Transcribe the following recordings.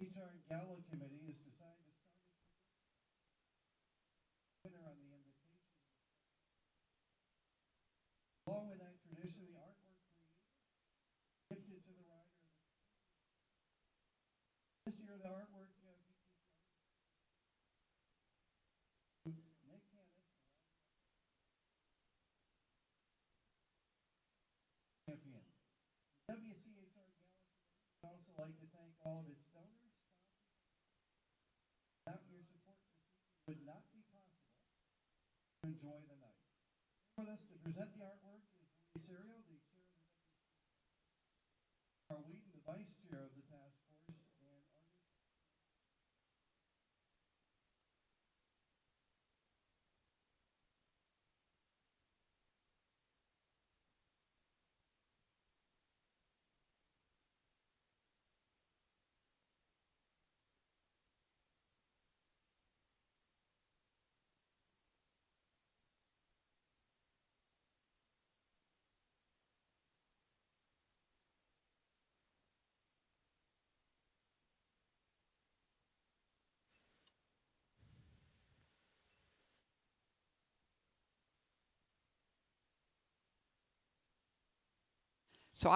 WCHR Gala Committee has decided to start a winner on the invitation. Along with that tradition, the artwork created, gifted to the rider. This year, the artwork Nick Cannis, champion. The WCHR Gala Committee would also like to thank all of its donors, sponsors. Without your support, this evening would not be possible to enjoy the night. Here with us to present the artwork is Wetherill, the chair of the WCHR, Wheaton, the vice chair of the task force, and artist. So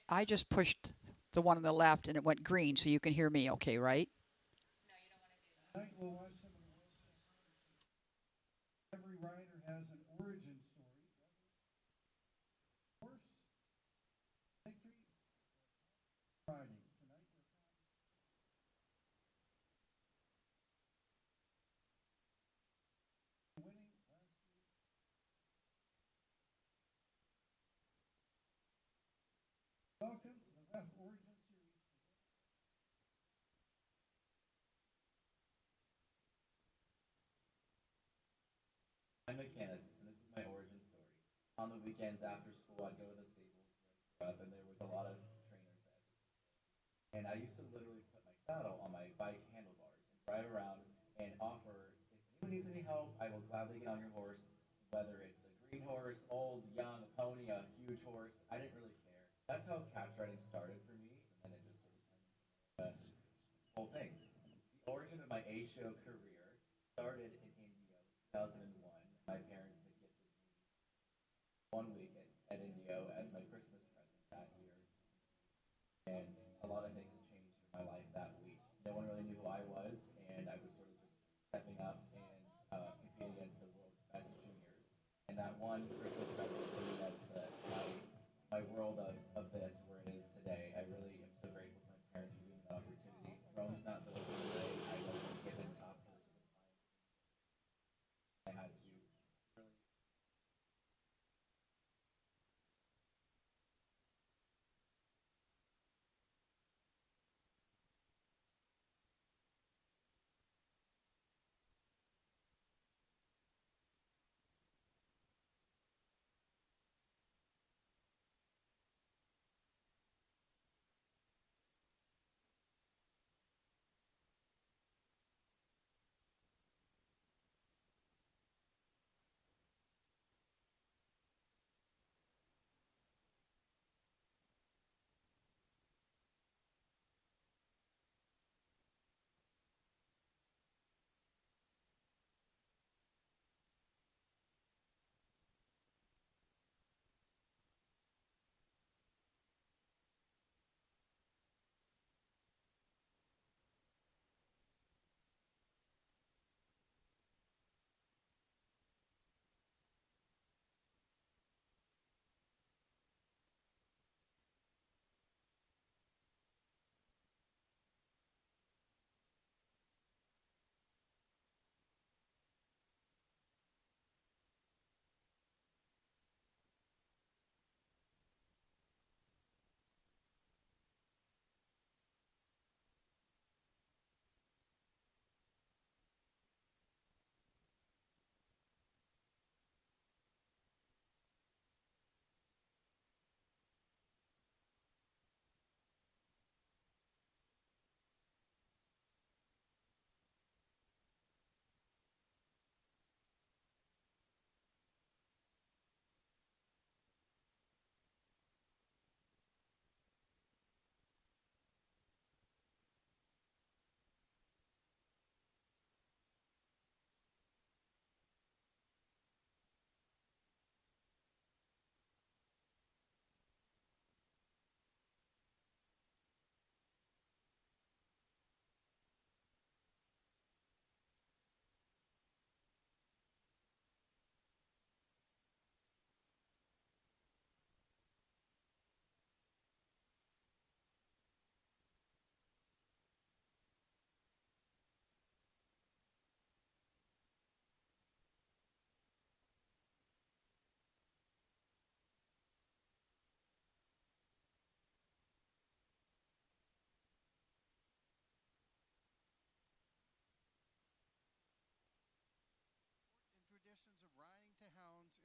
I just pushed the one on the left and it went green, so you can hear me okay, right? Tonight we'll watch some of the world's best horses. Every rider has an origin story. Horse, victory, riding. Tonight we're winning last year. Welcome to the Weth Origin Series. I'm Mechanic, and this is my origin story. On the weekends after school, I'd go to the stables where I grew up, and there was a lot of trainers at the facility. And I used to literally put my saddle on my bike handlebars and drive around and offer, if anyone needs any help, I will gladly get on your horse, whether it's a green horse, old, young, a pony, a huge horse. I didn't really care. That's how catch riding started for me, and then it just sort of turned into a whole thing. The origin of my A show career started in Indio, 2001. My parents had gifted me 1 week at Indio as my Christmas present that year, and a lot of things changed in my life that week. No one really knew who I was, and I was sort of just stepping up and competing against the world's best juniors. And that one Christmas present really led to my world of this where it is today. I really am so grateful for my parents for giving me that opportunity. Rome's not built in a way. I wasn't given top horses and I had to really.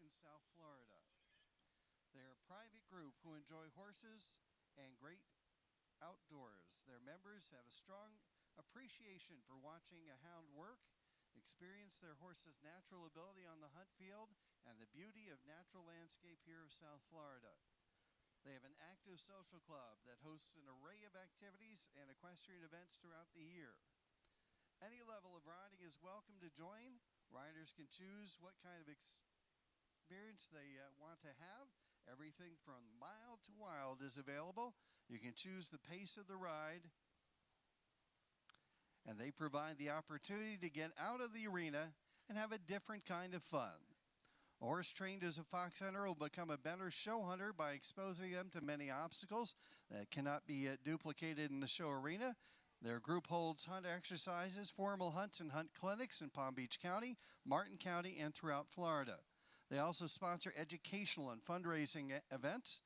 Wellington, South Florida. They're a private group who enjoy horses and great outdoors. Their members have a strong appreciation for watching a hound work, experience their horse's natural ability on the hunt field, and the beauty of natural landscape here of South Florida. They have an active social club that hosts an array of activities and equestrian events throughout the year. Any level of riding is welcome to join. Riders can choose what kind of experience they want to have. Everything from mild to wild is available. You can choose the pace of the ride, and they provide the opportunity to get out of the arena and have a different kind of fun. A horse trained as a fox hunter will become a better show hunter by exposing them to many obstacles that cannot be duplicated in the show arena. Their group holds hunt exercises, formal hunts, and hunt clinics in Palm Beach County, Martin County, and throughout Florida. They also sponsor educational and fundraising events.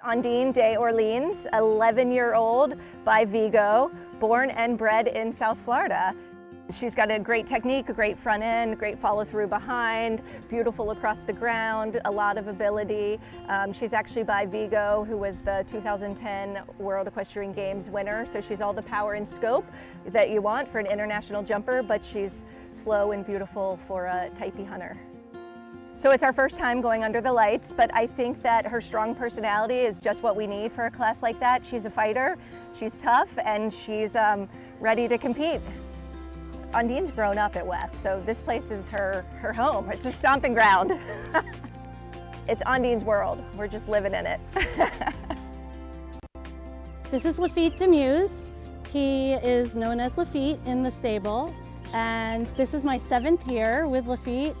Ondine de Orleans, 11-year-old by Vigo, born and bred in South Florida. She's got a great technique, a great front end, great follow through behind, beautiful across the ground, a lot of ability. She's actually by Vigo, who was the 2010 World Equestrian Games winner. So she's all the power and scope that you want for an international jumper, but she's slow and beautiful for a Type E hunter. So it's our first time going under the lights, but I think that her strong personality is just what we need for a class like that. She's a fighter, she's tough, and she's ready to compete. Ondine's grown up at Weth, so this place is her home. It's her stomping ground. It's Ondine's world. We're just living in it. This is Lafitte Demuse. He is known as Lafitte in the stable, and this is my 7th year with Lafitte.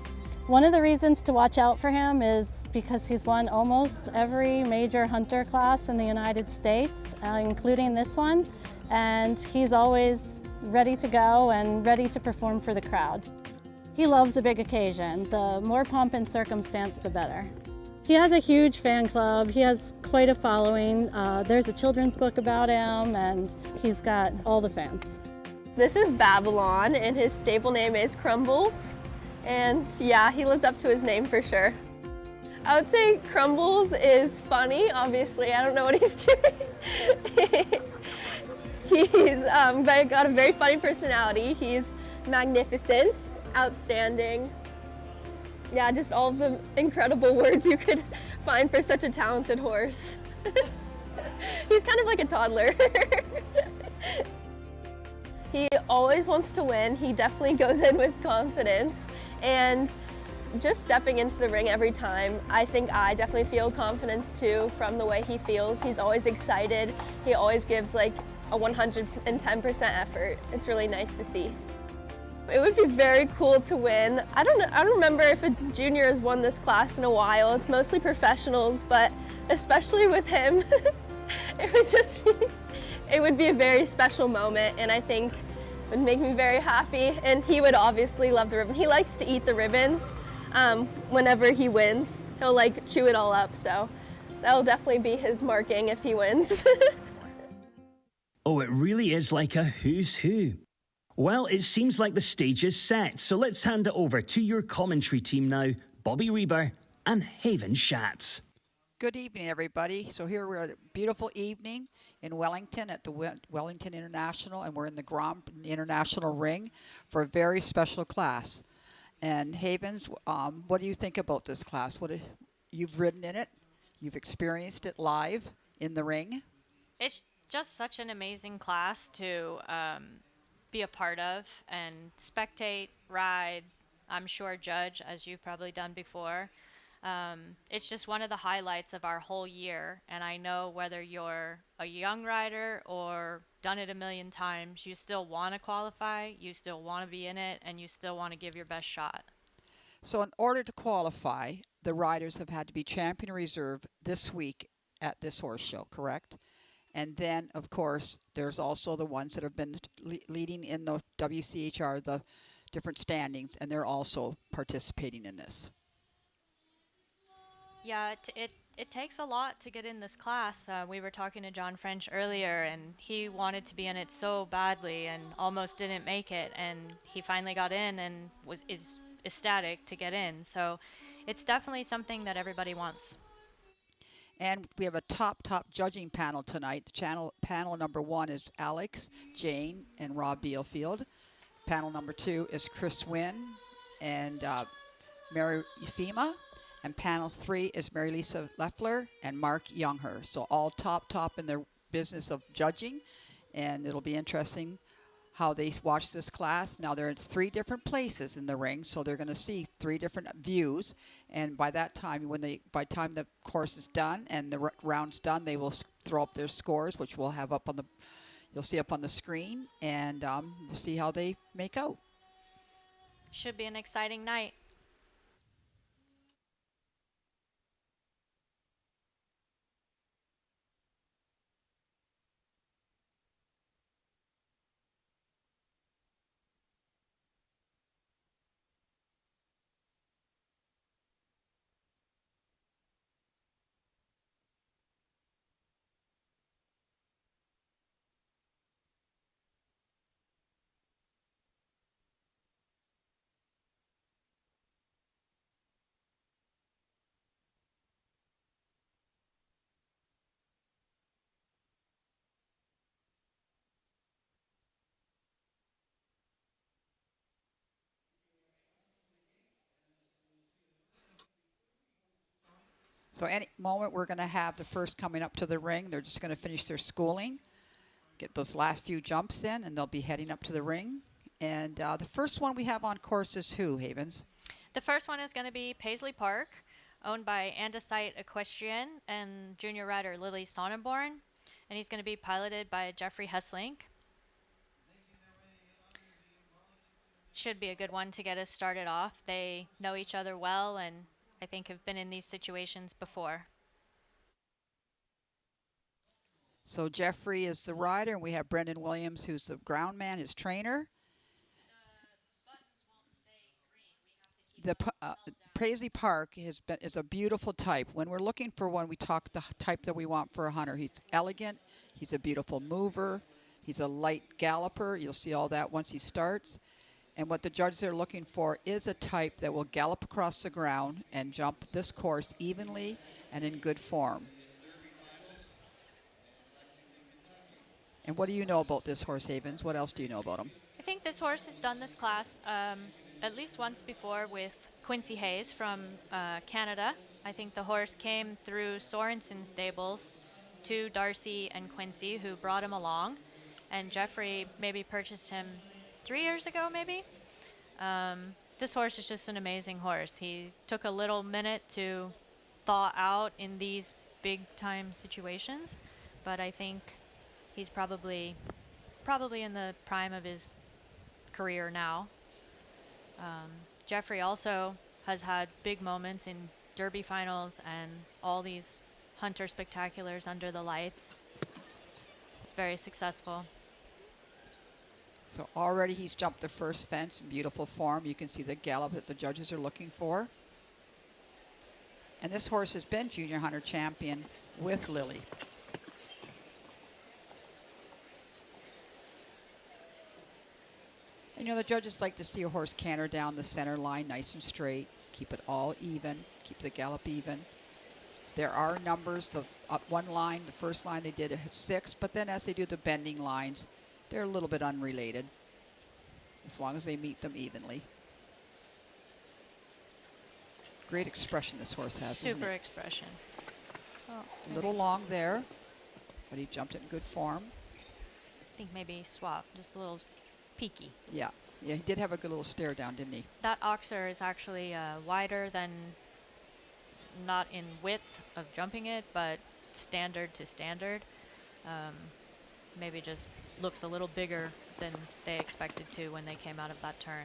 One of the reasons to watch out for him is because he's won almost every major hunter class in the United States, including this one, and he's always ready to go and ready to perform for the crowd. He loves a big occasion. The more pomp and circumstance, the better. He has a huge fan club. He has quite a following. There's a children's book about him, and he's got all the fans. This is Babylon, and his stable name is Crumbles. And yeah, he lives up to his name for sure. I would say Crumbles is funny, obviously. I don't know what he's doing. He's got a very funny personality. He's magnificent, outstanding. Yeah, just all of the incredible words you could find for such a talented horse. He's kind of like a toddler. He always wants to win. He definitely goes in with confidence. And just stepping into the ring every time, I think I definitely feel confidence too from the way he feels. He's always excited. He always gives like a 110% effort. It's really nice to see. It would be very cool to win. I don't remember if a junior has won this class in a while. It's mostly professionals, but especially with him, it would be a very special moment, and I think it would make me very happy. And he would obviously love the ribbon. He likes to eat the ribbons whenever he wins. He'll like chew it all up, so that'll definitely be his marking if he wins. Oh, it really is like a who's who. Well, it seems like the stage is set, so let's hand it over to your commentary team now, Bobby Reber and Haven Schatz. Good evening, everybody. So here we're at a beautiful evening in Wellington at the Wellington International, and we're in the Grand International Ring for a very special class. And Havens, what do you think about this class? You've ridden in it, you've experienced it live in the ring. It's just such an amazing class to be a part of and spectate, ride, I'm sure judge, as you've probably done before. It's just one of the highlights of our whole year, and I know whether you're a young rider or done it a million times, you still want to qualify, you still want to be in it, and you still want to give your best shot. So in order to qualify, the riders have had to be champion reserve this week at this horse show, correct? And then, of course, there's also the ones that have been leading in the WCHR, the different standings, and they're also participating in this. Yeah, it takes a lot to get in this class. We were talking to John French earlier, and he wanted to be in it so badly and almost didn't make it, and he finally got in and is ecstatic to get in. So it's definitely something that everybody wants. And we have a top judging panel tonight. Panel number 1 is Alex, Jane, and Rob Bealfield. Panel number 2 is Chris Wynn and Mary Fema. And panel 3 is Mary Lisa Leffler and Mark Youngher. So all top in their business of judging. And it'll be interesting how they watch this class. Now they're in 3 different places in the ring, so they're going to see 3 different views. And by that time, by the time the course is done and the round's done, they will throw up their scores, which we'll have up on you'll see up on the screen, and we'll see how they make out. Should be an exciting night. So any moment we're going to have the first coming up to the ring. They're just going to finish their schooling, get those last few jumps in, and they'll be heading up to the ring. And the first one we have on course is who, Havens? The first one is going to be Paisley Park, owned by Andesite Equestrian and junior rider Lily Sonnenborn. And he's going to be piloted by Jeffrey Hesslink. Should be a good one to get us started off. They know each other well and I think have been in these situations before. So Jeffrey is the rider, and we have Brendan Williams, who's the ground man, his trainer. The Paisley Park is a beautiful type. When we're looking for one, we talk the type that we want for a hunter. He's elegant. He's a beautiful mover. He's a light galloper. You'll see all that once he starts. And what the judges are looking for is a type that will gallop across the ground and jump this course evenly and in good form. And what do you know about this horse, Havens? What else do you know about him? I think this horse has done this class at least once before with Quincy Hayes from Canada. I think the horse came through Sorensen's stables to Darcy and Quincy, who brought him along. And Jeffrey maybe purchased him 3 years ago, maybe. This horse is just an amazing horse. He took a little minute to thaw out in these big-time situations, but I think he's probably in the prime of his career now. Jeffrey also has had big moments in Derby finals and all these hunter spectaculars under the lights. It's very successful. So already he's jumped the first fence in beautiful form. You can see the gallop that the judges are looking for. And this horse has been junior hunter champion with Lily. And, you know, the judges like to see a horse canter down the center line nice and straight, keep it all even, keep the gallop even. There are numbers. Up one line, the first line they did at 6, but then as they do the bending lines, they're a little bit unrelated, as long as they meet them evenly. Great expression this horse has, isn't Super it? expression. Oh, A little long there, but he jumped it in good form. I think maybe swap, just a little peaky. Yeah, he did have a good little stare down, didn't he? That oxer is actually wider than, not in width of jumping it, but standard to standard. Maybe just looks a little bigger than they expected to when they came out of that turn.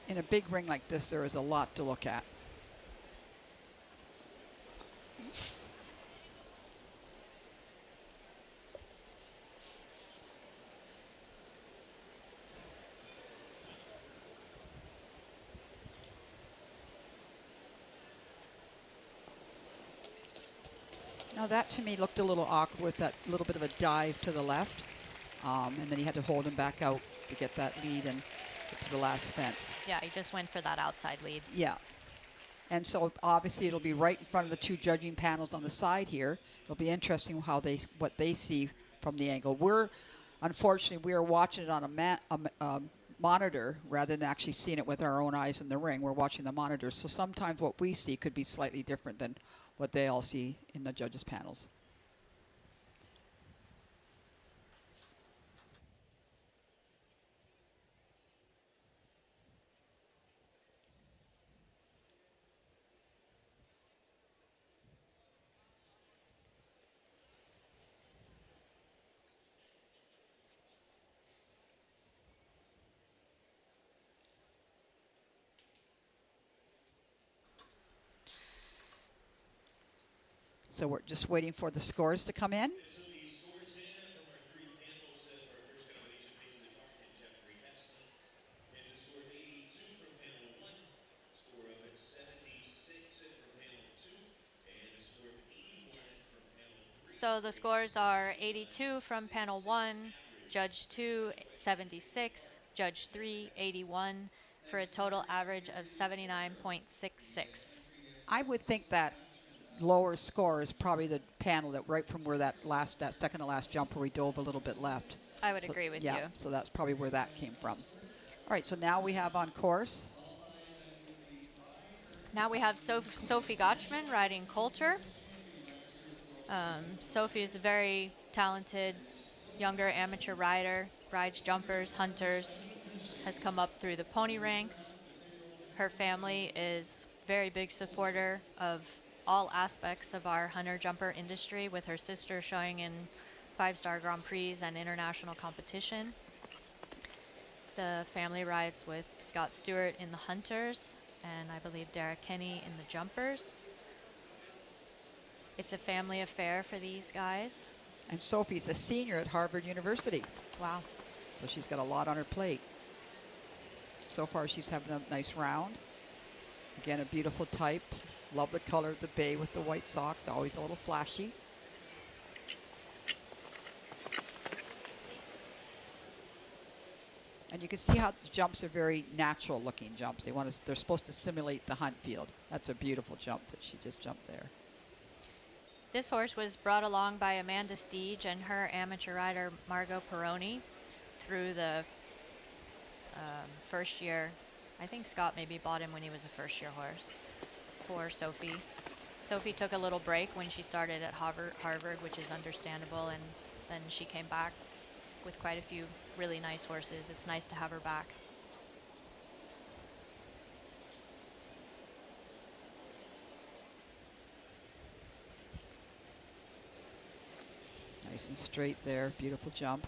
In a big ring like this, there is a lot to look at. Now that to me looked a little awkward with that little bit of a dive to the left. And then he had to hold him back out to get that lead and get to the last fence. Yeah, he just went for that outside lead. Yeah. And so obviously it'll be right in front of the two judging panels on the side here. It'll be interesting what they see from the angle. Unfortunately, we are watching it on a monitor rather than actually seeing it with our own eyes in the ring. We're watching the monitor. So sometimes what we see could be slightly different than what they all see in the judges' panels. So we're just waiting for the scores to come in. So the scores in from our three panels for our first combination, Paisley Park and Jeffrey Hesslin. It's a score of 82 from panel 1, score of 76 from panel 2, and a score of 81 from panel 3. So the scores are 82 from panel 1, judge 2, 76, judge 3, 81, for a total average of 79.66. I would think that lower score is probably the panel that right from where that second to last jump where we dove a little bit left. I would agree with you. Yeah, so that's probably where that came from. All right, so now we have on course Now we have Sophie Gotchman riding Coulter. Sophie is a very talented younger amateur rider, rides jumpers, hunters, has come up through the pony ranks. Her family is very big supporter of all aspects of our hunter-jumper industry, with her sister showing in 5-star Grand Prix and international competition. The family rides with Scott Stewart in the hunters, and I believe Derek Kenny in the jumpers. It's a family affair for these guys. And Sophie's a senior at Harvard University. Wow. So she's got a lot on her plate. So far she's having a nice round. Again, a beautiful type. Love the color of the bay with the white socks, always a little flashy. And you can see how the jumps are very natural looking jumps. They're supposed to simulate the hunt field. That's a beautiful jump that she just jumped there. This horse was brought along by Amanda Steege and her amateur rider Margot Peroni through the first year. I think Scott maybe bought him when he was a first-year horse for Sophie. Sophie took a little break when she started at Harvard, which is understandable, and then she came back with quite a few really nice horses. It's nice to have her back. Nice and straight there, beautiful jump.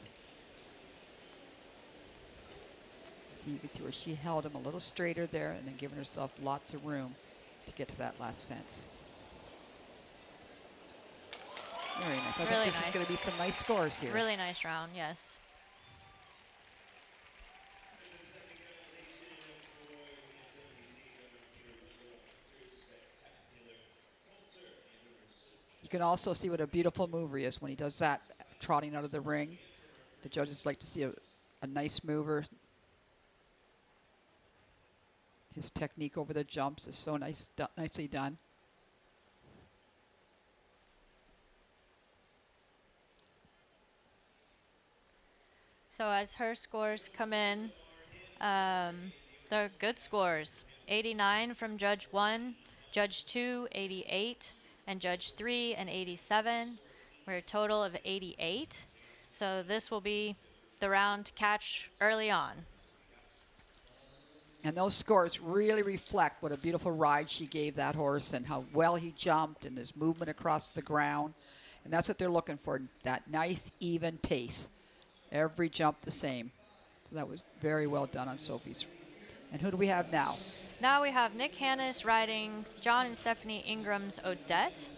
So you can see where she held him a little straighter there and then giving herself lots of room to get to that last fence. Very nice. I Really think this is going to be some nice scores here. Really nice round, yes. You can also see what a beautiful mover he is when he does that, trotting out of the ring. The judges like to see a nice mover. His technique over the jumps is so nicely done. So as her scores come in, they're good scores. 89 from Judge 1, Judge 2, 88, and Judge 3 and 87. We're a total of 88. So this will be the round to catch early on. And those scores really reflect what a beautiful ride she gave that horse and how well he jumped and his movement across the ground. And that's what they're looking for, that nice, even pace. Every jump the same. So that was very well done on Sophie's. And who do we have now? Now we have Nick Hannes riding John and Stephanie Ingram's Odette.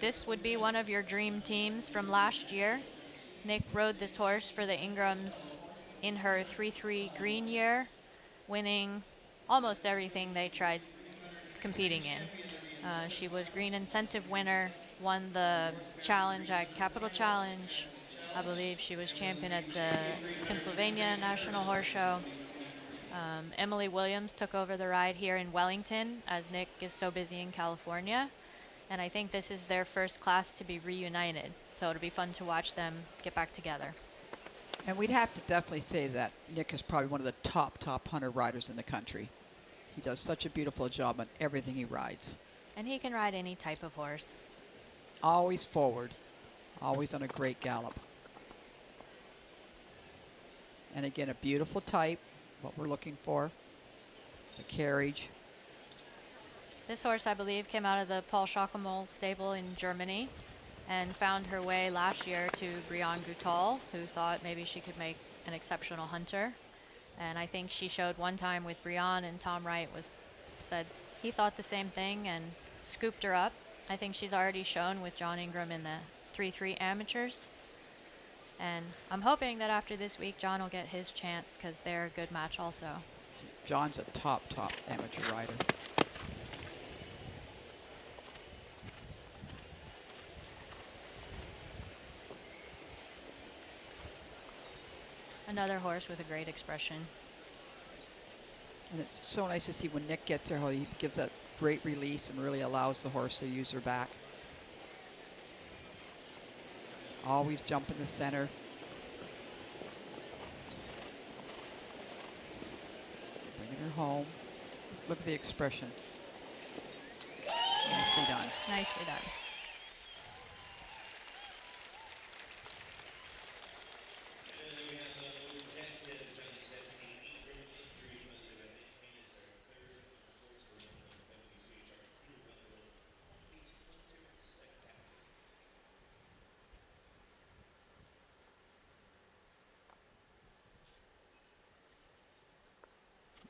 This would be one of your dream teams from last year. Nick rode this horse for the Ingrams in her 3-3 green year, winning almost everything they tried competing in. She was green incentive winner, won the challenge at Capital Challenge. I believe she was champion at the Pennsylvania National Horse Show. Emily Williams took over the ride here in Wellington, as Nick is so busy in California. And I think this is their first class to be reunited. So it'll be fun to watch them get back together. And we'd have to definitely say that Nick is probably one of the top hunter riders in the country. He does such a beautiful job on everything he rides. And he can ride any type of horse. Always forward, always on a great gallop. And again, a beautiful type, what we're looking for, the carriage. This horse, I believe, came out of the Paul Schockelmoll stable in Germany and found her way last year to Brianne Goutal, who thought maybe she could make an exceptional hunter. And I think she showed one time with Brianne, and Tom Wright said he thought the same thing and scooped her up. I think she's already shown with John Ingram in the 3-3 amateurs. And I'm hoping that after this week, John will get his chance because they're a good match also. John's a top amateur rider. Another horse with a great expression. And it's so nice to see when Nick gets there how he gives that great release and really allows the horse to use her back. Always jump in the center. Bringing her home. Look at the expression. Nicely done. Nicely done.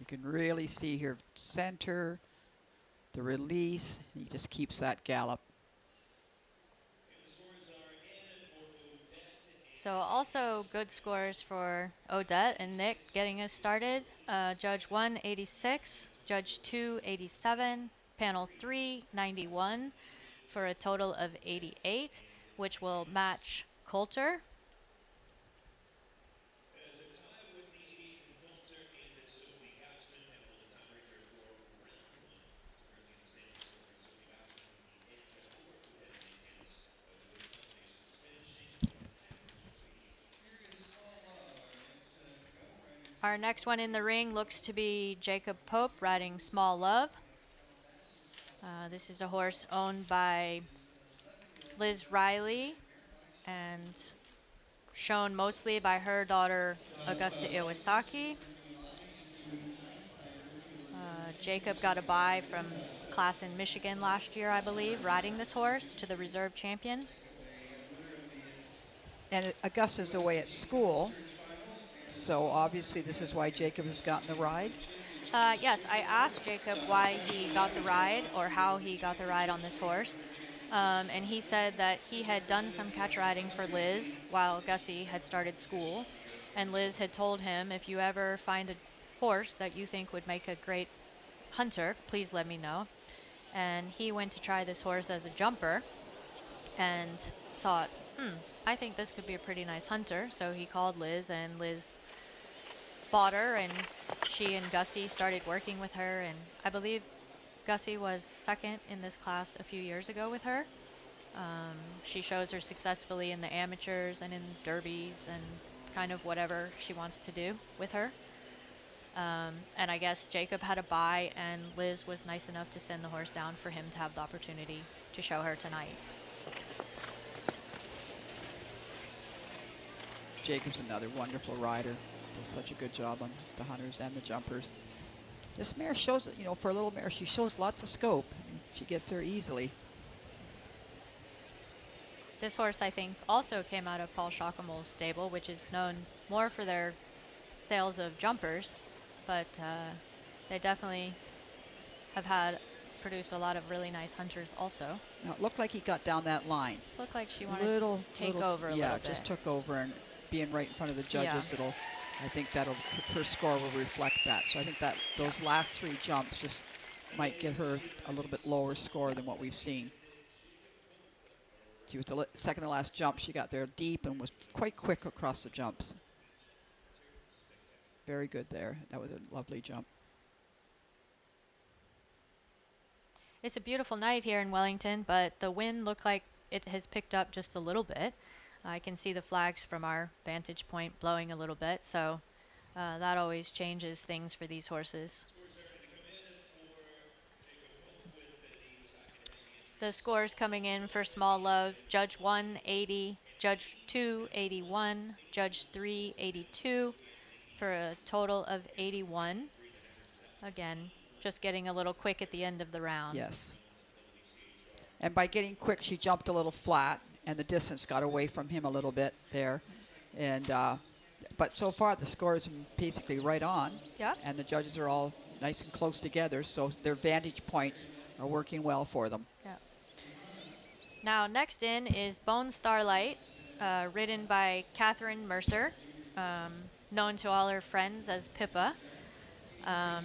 You can really see here center, the release. He just keeps that gallop. So also good scores for Odette and Nick getting us started. Judge 1, 86, Judge 2, 87, Panel 3, 91, for a total of 88, which will match Coulter. Our next one in the ring looks to be Jacob Pope riding Small Love. This is a horse owned by Liz Riley and shown mostly by her daughter Augusta Iwasaki. Jacob got a bye from class in Michigan last year, I believe, riding this horse to the reserve champion. And Augusta's away at school, so obviously this is why Jacob has gotten the ride. Yes, I asked Jacob why he got the ride or how he got the ride on this horse. And he said that he had done some catch riding for Liz while Gussie had started school. And Liz had told him, if you ever find a horse that you think would make a great hunter, please let me know. And he went to try this horse as a jumper and thought, I think this could be a pretty nice hunter. So he called Liz, and Liz bought her, and she and Gussie started working with her. And I believe Gussie was second in this class a few years ago with her. She shows her successfully in the amateurs and in derbies and kind of whatever she wants to do with her. And I guess Jacob had a bye, and Liz was nice enough to send the horse down for him to have the opportunity to show her tonight. Jacob's another wonderful rider. Does such a good job on the hunters and the jumpers. This mare shows, you know, for a little mare, she shows lots of scope. She gets there easily. This horse, I think, also came out of Paul Schockelmo's stable, which is known more for their sales of jumpers, but they definitely have had produced a lot of really nice hunters also. Now, it looked like he got down that line. Looked like she wanted to take over a little bit. Yeah, just took over, and being right in front of the judges, Yeah. I think her score will reflect that. So I think that those last three jumps just might get her a little bit lower score than what we've seen. She was the second to last jump. She got there deep and was quite quick across the jumps. Very good there. That was a lovely jump. It's a beautiful night here in Wellington, but the wind looked like it has picked up just a little bit. I can see the flags from our vantage point blowing a little bit, so that always changes things for these horses. The scores coming in for Small Love: Judge 1, 80, Judge 2, 81, Judge 3, 82, for a total of 81. Again, just getting a little quick at the end of the round. Yes. And by getting quick, she jumped a little flat, and the distance got away from him a little bit there. And but so far, the score is basically right on. Yeah. And the judges are all nice and close together, so their vantage points are working well for them. Yeah. Now, next in is Bone Starlight, ridden by Catherine Mercer, known to all her friends as Pippa.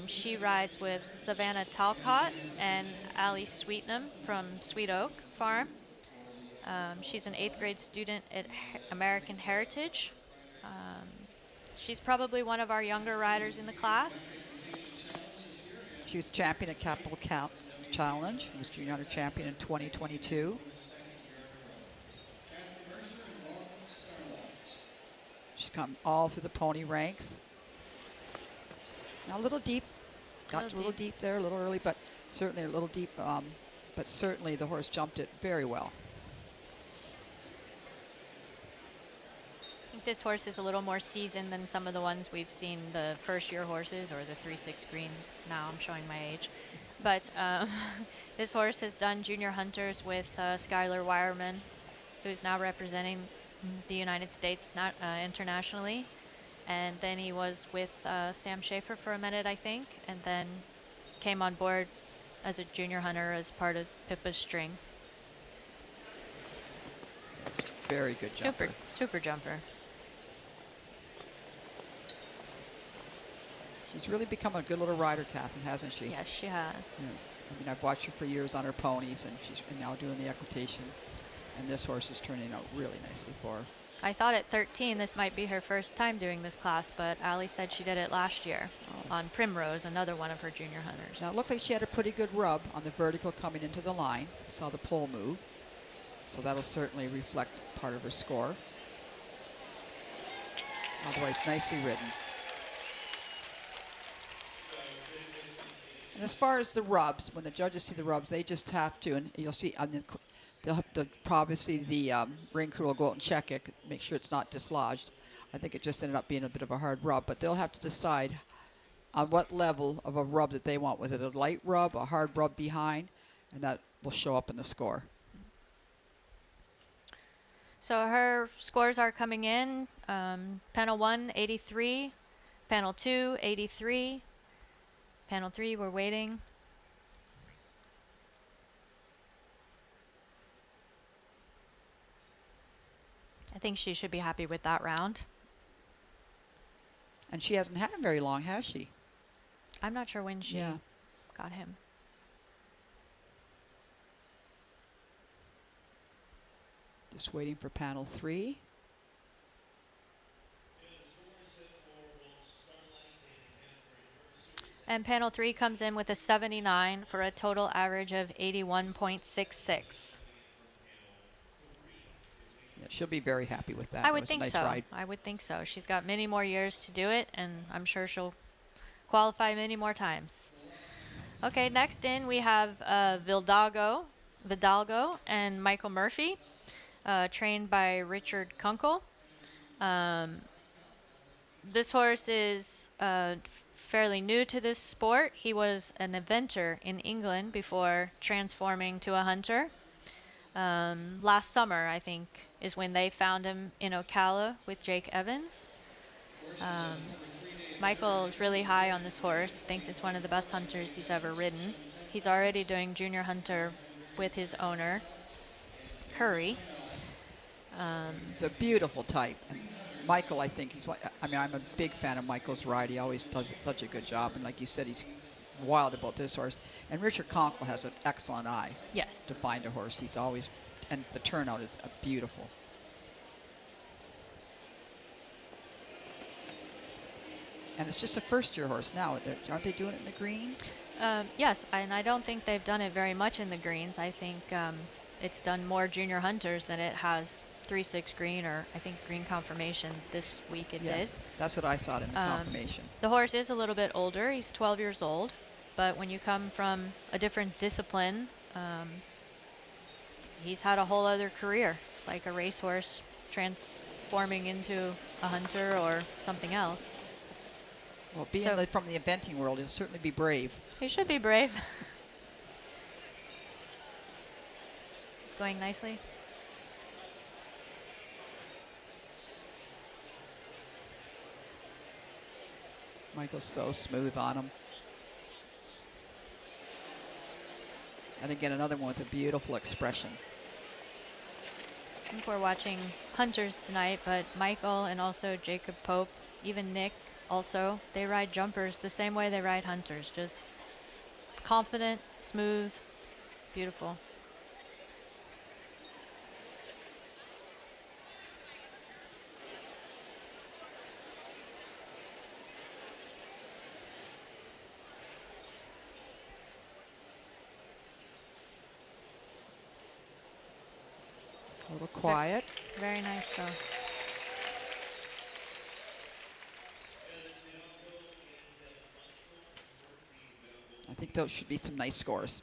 She rides with Savannah Talcott and Allie Sweetnam from Sweet Oak Farm. She's an 8th grade student at American Heritage. She's probably one of our younger riders in the class. She was champion at Capital Challenge. She was junior hunter champion in 2022. She's come all through the pony ranks. Now a little deep got a little deep there, a little early, but certainly a little deep. But certainly the horse jumped it very well. I think this horse is a little more seasoned than some of the ones we've seen, the first-year horses or the 3-6 green. Now I'm showing my age. But this horse has done junior hunters with Skylar Wireman, who's now representing the United States internationally. And then he was with Sam Schaefer for a minute, I think, and then came on board as a junior hunter as part of Pippa's string. Very good jumper. Super jumper. She's really become a good little rider, Catherine, hasn't she? Yes, she has. Yeah. I mean, I've watched her for years on her ponies, and she's now doing the equitation. And this horse is turning out really nicely for her. I thought at 13 this might be her first time doing this class, but Allie said she did it last year on Primrose, another one of her junior hunters. Now it looked like she had a pretty good rub on the vertical coming into the line. Saw the pole move. So that'll certainly reflect part of her score. Otherwise, nicely ridden. And as far as the rubs, when the judges see the rubs, they just have to, and you'll see on the they'll have to, obviously the ring crew will go out and check it, make sure it's not dislodged. I think it just ended up being a bit of a hard rub, but they'll have to decide on what level of a rub that they want. Was it a light rub, a hard rub behind? And that will show up in the score. So her scores are coming in. Panel 1, 83. Panel 2, 83. Panel 3, we're waiting. I think she should be happy with that round. And she hasn't had him very long, has she? I'm not sure when she got him. Just waiting for panel 3. And panel 3 comes in with a 79 for a total average of 81.66. Yeah, she'll be very happy with that. I would think so. I would think so. She's got many more years to do it, and I'm sure she'll qualify many more times. Okay, next in we have Vidalgo and Michael Murphy, trained by Richard Kunkel. This horse is fairly new to this sport. He was an eventer in England before transforming to a hunter. Last summer, I think, is when they found him in Ocala with Jake Evans. Michael is really high on this horse, thinks it's one of the best hunters he's ever ridden. He's already doing junior hunter with his owner, Curry. It's a beautiful type. And Michael, I think, I'm a big fan of Michael's ride. He always does such a good job. And like you said, he's wild about this horse. And Richard Conkle has an excellent eye. Yes. To find a horse. He's always, and the turnout is beautiful. And it's just a first-year horse now. Aren't they doing it in the greens? Yes, and I don't think they've done it very much in the greens. I think it's done more junior hunters than it has 3-6 green, or I think green confirmation this week it did. That's what I saw in the confirmation. The horse is a little bit older. He's 12 years old. But when you come from a different discipline, he's had a whole other career. It's like a racehorse transforming into a hunter or something else. Well, being from the eventing world, he'll certainly be brave. He should be brave. It's going nicely. Michael's so smooth on him. And again, another one with a beautiful expression. I think we're watching hunters tonight, but Michael and also Jacob Pope, even Nick also, they ride jumpers the same way they ride hunters. Just confident, smooth, beautiful. A little quiet. Very nice, though. those should be some nice scores.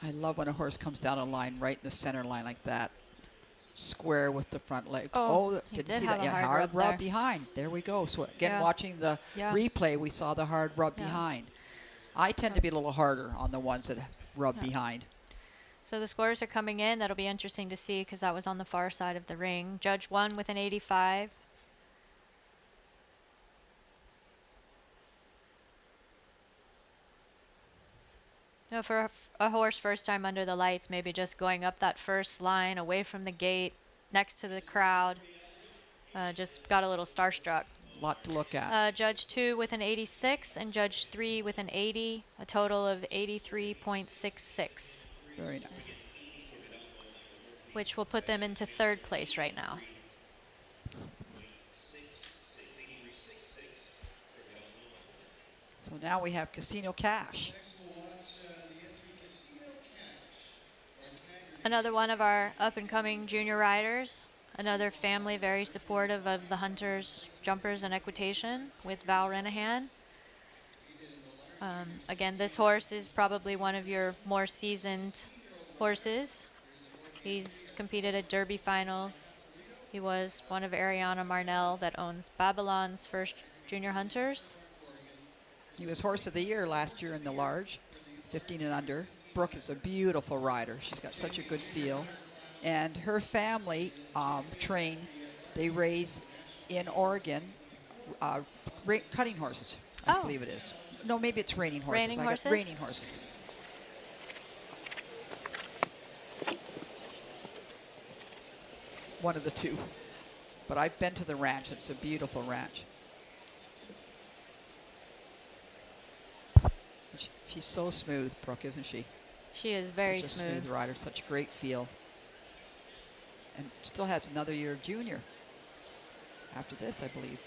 I love when a horse comes down a line right in the center line like that. Square with the front leg. He Didn't did see have that. a Yeah, hard hard rub rub there. behind. There we go. So again, Yeah. watching the Yeah. replay, we saw the hard rub Yeah. behind. I tend to be a little harder on the ones that rub Yeah. behind. So the scores are coming in. That'll be interesting to see because that was on the far side of the ring. Judge 1 with an 85. You know, for a horse first time under the lights, maybe just going up that first line away from the gate, next to the crowd, just got a little starstruck. A lot to look at. Judge 2 with an 86 and Judge 3 with an 80, a total of 83.66, Very nice. which will put them into third place right now. So now we have Casino Cash. Another one of our up-and-coming junior riders. Another family very supportive of the hunters, jumpers, and equitation with Val Renahan. Again, this horse is probably one of your more seasoned horses. He's competed at Derby finals. He was one of Ariana Marnell that owns Babylon's first junior hunters. He was Horse of the Year last year in the large, 15 and under. Brooke is a beautiful rider. She's got such a good feel. And her family they raise in Oregon cutting horses, I believe it is. No, maybe it's reining horses. Reining horses? Reining horses. One of the two. But I've been to the ranch. It's a beautiful ranch. She's so smooth, Brooke, isn't she? She is very Such a smooth. smooth rider, such great feel. And still has another year of junior after this, I believe.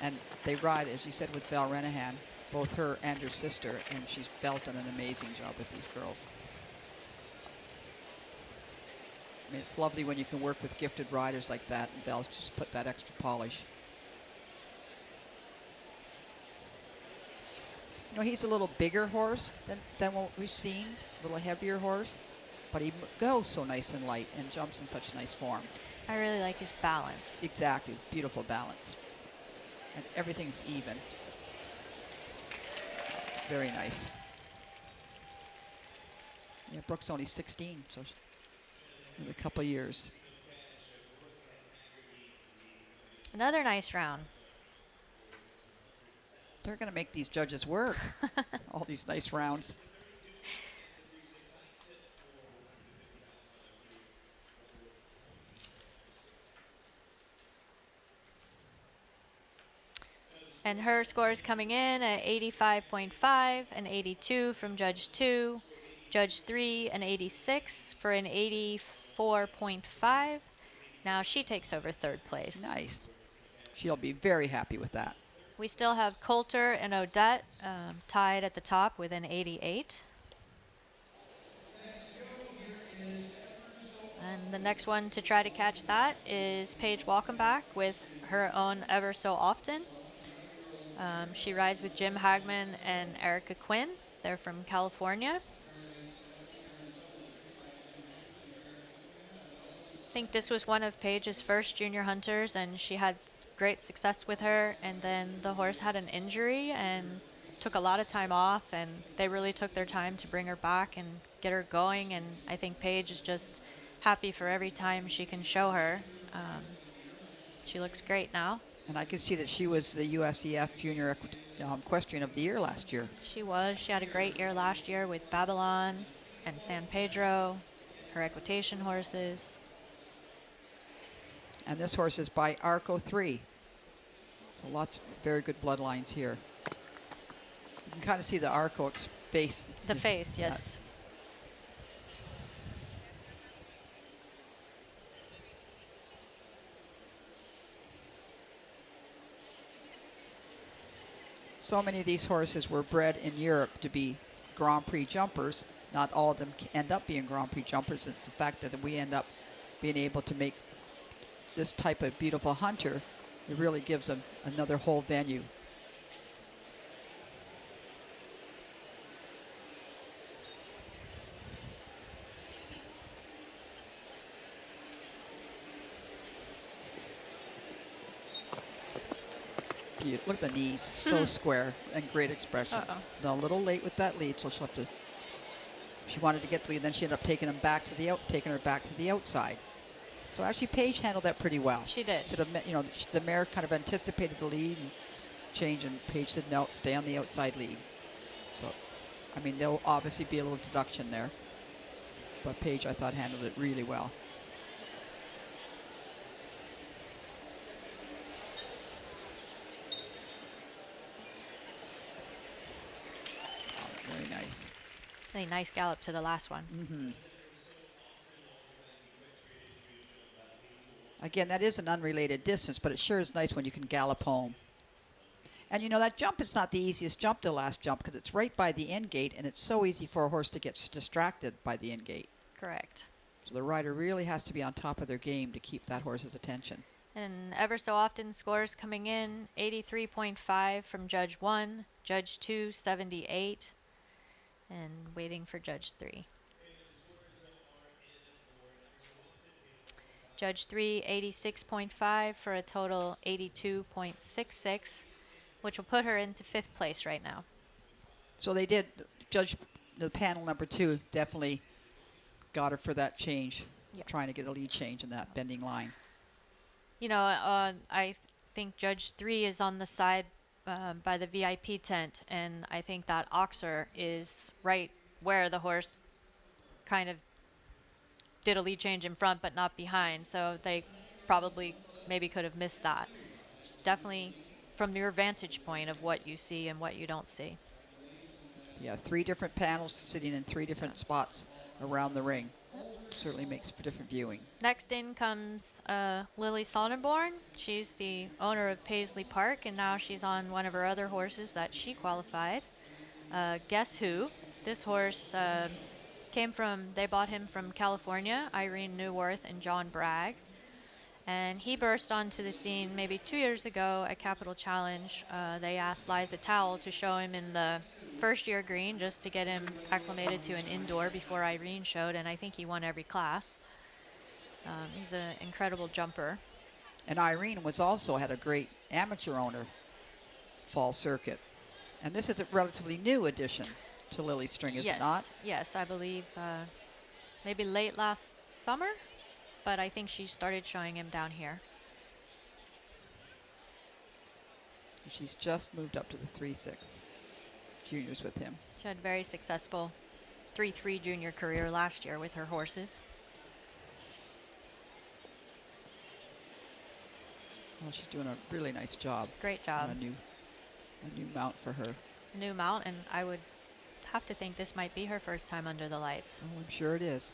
And they ride, as you said, with Val Renahan, both her and her sister, and Val's done an amazing job with these girls. I mean, it's lovely when you can work with gifted riders like that, and Val's just put that extra polish. You know, he's a little bigger horse than what we've seen, a little heavier horse, but he goes so nice and light and jumps in such nice form. I really like his balance. Exactly, beautiful balance. And everything's even. Very nice. Yeah, Brooke's only 16, so in a couple of years. Another nice round. They're going to make these judges work. All these nice rounds. And her scores coming in at 85.5, an 82 from Judge 2, Judge 3, an 86 for an 84.5. Now she takes over third place. Nice. She'll be very happy with that. We still have Coulter and Odette tied at the top with an 88. And the next one to try to catch that is Paige Walkenbach with her own Ever So Often. She rides with Jim Hagman and Erica Quinn. They're from California. I think this was one of Paige's first junior hunters, and she had great success with her. And then the horse had an injury and took a lot of time off, and they really took their time to bring her back and get her going. And I think Paige is just happy for every time she can show her. She looks great now. And I can see that she was the USEF Junior Equestrian of the Year last year. She was. She had a great year last year with Babylon and San Pedro, her equitation horses. And this horse is by Arco 3. So lots of very good bloodlines here. You can kind of see the Arco face. The face, yes. So many of these horses were bred in Europe to be Grand Prix jumpers. not all of them end up being Grand Prix jumpers. It's the fact that we end up being able to make this type of beautiful hunter. It really gives them another whole venue. Look at the knees, so square and great expression. A little late with that lead, so she'll have to. She wanted to get the lead, then she ended up taking her back to the outside. So actually, Paige handled that pretty well. She did. Sort of, the mare kind of anticipated the lead and changed, and Paige said no, stay on the outside lead. So, I mean, there'll obviously be a little deduction there, but Paige, I thought, handled it really well. Very nice. Really nice gallop to the last one. Mm-hmm. Again, that is an unrelated distance, but it sure is nice when you can gallop home. And that jump is not the easiest jump, the last jump, because it's right by the end gate, and it's so easy for a horse to get distracted by the end gate. Correct. So the rider really has to be on top of their game to keep that horse's attention. And ever so often, scores coming in, 83.5 from Judge 1, Judge 2, 78, and waiting for Judge 3. Judge 3, 86.5 for a total 82.66, which will put her into 5th place right now. So they did, the panel number 2 definitely got her for that change, trying to get a lead change in that bending line. I think Judge 3 is on the side by the VIP tent, and I think that oxer is right where the horse kind of did a lead change in front but not behind, so they probably maybe could have missed that. It's definitely from your vantage point of what you see and what you don't see. Yeah, 3 different panels sitting in 3 different spots around the ring. Certainly makes for different viewing. Next in comes Lily Sonnenborn. She's the owner of Paisley Park, and now she's on one of her other horses that she qualified. Guess Who? This horse they bought him from California, Irene Neuwirth and John Bragg. And he burst onto the scene maybe 2 years ago at Capital Challenge. They asked Liza Towell to show him in the first year green just to get him acclimated to an indoor before Irene showed, and I think he won every class. He's an incredible jumper. And Irene had a great amateur owner fall circuit. And this is a relatively new addition to Lily String, is it not? Yes, I believe maybe late last summer, but I think she started showing him down here. She's just moved up to the 3-6 juniors with him. She had a very successful 3-3 junior career last year with her horses. Well, she's doing a really nice job. Great job. A new mount for her. A new mount, and I would have to think this might be her first time under the lights. Oh, I'm sure it is.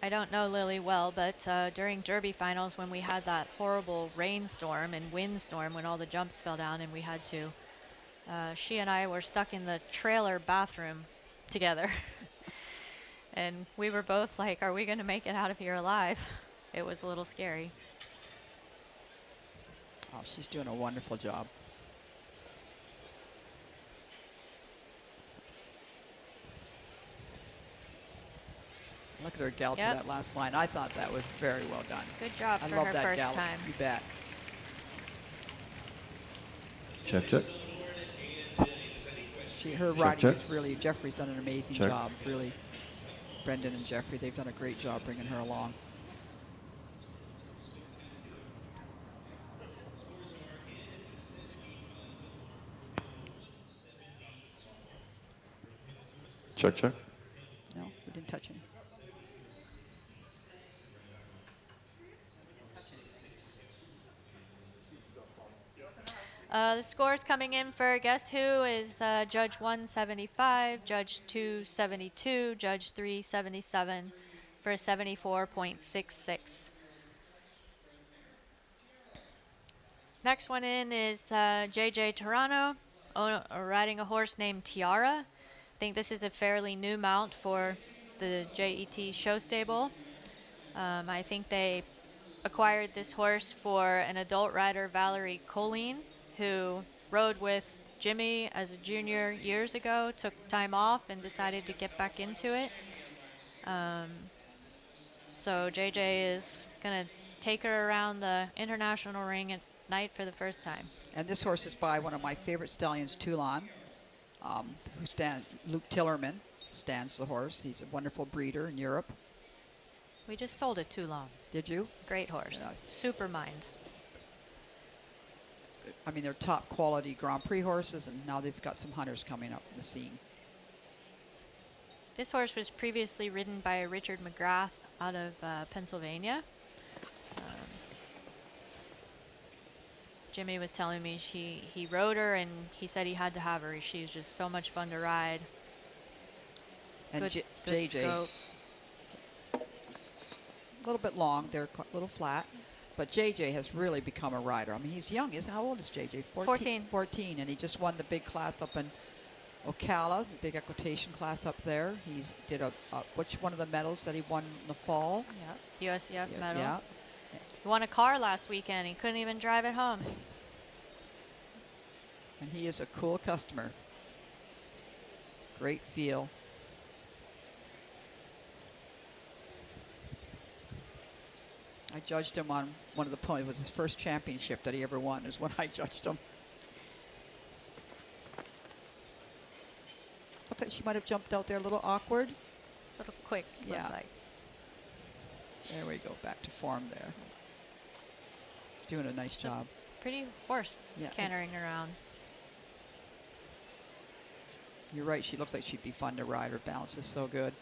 I don't know Lily well, but during Derby finals when we had that horrible rainstorm and windstorm when all the jumps fell down and we had to, she and I were stuck in the trailer bathroom together. And we were both like, are we going to make it out of here alive? It was a little scary. Oh, she's doing a wonderful job. Look at her gallop to that last line. I thought that was very well done. Good job I for love her that first gallop. time. You bet. Check, check. Her riding is really, Jeffrey's done an amazing job, really. Brendan and Jeffrey, they've done a great job bringing her along. Check, check. No, we didn't touch any. The scores coming in for Guess Who is Judge 1 75, Judge 2 72, Judge 3 77 for a 74.66. Next one in is JJ Toronto, riding a horse named Tiara. I think this is a fairly new mount for the JET show stable. I think they acquired this horse for an adult rider, Valerie Colleen, who rode with Jimmy as a junior years ago, took time off and decided to get back into it. So JJ is going to take her around the international ring at night for the first time. And this horse is by one of my favorite stallions, Toulon, Luke Tillerman stands the horse. He's a wonderful breeder in Europe. We just sold it too long. Did you? Great horse. Yeah. Super mind. I mean, they're top quality Grand Prix horses, and now they've got some hunters coming up in the scene. This horse was previously ridden by Richard McGrath out of Pennsylvania. Jimmy was telling me he rode her, and he said he had to have her. She's just so much fun to ride. And Good JJ, scope. a little bit long, they're a little flat, but JJ has really become a rider. I mean, he's young. How old is JJ? 14. 14, and he just won the big class up in Ocala, the big equitation class up there. He did which one of the medals that he won in the fall? Yeah, USCF medal. Yeah. He won a car last weekend. He couldn't even drive it home. And he is a cool customer. Great feel. I judged him on one of the ponies. It was his first championship that he ever won is when I judged him. Looked like she might have jumped out there a little awkward. A little quick, Yeah. looked like. There we go, back to form there. Doing a nice job. Pretty horse Yeah. cantering around. You're right, she looks like she'd be fun to ride. Her balance is so good.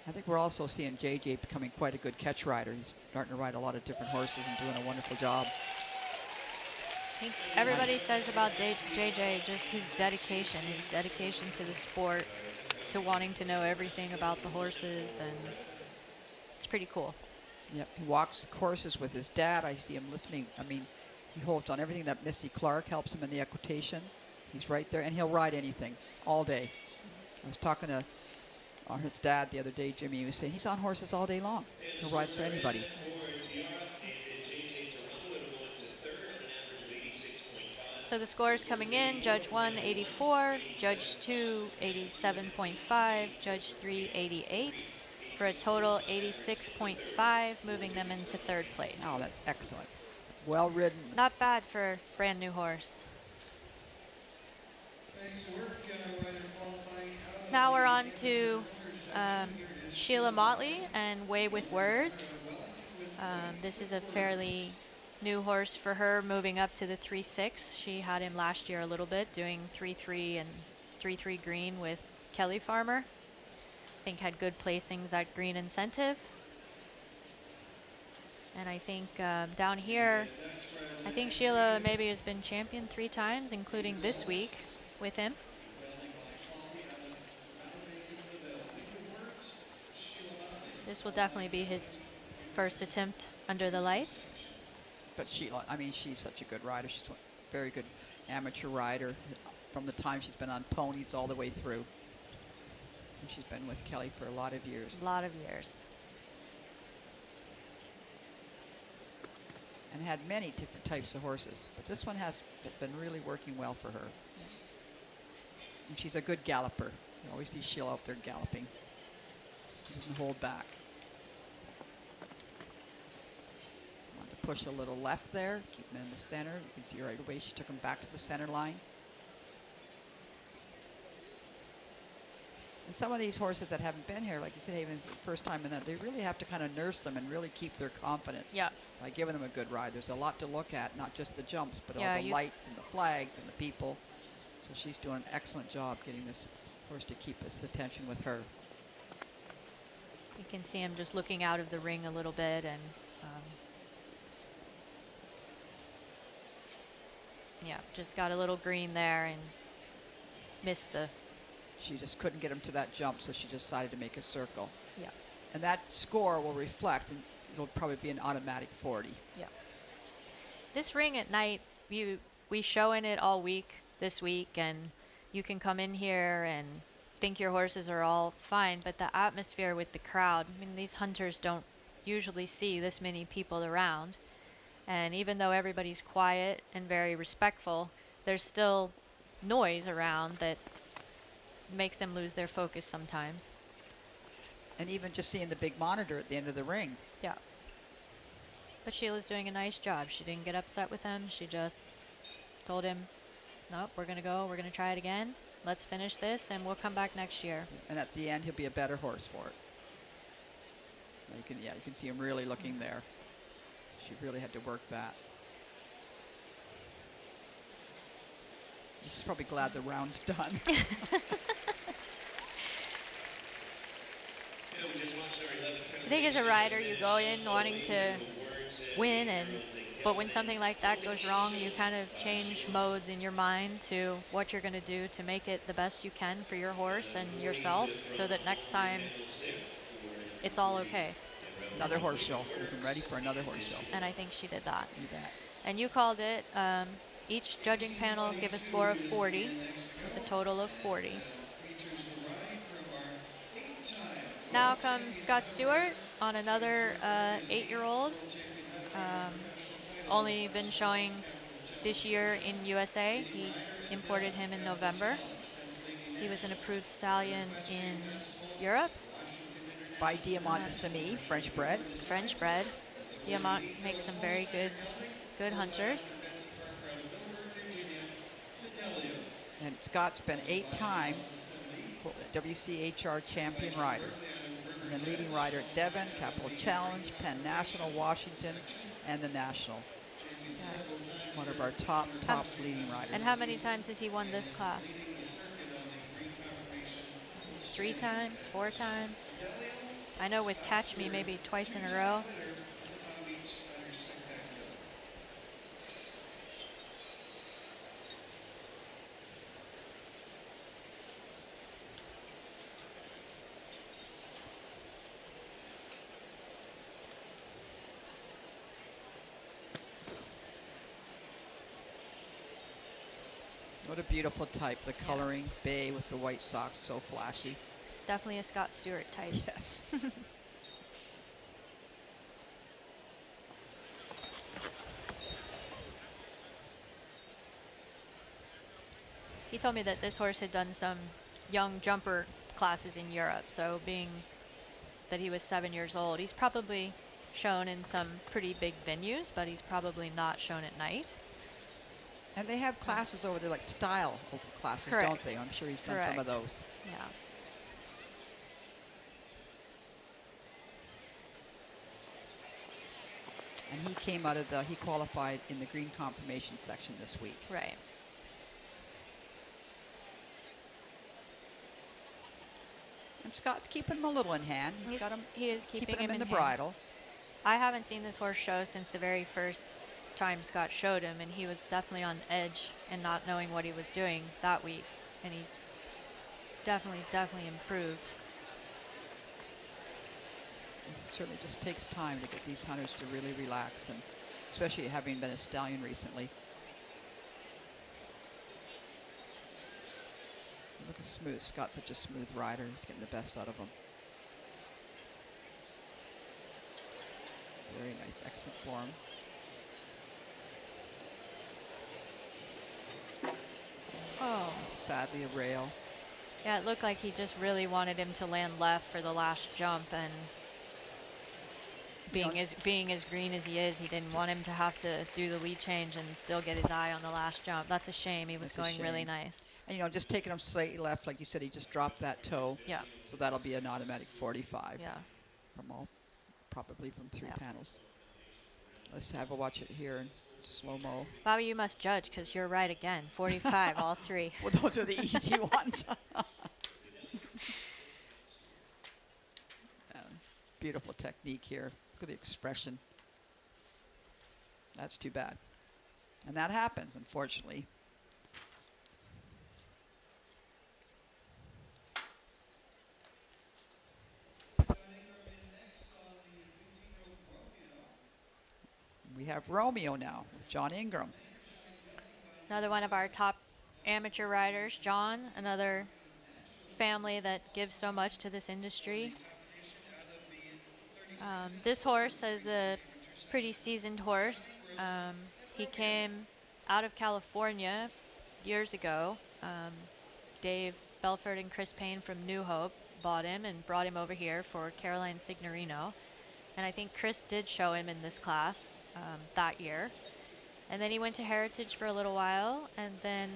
I think we're also seeing JJ becoming quite a good catch rider. He's starting to ride a lot of different horses and doing a wonderful job. I think everybody says about JJ just his dedication to the sport, to wanting to know everything about the horses, and it's pretty cool. Yep, he walks courses with his dad. I see him listening. I mean, he holds on everything that Missy Clark helps him in the equitation. He's right there, and he'll ride anything all day. I was talking to his dad the other day, Jimmy. He was saying he's on horses all day long. He'll ride for anybody. So the scores coming in: Judge 1, 84, Judge 2, 87.5, Judge 3, 88, for a total 86.5, moving them into third place. Oh, that's excellent. Well ridden. Not bad for a brand new horse. Now we're on to Sheila Motley and Way with Words. This is a fairly new horse for her, moving up to the 3-6. She had him last year a little bit, doing 3-3 and 3-3 green with Kelly Farmer. I think had good placings at Green Incentive. And I think down here, I think Sheila maybe has been champion 3 times, including this week with him. This will definitely be his first attempt under the lights. But Sheila, I mean, she's such a good rider. She's a very good amateur rider from the time she's been on ponies all the way through. And she's been with Kelly for a lot of years. A lot of years. And had many different types of horses. But this one has been really working well for her. And she's a good galloper. You always see Sheila out there galloping. She doesn't hold back. Want to push a little left there, keep him in the center. You can see right away she took him back to the center line. And some of these horses that haven't been here, like you said, Haven, it's the first time in that, they really have to kind of nurse them and really keep their confidence. Yeah. By giving them a good ride. There's a lot to look at, not just the jumps, but Yeah, all the lights and the flags and the people. So she's doing an excellent job getting this horse to keep his attention with her. You can see him just looking out of the ring a little bit, and yeah, just got a little green there and missed the She just couldn't get him to that jump, so she decided to make a circle. Yeah. And that score will reflect, and it'll probably be an automatic 40. Yeah. This ring at night, we show in it all week this week, and you can come in here and think your horses are all fine, but the atmosphere with the crowd, I mean, these hunters don't usually see this many people around. And even though everybody's quiet and very respectful, there's still noise around that makes them lose their focus sometimes. And even just seeing the big monitor at the end of the ring. Yeah. But Sheila's doing a nice job. She didn't get upset with him. She just told him, nope, we're going to go. We're going to try it again. Let's finish this, and we'll come back next year. And at the end, he'll be a better horse for it. You can see him really looking there. She really had to work that. She's probably glad the round's done. I think as a rider, you go in wanting to win, but when something like that goes wrong, you kind of change modes in your mind to what you're going to do to make it the best you can for your horse and yourself, so that next time it's all okay. Another horse show. We've been ready for another horse show. And I think she did that. You bet. And you called it, each judging panel give a score of 40, with a total of 40. Now comes Scott Stewart on another 8-year-old. Only been showing this year in USA. He imported him in November. He was an approved stallion in Europe. By Diamant de Semy, French bred. French bred. Diamant makes some very good hunters. And Scott's been 8-time WCHR champion rider. And then leading rider at Devon, Capital Challenge, Penn National, Washington, and the National. One of our top leading riders. And how many times has he won this class? 3 times, 4 times? I know with Catch Me, maybe twice in a row. What a beautiful type, the coloring, bay with the white socks, so flashy. Definitely a Scott Stewart type. Yes. He told me that this horse had done some young jumper classes in Europe, so being that he was 7 years old, he's probably shown in some pretty big venues, but he's probably not shown at night. And they have classes over there, like style classes, Correct. don't they? I'm sure he's done some of those. Yeah. And he came out of he qualified in the green confirmation section this week. Right. And Scott's keeping him a little in hand. He is keeping him in the hand. bridle. I haven't seen this horse show since the very first time Scott showed him, and he was definitely on edge and not knowing what he was doing that week, and he's definitely improved. It certainly just takes time to get these hunters to really relax, and especially having been a stallion recently. Look at smooth. Scott's such a smooth rider. He's getting the best out of him. Very nice, excellent form. Oh. Sadly, a rail. Yeah, it looked like he just really wanted him to land left for the last jump, and being as green as he is, he didn't want him to have to do the lead change and still get his eye on the last jump. That's a shame. He was going really nice. And just taking him slightly left, like you said, he just dropped that toe. Yeah. So that'll be an automatic 45. Yeah. Probably from 3 panels. Let's have a watch it here in slow-mo. Bobby, you must judge, because you're right again. 45, all 3. Well, those are the easy ones. Beautiful technique here. Look at the expression. That's too bad. And that happens, unfortunately. have Romeo now with John Ingram. Another one of our top amateur riders, John, another family that gives so much to this industry. This horse is a pretty seasoned horse. He came out of California years ago. Dave Belford and Chris Payne from New Hope bought him and brought him over here for Caroline Signorino. And I think Chris did show him in this class that year. And then he went to Heritage for a little while, and then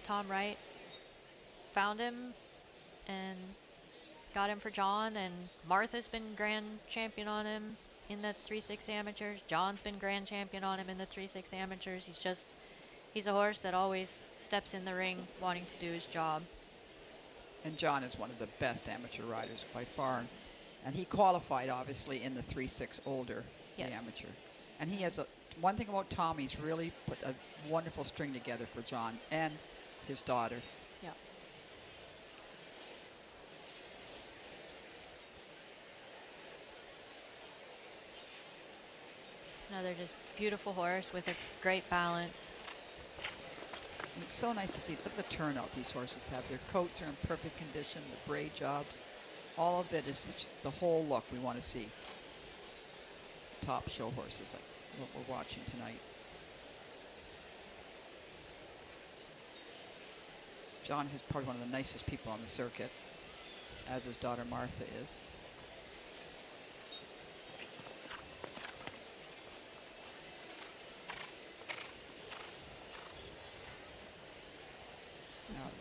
Tom Wright found him and got him for John, and Martha's been grand champion on him in the 3-6 amateurs. John's been grand champion on him in the 3-6 amateurs. He's a horse that always steps in the ring wanting to do his job. And John is one of the best amateur riders by far. And he qualified, obviously, in the 3-6 older, the Yes. amateur. And he has one thing about Tom, he's really put a wonderful string together for John and his daughter. Yeah. It's another just beautiful horse with a great balance. And it's so nice to see. Look at the turnout these horses have. Their coats are in perfect condition, the braid jobs. All of it is the whole look we want to see. Top show horses like what we're watching tonight. John is probably one of the nicest people on the circuit, as his daughter Martha is.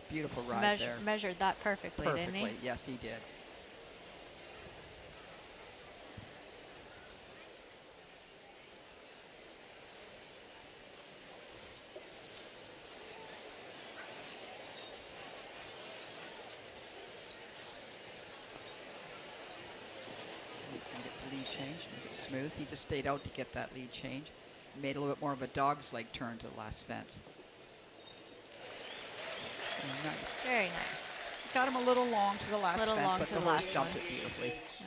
Beautiful ride there. Measured that perfectly, didn't he? Yes, he did. He's going to get the lead change, make it smooth. He just stayed out to get that lead change. Made a little bit more of a dog's leg turn to the last fence. Nice. Very nice. Got him a little long to the last Little fence, long but to the the horse last jumped one. it beautifully. Yeah.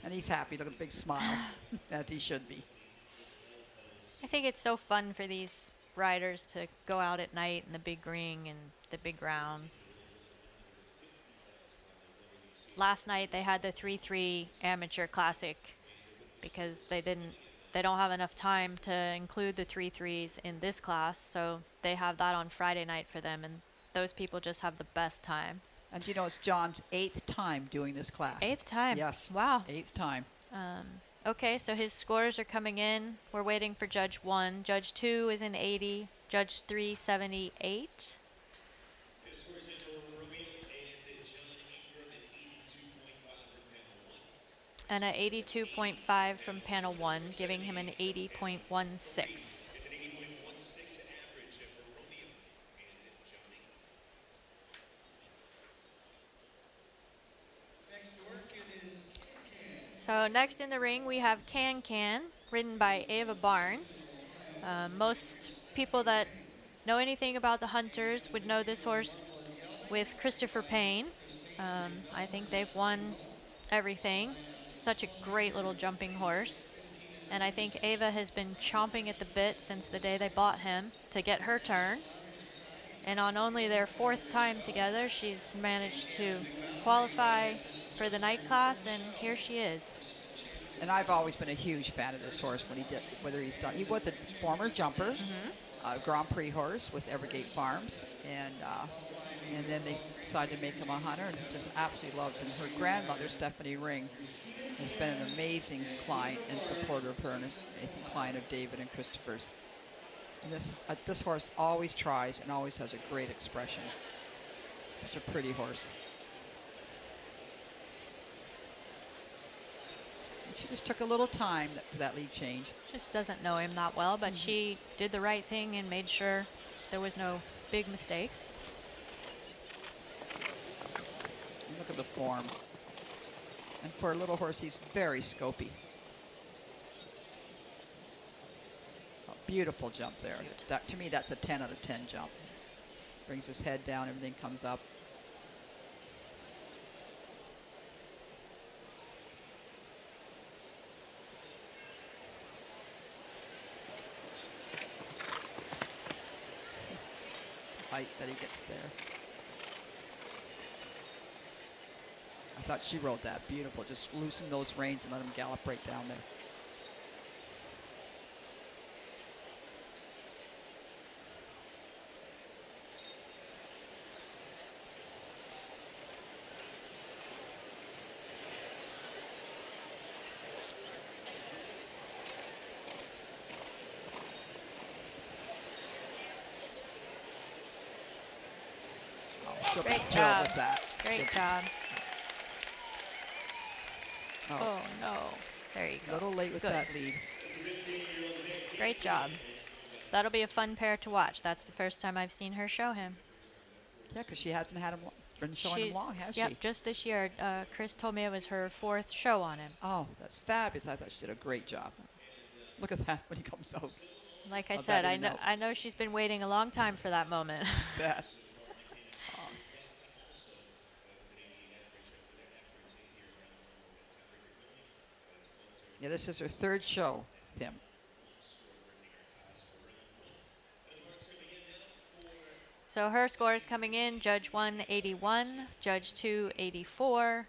And he's happy. Look at the big smile, as he should be. I think it's so fun for these riders to go out at night in the big ring and the big round. Last night they had the 3-3 amateur classic because they don't have enough time to include the 3-3s in this class, so they have that on Friday night for them, and those people just have the best time. And you know, it's John's 8th time doing this class. 8th time? Yes. Wow. 8th time. Okay, so his scores are coming in. We're waiting for Judge 1. Judge 2 is in 80. Judge 3, 78. His scores in for Romeo and John Ingram at 82.5 from panel 1. And an 82.5 from panel 1, giving him an 80.16. It's an 80.16 average for Romeo and Johnny. Next to work it is So next in the ring we have Can Can, ridden by Ava Barnes. Most people that know anything about the Hunters would know this horse with Christopher Payne. I think they've won everything. Such a great little jumping horse. And I think Ava has been chomping at the bit since the day they bought him to get her turn. And on only their 4th time together, she's managed to qualify for the night class, and here she is. And I've always been a huge fan of this horse when he did, whether he's done. He was a former jumper, Grand Prix horse with Evergate Farms, and then they decided to make him a hunter, and he just absolutely loves him. Her grandmother, Stephanie Ring, has been an amazing client and supporter of her, and an amazing client of David and Christopher's. And this horse always tries and always has a great expression. Such a pretty horse. And she just took a little time for that lead change. Just doesn't know him that well, but she did the right thing and made sure there was no big mistakes. And look at the form. And for a little horse, he's very scopy. A beautiful jump there. That, to me, that's a 10 out of 10 jump. Brings his head down, everything comes up. height that he gets there. I thought she rode that beautiful. Just loosen those reins and let him gallop right down there. She'll be Great thrilled job. with that. Great job. Oh, Oh, no. There you a go. little late with Good. that lead. Great job. That'll be a fun pair to watch. That's the first time I've seen her show him. Yeah, because she hasn't had him been showing him long, has Yep, she? just this year. Chris told me it was her 4th show on him. Oh, that's fabulous. I thought she did a great job. Look at that when he comes out. Like I Of said, that I in know and out. I know she's been waiting a long time for that moment. That. Yeah, this is her 3rd show with him. So her scores coming in: Judge 1 81, Judge 2 84,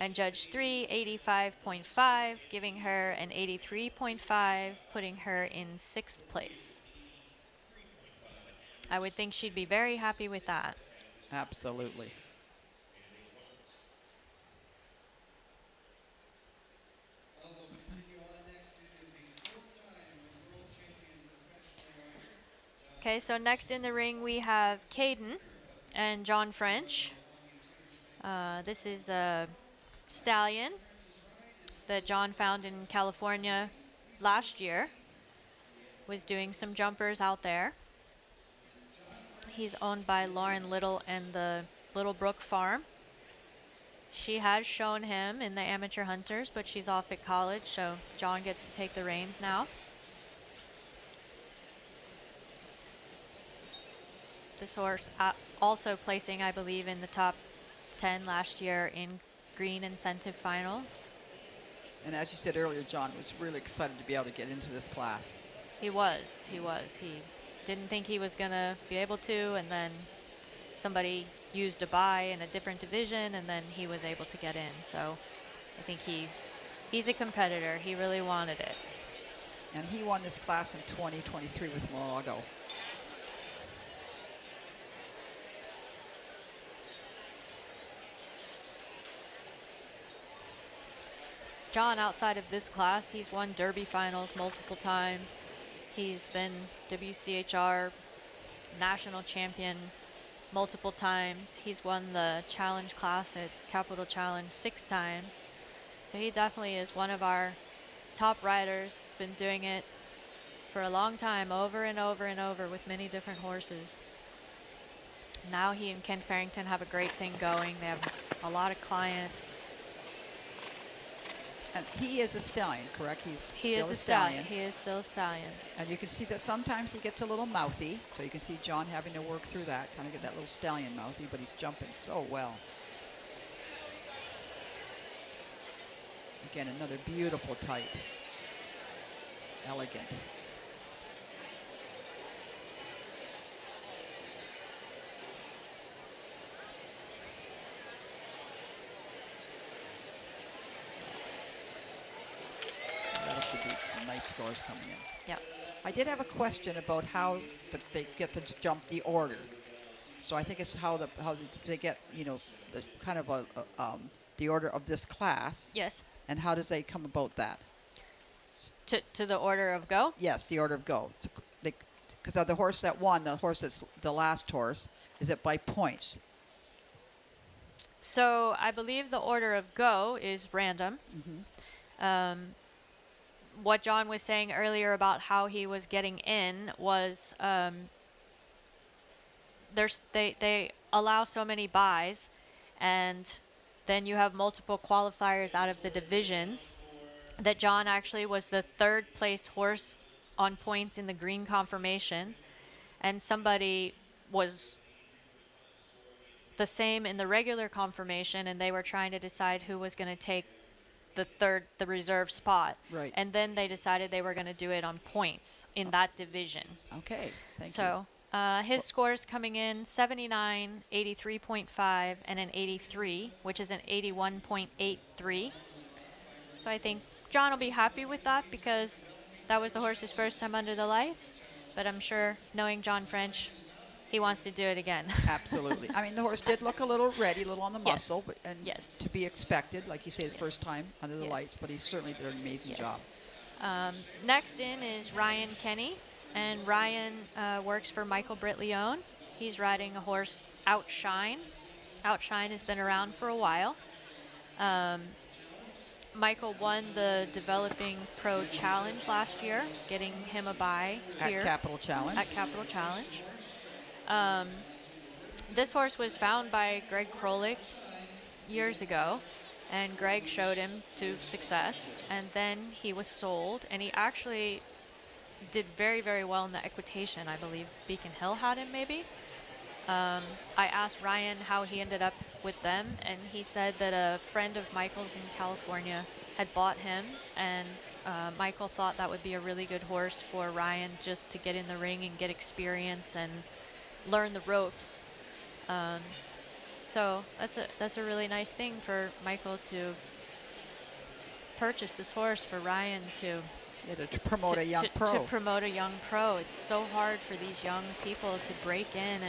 and Judge 3 85.5, giving her an 83.5, putting her in 6th place. I would think she'd be very happy with that. Absolutely. We'll continue on next. It is a 4-time world champion professional rider. Okay, so next in the ring we have Caden and John French. This is a stallion that John found in California last year. Was doing some jumpers out there. He's owned by Lauren Little and the Little Brook Farm. She has shown him in the Amateur Hunters, but she's off at college, so John gets to take the reins now. This horse also placing, I believe, in the top 10 last year in green incentive finals. And as you said earlier, John was really excited to be able to get into this class. He was. He didn't think he was going to be able to, and then somebody used a buy in a different division, and then he was able to get in. So I think he's a competitor. He really wanted it. And he won this class in 2023 with Malago. John, outside of this class, he's won Derby finals multiple times. He's been WCHR national champion multiple times. He's won the challenge class at Capital Challenge 6 times. So he definitely is one of our top riders. He's been doing it for a long time, over and over and over, with many different horses. Now he and Ken Farrington have a great thing going. They have a lot of clients. And he is a stallion, correct? He is a stallion. He is still a stallion. And you can see that sometimes he gets a little mouthy, so you can see John having to work through that, kind of get that little stallion mouthy, but he's jumping so well. Again, another beautiful type. Elegant. That'll be some nice scores coming in. Yep. I did have a question about how they get to jump the order. So I think it's how they get, the kind of the order of this class. Yes. And how does they come about that? To the order of go? Yes, the order of go. Because the horse that won, the horse that's the last horse, is it by points? So I believe the order of go is random. What John was saying earlier about how he was getting in was they allow so many buys, and then you have multiple qualifiers out of the divisions. That John actually was the 3rd place horse on points in the green confirmation, and somebody was the same in the regular confirmation, and they were trying to decide who was going to take the reserve spot. Right. And then they decided they were going to do it on points in that division. Okay, thank you. So his scores coming in 79, 83.5, and an 83, which is an 81.83. So I think John will be happy with that because that was the horse's first time under the lights. But I'm sure, knowing John French, he wants to do it again. Absolutely. I mean, the horse did look a little ready, a little on the Yes. muscle, but, and Yes. to be expected, like you say, the Yes. first time under the Yes. lights, but he certainly did an amazing Yes. job. Next in is Ryan Kenny, and Ryan works for Michael Britt-Leone. He's riding a horse, Outshine. Outshine has been around for a while. Michael won the Developing Pro Challenge last year, getting him a bye here. At Capital Challenge. At Capital Challenge. This horse was found by Greg Krolik years ago, and Greg showed him to success, and then he was sold, and he actually did very, very well in the equitation. I believe Beacon Hill had him maybe. I asked Ryan how he ended up with them, and he said that a friend of Michael's in California had bought him, and Michael thought that would be a really good horse for Ryan just to get in the ring and get experience and learn the ropes. So that's a really nice thing for Michael to purchase this horse for Ryan to promote a young pro. To promote a young pro. It's so hard for these young people to break in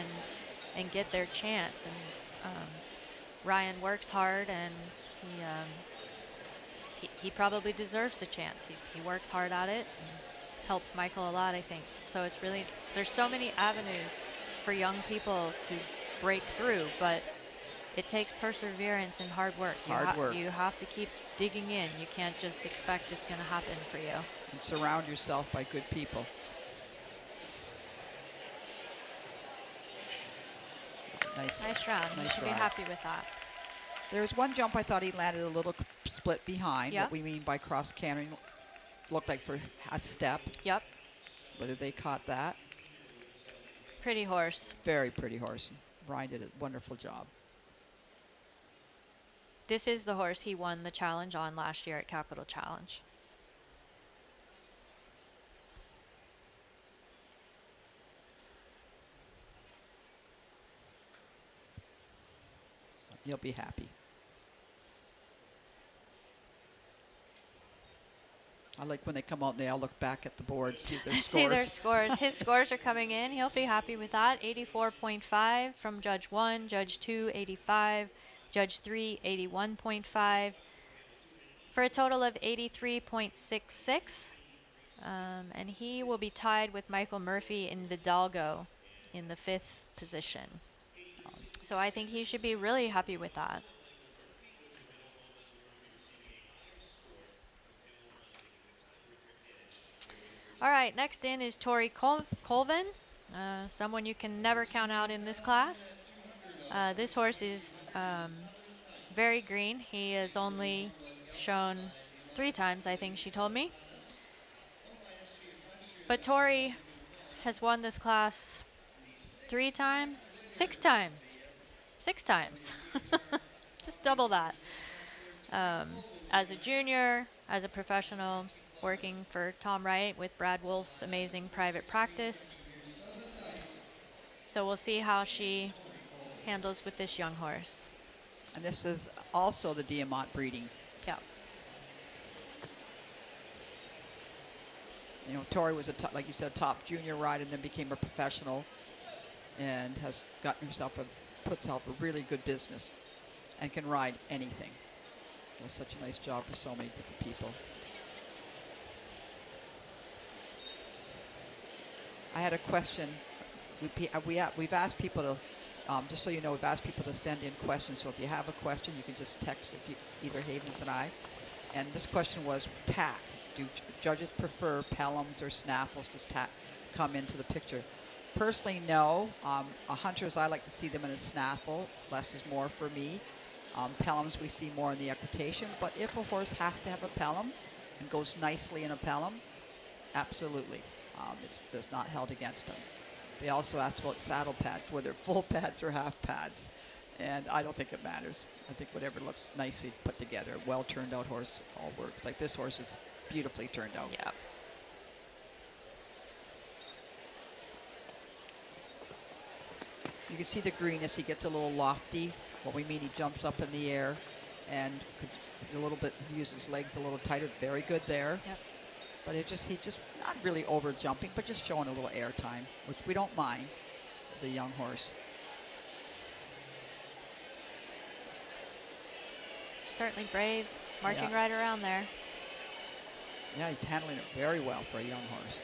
and get their chance. And Ryan works hard, and he probably deserves the chance. He works hard at it and helps Michael a lot, I think. So it's really, there's so many avenues for young people to break through, but it takes perseverance and hard work. Hard work. You have to keep digging in. You can't just expect it's going to happen for you. And surround yourself by good people. Nice round. You Nice should be ride. happy with that. There's one jump I thought he landed a little split behind. Yeah. What we mean by cross cantering looked like for a step. Yep. Whether they caught that. Pretty horse. Very pretty horse. Ryan did a wonderful job. This is the horse he won the challenge on last year at Capital Challenge. You'll be happy. I like when they come out and they all look back at the board, see their scores. See their scores. His scores are coming in. He'll be happy with that. 84.5 from Judge 1, Judge 2, 85, Judge 3, 81.5, for a total of 83.66. And he will be tied with Michael Murphy in Vidalgo in the 5th position. So I think he should be really happy with that. All right, next in is Tori Colvin, someone you can never count out in this class. This horse is very green. He has only shown 3 times, I think she told me. But Tori has won this class 3 times, 6 times. 6 times. Just double that. As a junior, as a professional, working for Tom Wright with Brad Wolf's amazing private practice. So we'll see how she handles with this young horse. And this is also the Diamant breeding. Yeah. You know, Tori was like you said, a top junior rider, and then became a professional, and has gotten herself puts herself a really good business, and can ride anything. Does such a nice job for so many different people. I had a question. We've asked people to, just so you know, we've asked people to send in questions. So if you have a question, you can just text either Havens and I. And this question was tack. Do judges prefer pelhams or snaffles? Does tack come into the picture? Personally, no. Hunters, I like to see them in a snaffle. Less is more for me. Pelhams we see more in the equitation. But if a horse has to have a pelham and goes nicely in a pelham, absolutely. It's not held against them. They also asked about saddle pads, whether full pads or half pads. And I don't think it matters. I think whatever looks nicely put together, well turned out horse, all works. Like this horse is beautifully turned out. Yeah. You can see the green as he gets a little lofty. What we mean, he jumps up in the air and could a little bit use his legs a little tighter. Very good there. Yep. But he's just not really over jumping, but just showing a little air time, which we don't mind as a young horse. Certainly brave, marching Yeah. right around there. Yeah, he's handling it very well for a young horse.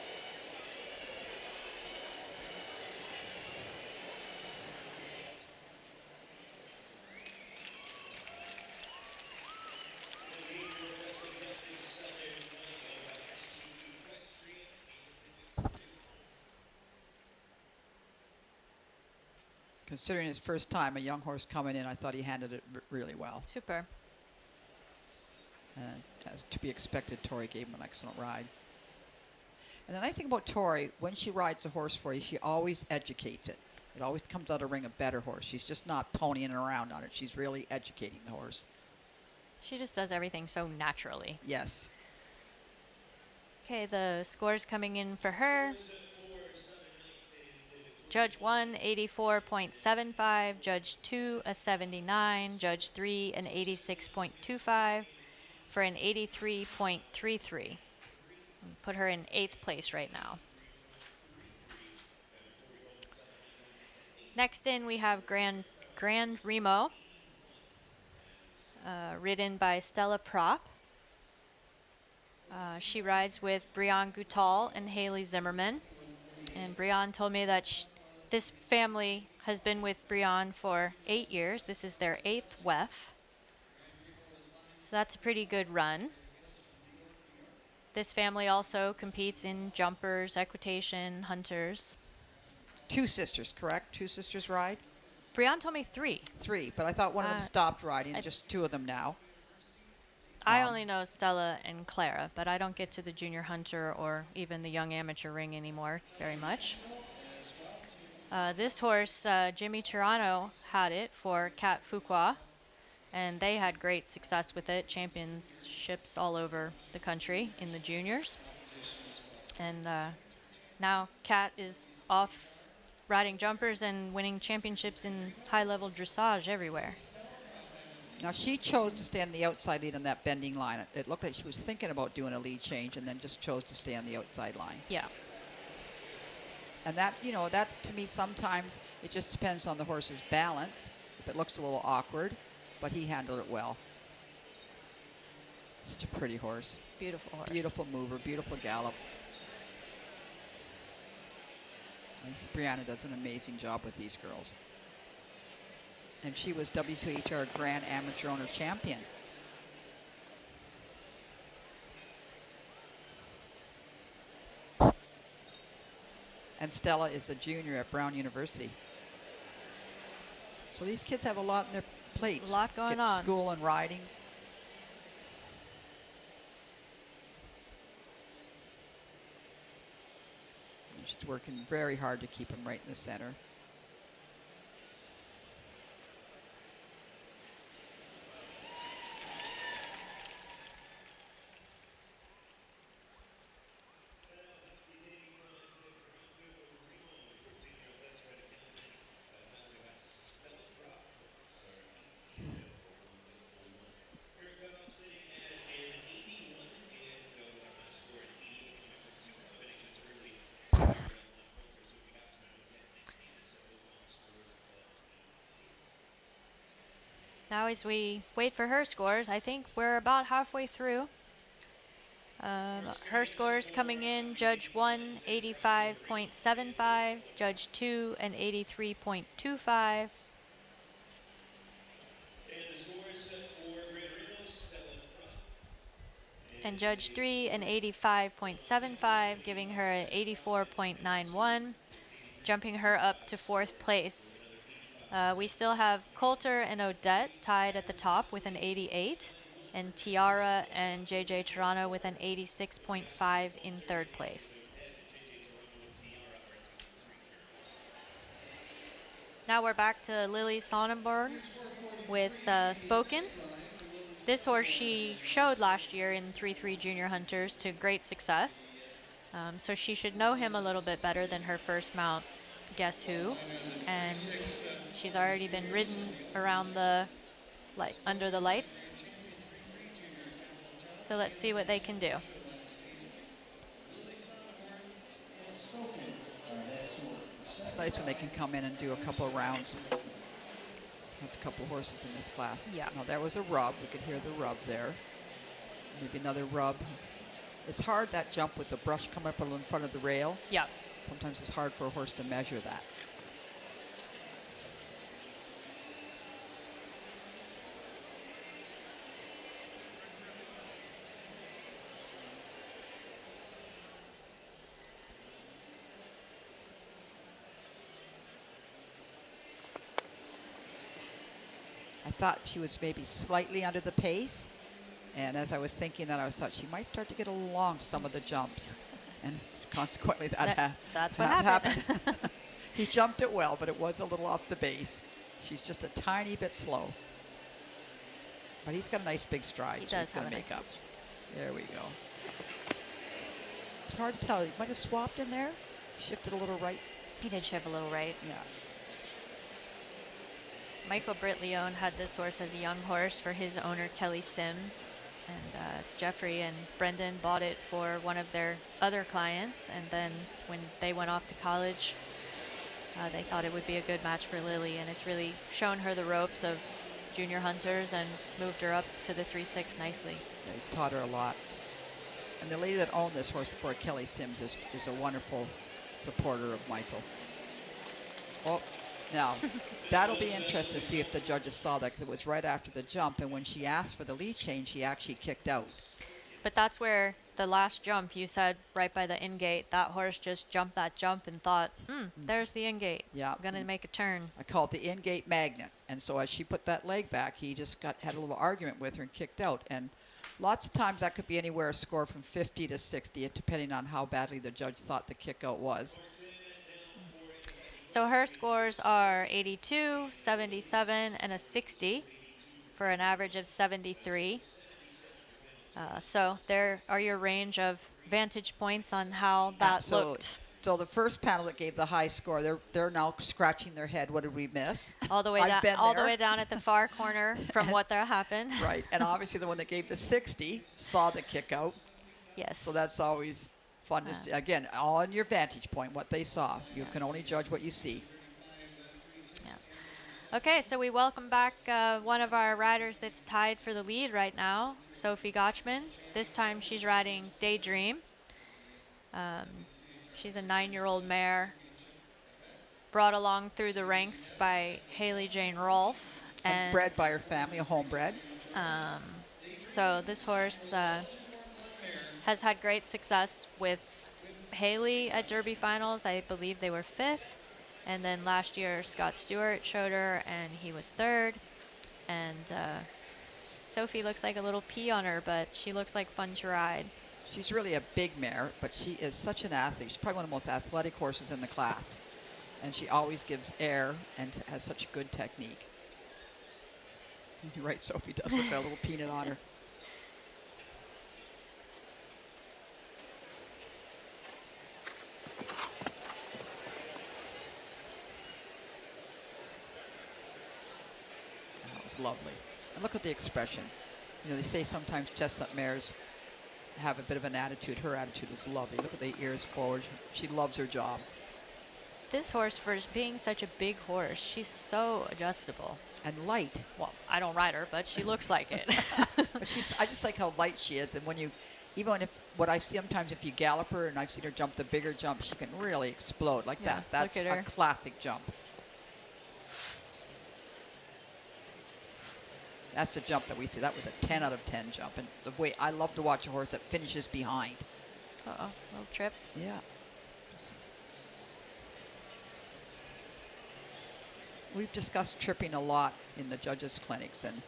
Considering his first time, a young horse coming in, I thought he handled it really well. Super. And as to be expected, Tori gave him an excellent ride. And the nice thing about Tori, when she rides a horse for you, she always educates it. It always comes out of ring a better horse. She's just not ponying around on it. She's really educating the horse. She just does everything so naturally. Yes. Okay, the scores coming in for her. Judge 1, 84.75. Judge 2, a 79. Judge 3, an 86.25 for an 83.33. Put her in 8th place right now. Next in, we have Grand Remo, ridden by Stella Prop. She rides with Brianne Goutal and Haley Zimmerman. And Brianne told me that this family has been with Brianne for 8 years. This is their 8th WEF. So that's a pretty good run. This family also competes in jumpers, equitation, hunters. 2 sisters, correct? 2 sisters ride? Brianne told me 3. 3, but I thought one of them stopped riding, just 2 of them now. I only know Stella and Clara, but I don't get to the junior hunter or even the young amateur ring anymore very much. This horse, Jimmy Tirano, had it for Cat Fuqua, and they had great success with it, championships all over the country in the juniors. And now Cat is off riding jumpers and winning championships in high-level dressage everywhere. Now, she chose to stay on the outside lead on that bending line. It looked like she was thinking about doing a lead change and then just chose to stay on the outside line. Yeah. And that, that to me sometimes it just depends on the horse's balance. If it looks a little awkward, but he handled it well. Such a pretty horse. Beautiful horse. Beautiful mover, beautiful gallop. Brianna does an amazing job with these girls. And she was WCHR Grand Amateur Owner Champion. And Stella is a junior at Brown University. So these kids have a lot on their plates. A lot going Get on. School and riding. And she's working very hard to keep him right in the center. Now as we wait for her scores, I think we're about halfway through. Her scores coming in, Judge 1, 85.75, Judge 2, an 83.25. And Judge 3, an 85.75, giving her an 84.91, jumping her up to 4th place. We still have Coulter and Odette tied at the top with an 88, and Tiara and JJ Toronto with an 86.5 in 3rd place. Now we're back to Lily Sonnenborg with Spoken. This horse she showed last year in 3-3 Junior Hunters to great success. So she should know him a little bit better than her first mount, Guess Who. And she's already been ridden around the under the lights. So let's see what they can do. It's nice when they can come in and do a couple of rounds. Have a couple of horses in this class. Yeah. Now there was a rub. We could hear the rub there. Maybe another rub. It's hard, that jump with the brush coming up a little in front of the rail. Yeah. Sometimes it's hard for a horse to measure that. I thought she was maybe slightly under the pace. And as I was thinking that, I thought she might start to get along some of the jumps. And consequently, that's what happened. He jumped it well, but it was a little off the base. She's just a tiny bit slow. But he's got a nice big stride. He so does he's going have to a make nice up. There we go. It's hard to tell. He might have swapped in there. Shifted a little right. He did shift a little right. Yeah. Michael Britt-Leone had this horse as a young horse for his owner, Kelly Sims. And Jeffrey and Brendan bought it for one of their other clients. And then when they went off to college, they thought it would be a good match for Lily. And it's really shown her the ropes of junior hunters and moved her up to the 3-6 nicely. Yeah, he's taught her a lot. And the lady that owned this horse before, Kelly Sims, is a wonderful supporter of Michael. Oh, now, that'll be interesting to see if the judges saw that, 'cause it was right after the jump, and when she asked for the lead change, she actually kicked out. But that's where the last jump, you said right by the in-gate, that horse just jumped that jump and thought, there's the in-gate. Yeah. I'm going to make a turn. I call it the in-gate magnet. And so as she put that leg back, he just had a little argument with her and kicked out. And lots of times that could be anywhere a score from 50 to 60, depending on how badly the judge thought the kick out was. So her scores are 82, 77, and a 60 for an average of 73. So there are your range of vantage points on how that Absolutely. looked. So the first panel that gave the high score, they're now scratching their head. What did we miss? All the way I've down, been all the there. way down at the far corner from what there happened. Right, and obviously the one that gave the 60 saw the kick out. Yes. So that's always fun to see. Again, all on your vantage point, what they saw. You can only judge what you see. Okay, so we welcome back one of our riders that's tied for the lead right now, Sophie Gotchman. This time she's riding Daydream. She's a 9-year-old mare brought along through the ranks by Haley Jane Rolfe. And bred by her family, a homebred. So this horse has had great success with Haley at Derby finals. I believe they were 5th. And then last year, Scott Stewart showed her, and he was 3rd. And Sophie looks like a little pea on her, but she looks like fun to ride. She's really a big mare, but she is such an athlete. She's probably one of the most athletic horses in the class. And she always gives air and has such good technique. You're right, Sophie does look a little peanut on her. Lovely. And look at the expression. You know, they say sometimes chestnut mares have a bit of an attitude. Her attitude is lovely. Look at the ears forward. She loves her job. This horse, for being such a big horse, she's so adjustable. And light. Well, I don't ride her, but she looks like it. But I just like how light she is. And when you, even if, what I see sometimes if you gallop her, and I've seen her jump the bigger jump, she can really explode like that. That's look at her. A classic jump. That's the jump that we see. That was a 10 out of 10 jump. And the way I love to watch a horse that finishes behind. Uh-oh, little trip. Yeah. We've discussed tripping a lot in the judges' clinics, and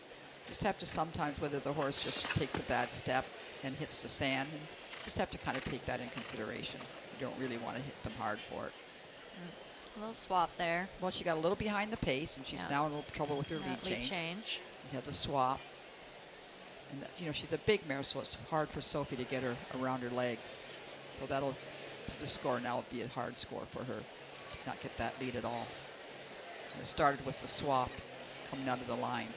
just have to sometimes, whether the horse just takes a bad step and hits the sand, and just have to kind of take that in consideration. You don't really want to hit them hard for it. A little swap there. Well, she got a little behind the pace, and she's Yeah. now in a little trouble with her lead That change. You had the swap. And, you know, she's a big mare, so it's hard for Sophie to get her around her leg. So that'll, the score now will be a hard score for her. Not get that lead at all. And it started with the swap coming out of the line.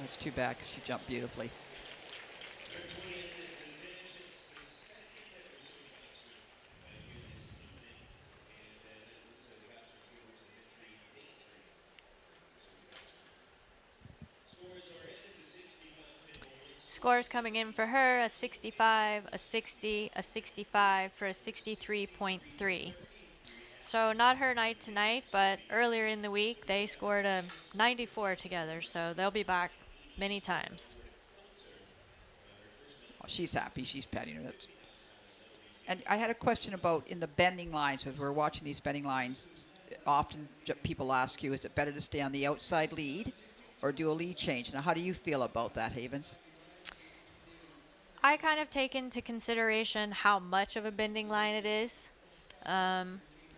That's too bad because she jumped beautifully. Their 20th to finish. It's the second that was so much here this evening. And that was the Gotcha 3 horses entry, Daydream. Scores are in. It's a 65 pinball. Scores coming in for her, a 65, a 60, a 65 for a 63.3. So not her night tonight, but earlier in the week they scored a 94 together, so they'll be back many times. Oh, she's happy. She's patting her. And I had a question about in the bending lines, as we're watching these bending lines, often people ask you, is it better to stay on the outside lead or do a lead change? Now, how do you feel about that, Havens? I kind of take into consideration how much of a bending line it is.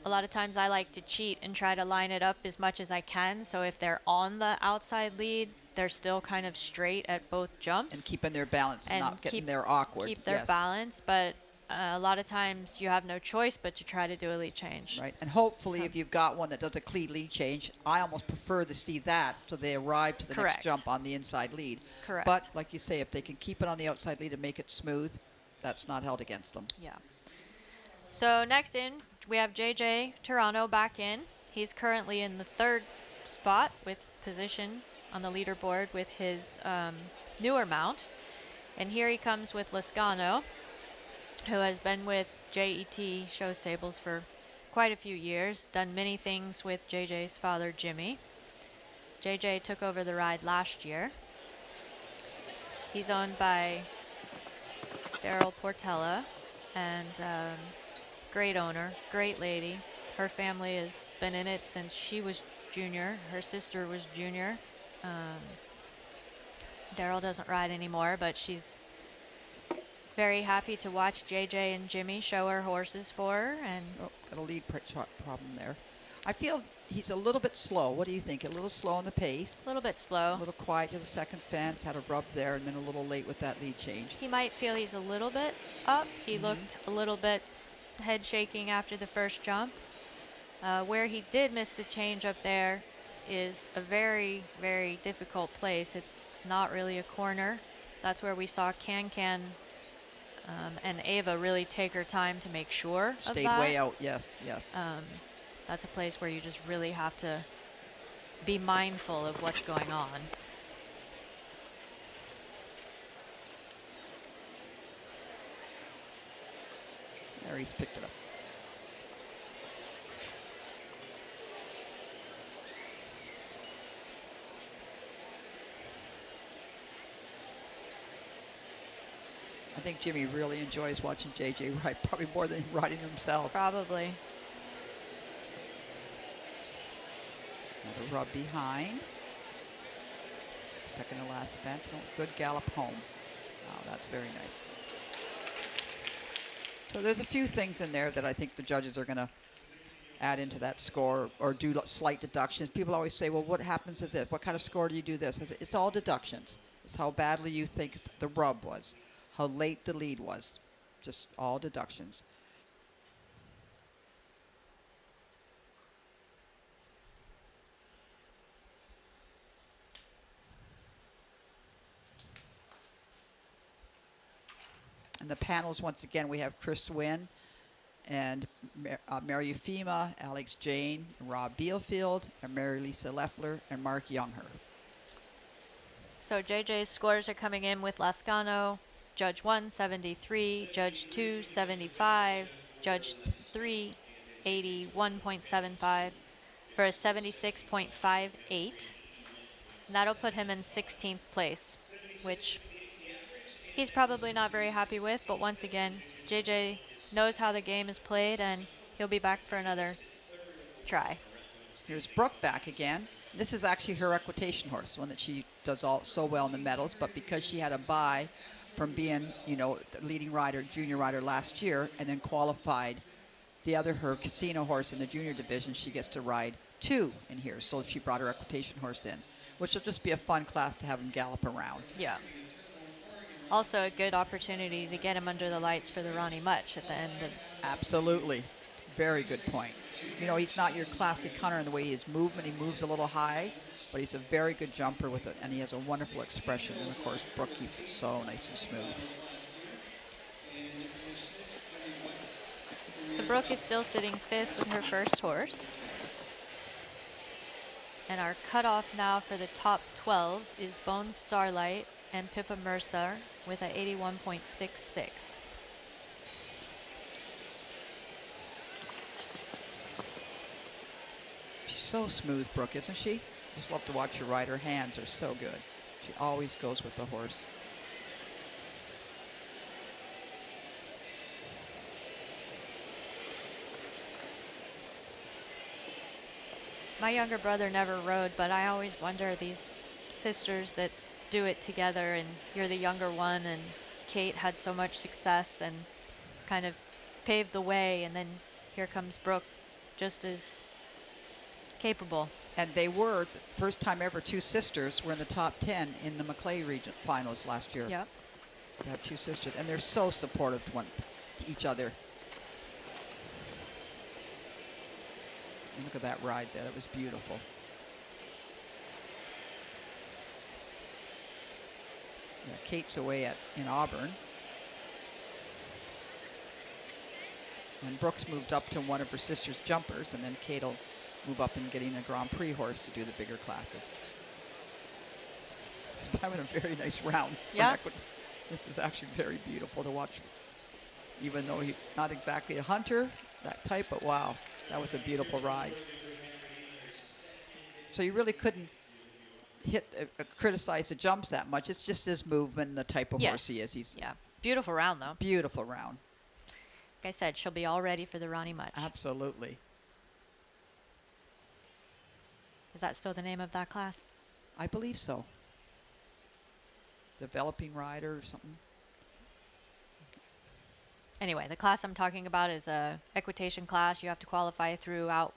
A lot of times I like to cheat and try to line it up as much as I can, so if they're on the outside lead, they're still kind of straight at both jumps. And keeping their balance and not getting there awkward. Keep their balance, but a lot of times you have no choice but to try to do a lead change. Right, and hopefully if you've got one that does a clean lead change, I almost prefer to see that so they arrive to the next jump on the inside lead. Correct. But like you say, if they can keep it on the outside lead and make it smooth, that's not held against them. Yeah. So next in, we have JJ Toronto back in. He's currently in the 3rd spot with position on the leaderboard with his newer mount. And here he comes with Lascano, who has been with JET show stables for quite a few years, done many things with JJ's father, Jimmy. JJ took over the ride last year. He's owned by Daryl Portella, and great owner, great lady. Her family has been in it since she was junior. Her sister was junior. Daryl doesn't ride anymore, but she's very happy to watch JJ and Jimmy show her horses for her. And got a lead problem there. I feel he's a little bit slow. What do you think? A little slow on the pace? A little bit slow. A little quiet to the second fence, had a rub there, and then a little late with that lead change. He might feel he's a little bit up. He looked a little bit head shaking after the first jump. Where he did miss the change up there is a very, very difficult place. It's not really a corner. That's where we saw Can and Ava really take her time to make sure of that. Stayed way out, yes, yes. That's a place where you just really have to be mindful of what's going on. There, he's picked it up. I think Jimmy really enjoys watching JJ ride, probably more than riding himself. Probably. Another rub behind. Second to last fence. Oh, good gallop home. Wow, that's very nice. So there's a few things in there that I think the judges are going to add into that score or do slight deductions. People always say, well, what happens is this? What kind of score do you do this? It's all deductions. It's how badly you think the rub was, how late the lead was. Just all deductions. And the panels, once again, we have Chris Wynn and Mary Euphema, Alex Jane, and Rob Bealfield, and Mary Lisa Leffler, and Mark Youngher. So JJ's scores are coming in with Lascano, Judge 1, 73, Judge 2, 75, Judge 3, 81.75 for a 76.58. And that'll put him in 16th place, which he's probably not very happy with, but once again, JJ knows how the game is played, and he'll be back for another try. Here's Brooke back again. This is actually her equitation horse, one that she does so well in the medals, but because she had a bye from being, you know, the leading rider, junior rider last year, and then qualified her casino horse in the junior division. She gets to ride 2 in here. So she brought her equitation horse in, which will just be a fun class to have him gallop around. Yeah. Also a good opportunity to get him under the lights for the Ronnie Much at the end of. Absolutely. Very good point. You know, he's not your classic hunter in the way his movement. He moves a little high, but he's a very good jumper with it, and he has a wonderful expression. And of course, Brooke keeps it so nice and smooth. So Brooke is still sitting 5th with her first horse. And our cutoff now for the top 12 is Bone Starlight and Pippa Mercer with a 81.66. She's so smooth, Brooke, isn't she? Just love to watch her ride. Her hands are so good. She always goes with the horse. My younger brother never rode, but I always wonder, these sisters that do it together, and you're the younger one, and Kate had so much success and kind of paved the way, and then here comes Brooke, just as capable. And they were, the first time ever, 2 sisters were in the top 10 in the Maclay region finals last year. Yep. To have 2 sisters, and they're so supportive to each other. And look at that ride there. That was beautiful. Yeah, Kate's away in Auburn. And Brooks moved up to one of her sister's jumpers, and then Kate will move up and getting a Grand Prix horse to do the bigger classes. It's having a very nice round. Yeah. This is actually very beautiful to watch. Even though he's not exactly a hunter, that type, but wow, that was a beautiful ride. So you really couldn't criticize the jumps that much. It's just his movement and the type of horse he is. Yeah, beautiful round though. Beautiful round. Like I said, she'll be all ready for the Ronnie Much. Absolutely. Is that still the name of that class? I believe so. Developing rider or something. Anyway, the class I'm talking about is a equitation class. You have to qualify throughout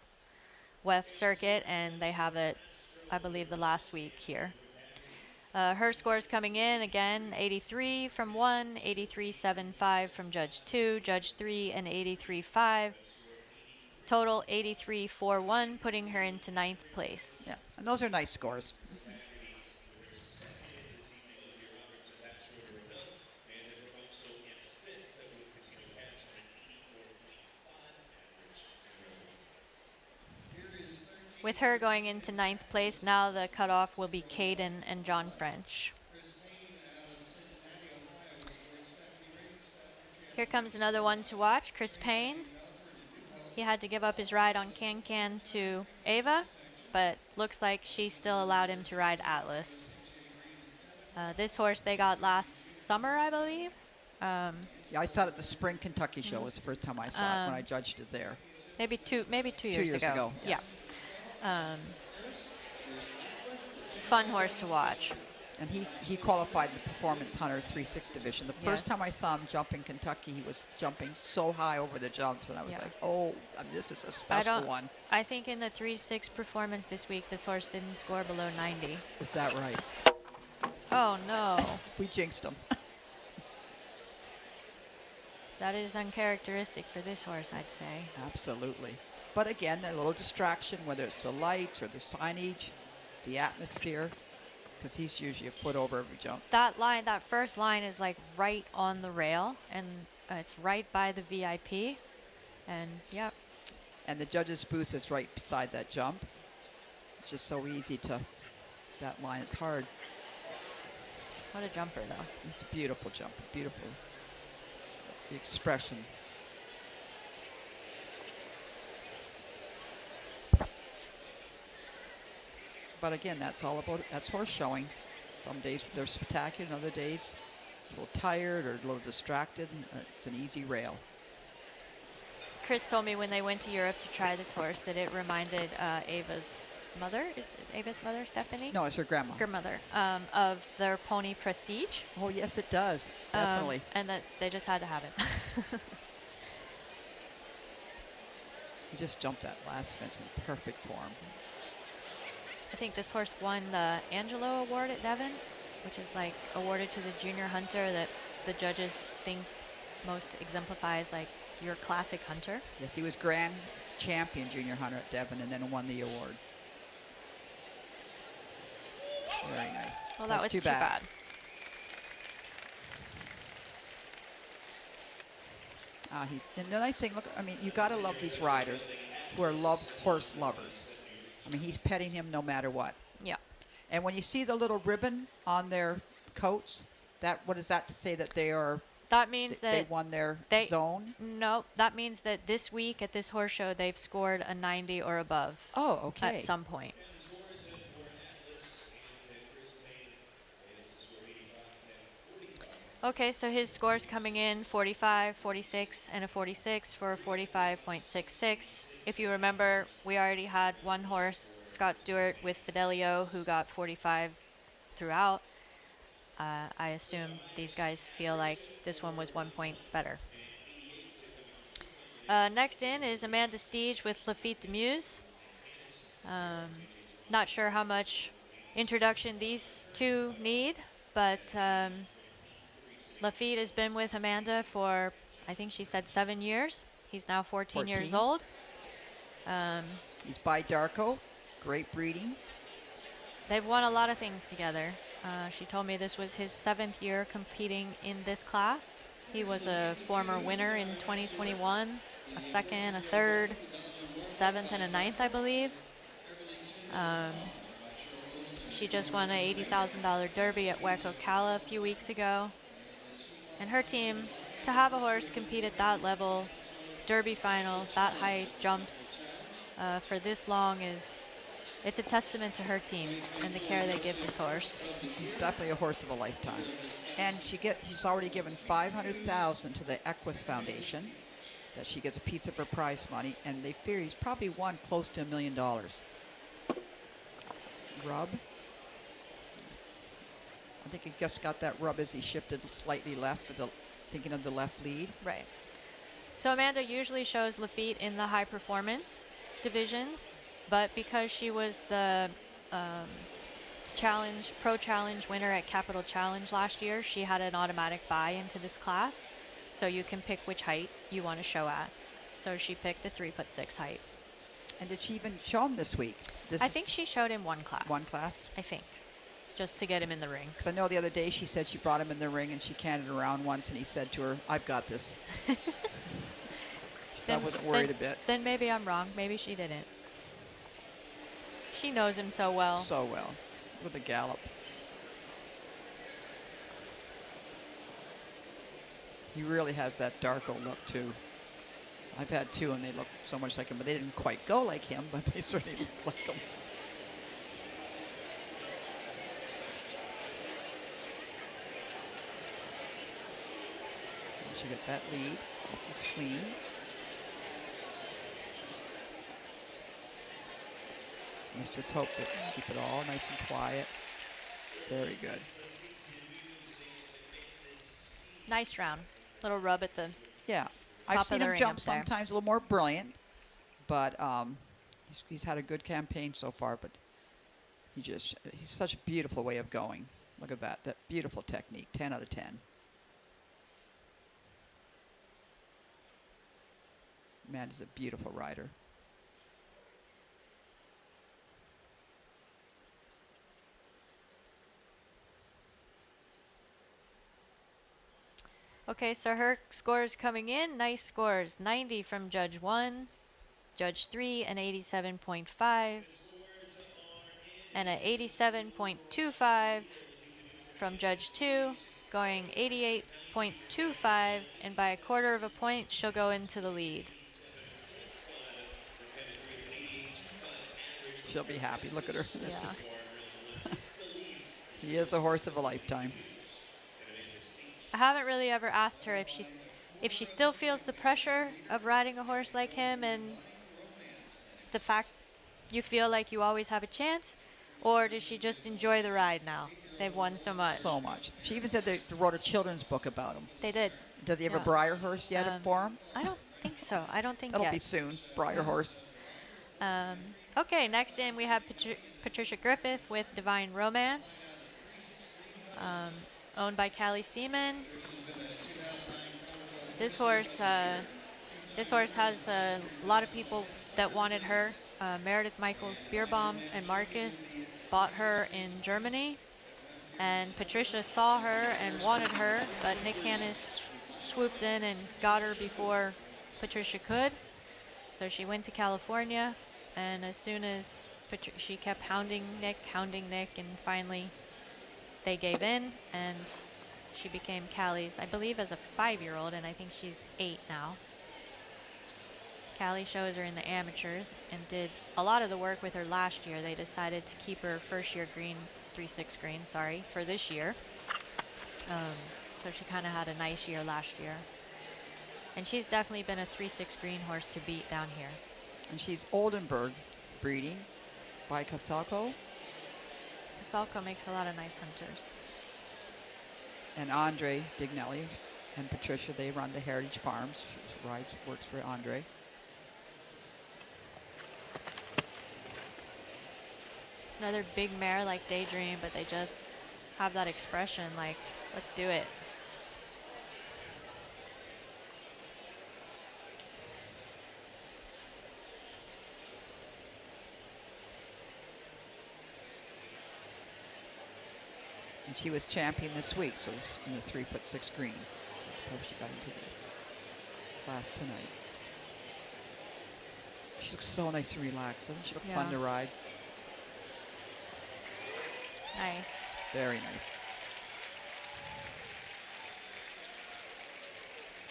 WEF circuit, and they have it, I believe, the last week here. Her scores coming in, again, 83 from 1, 83.75 from Judge 2, Judge 3, and 83.5. Total 83.41, putting her into 9th place. Yeah, and those are nice scores. With her going into 9th place, now the cutoff will be Caden and John French. Here comes another one to watch, Chris Payne. He had to give up his ride on Can to Ava, but looks like she still allowed him to ride Atlas. This horse they got last summer, I believe. Yeah, I saw it at the Spring Kentucky show. It was the first time I saw it when I judged it there. Maybe two years ago. Yes. Yeah. Fun horse to watch. And he qualified in the Performance Hunter 3-6 division. The first time I saw him jump in Kentucky, he was jumping so high over the jumps, and I was like, oh, this is a special one. I think in the 3-6 performance this week, this horse didn't score below 90. Is that right? Oh, no. We jinxed him. That is uncharacteristic for this horse, I'd say. Absolutely. But again, a little distraction, whether it's the lights or the signage, the atmosphere, because he's usually a foot over every jump. That first line is like right on the rail, and it's right by the VIP. And yep. And the judge's booth is right beside that jump. It's just so easy to, that line is hard. What a jumper, though. It's a beautiful jump, beautiful. The expression. But again, that's horse showing. Some days they're spectacular, and other days a little tired or a little distracted. It's an easy rail. Chris told me when they went to Europe to try this horse that it reminded Ava's mother, is it Ava's mother, Stephanie? No, it's her grandma. Grandmother, of their pony Prestige. Oh, yes, it does. Definitely. And that they just had to have it. He just jumped that last fence in perfect form. I think this horse won the Angelo Award at Devon, which is like awarded to the junior hunter that the judges think most exemplifies like your classic hunter. Yes, he was grand champion junior hunter at Devon and then won the award. Very nice. Well, that was too bad. And the nice thing, look, I mean, you got to love these riders who are horse lovers. I mean, he's petting him no matter what. Yeah. And when you see the little ribbon on their coats, what does that say that they are? That means that they won their zone? No, that means that this week at this horse show, they've scored a 90 or above. Oh, okay. At some point. Okay, so his scores coming in 45, 46, and a 46 for a 45.66. If you remember, we already had one horse, Scott Stewart, with Fidelio, who got 45 throughout. I assume these guys feel like this one was 1 point better. Next in is Amanda Steege with Lafitte de Muse. Not sure how much introduction these two need, but Lafitte has been with Amanda for, I think she said 7 years. He's now 14 years old. He's by Darko. Great breeding. They've won a lot of things together. She told me this was his 7th year competing in this class. He was a former winner in 2021, a 2nd, a 3rd, 7th, and a 9th, I believe. She just won a $80,000 Derby at WCHR a few weeks ago. And her team, to have a horse compete at that level, Derby finals, that high jumps for this long it's a testament to her team and the care they give this horse. He's definitely a horse of a lifetime. And she's already given $500,000 to the Equus Foundation, that she gets a piece of her prize money, and they fear he's probably won close to $1 million. Rub. I think he just got that rub as he shifted slightly left thinking of the left lead. Right. So Amanda usually shows Lafitte in the high performance divisions, but because she was the Pro Challenge winner at Capital Challenge last year, she had an automatic buy into this class. So you can pick which height you want to show at. So she picked the 3'6" height. And did she even show him this week? I think she showed him one class. One class? I think. Just to get him in the ring. Because I know the other day she said she brought him in the ring and she canted around once and he said to her, "I've got this." I wasn't worried a bit. Then maybe I'm wrong. Maybe she didn't. She knows him so well. So well. With a gallop. He really has that Darko look too. I've had two and they look so much like him, but they didn't quite go like him, but they certainly look like him. She got that lead. This is clean. Let's just hope that keep it all nice and quiet. Very good. Nice round. Little rub at the yeah. Top I've seen of the him ring jump up there. sometimes a little more brilliant, but he's had a good campaign so far. But he's such a beautiful way of going. Look at that beautiful technique. 10 out of 10. Man is a beautiful rider. Okay, so her scores coming in, nice scores. 90 from Judge 1, Judge 3, an 87.5, and an 87.25 from Judge 2, going 88.25, and by a quarter of a point, she'll go into the lead. She'll be happy. Look at her. Yeah. He is a horse of a lifetime. I haven't really ever asked her if she still feels the pressure of riding a horse like him and the fact, you feel like you always have a chance, or does she just enjoy the ride now? They've won so much. So much. She even said they wrote a children's book about him. They did. Does he have a Yeah. Briar horse yet for him? I don't think so. I don't think That'll yet. be soon. Briar horse. Okay, next in we have Patricia Griffith with Divine Romance, owned by Callie Seaman. This horse has a lot of people that wanted her. Meredith Michaels Beerbaum and Marcus bought her in Germany, and Patricia saw her and wanted her, but Nick Hannes swooped in and got her before Patricia could. So she went to California, and as soon as she kept hounding Nick, and finally they gave in, and she became Callie's, I believe, as a 5-year-old, and I think she's 8 now. Callie shows her in the amateurs and did a lot of the work with her last year. They decided to keep her first-year green, 3-6 green, for this year. So she kind of had a nice year last year. And she's definitely been a 3-6 green horse to beat down here. And she's Oldenburg breeding by Casalco. Casalco makes a lot of nice hunters. And Andre Dignelli and Patricia, they run the Heritage Farms. She works for Andre. It's another big mare like Daydream, but they just have that expression like, let's do it. And she was champion this week, so it's in the 3'6" green. So that's how she got into this class tonight. She looks so nice and relaxed. Doesn't she look fun to ride? Nice. Very nice.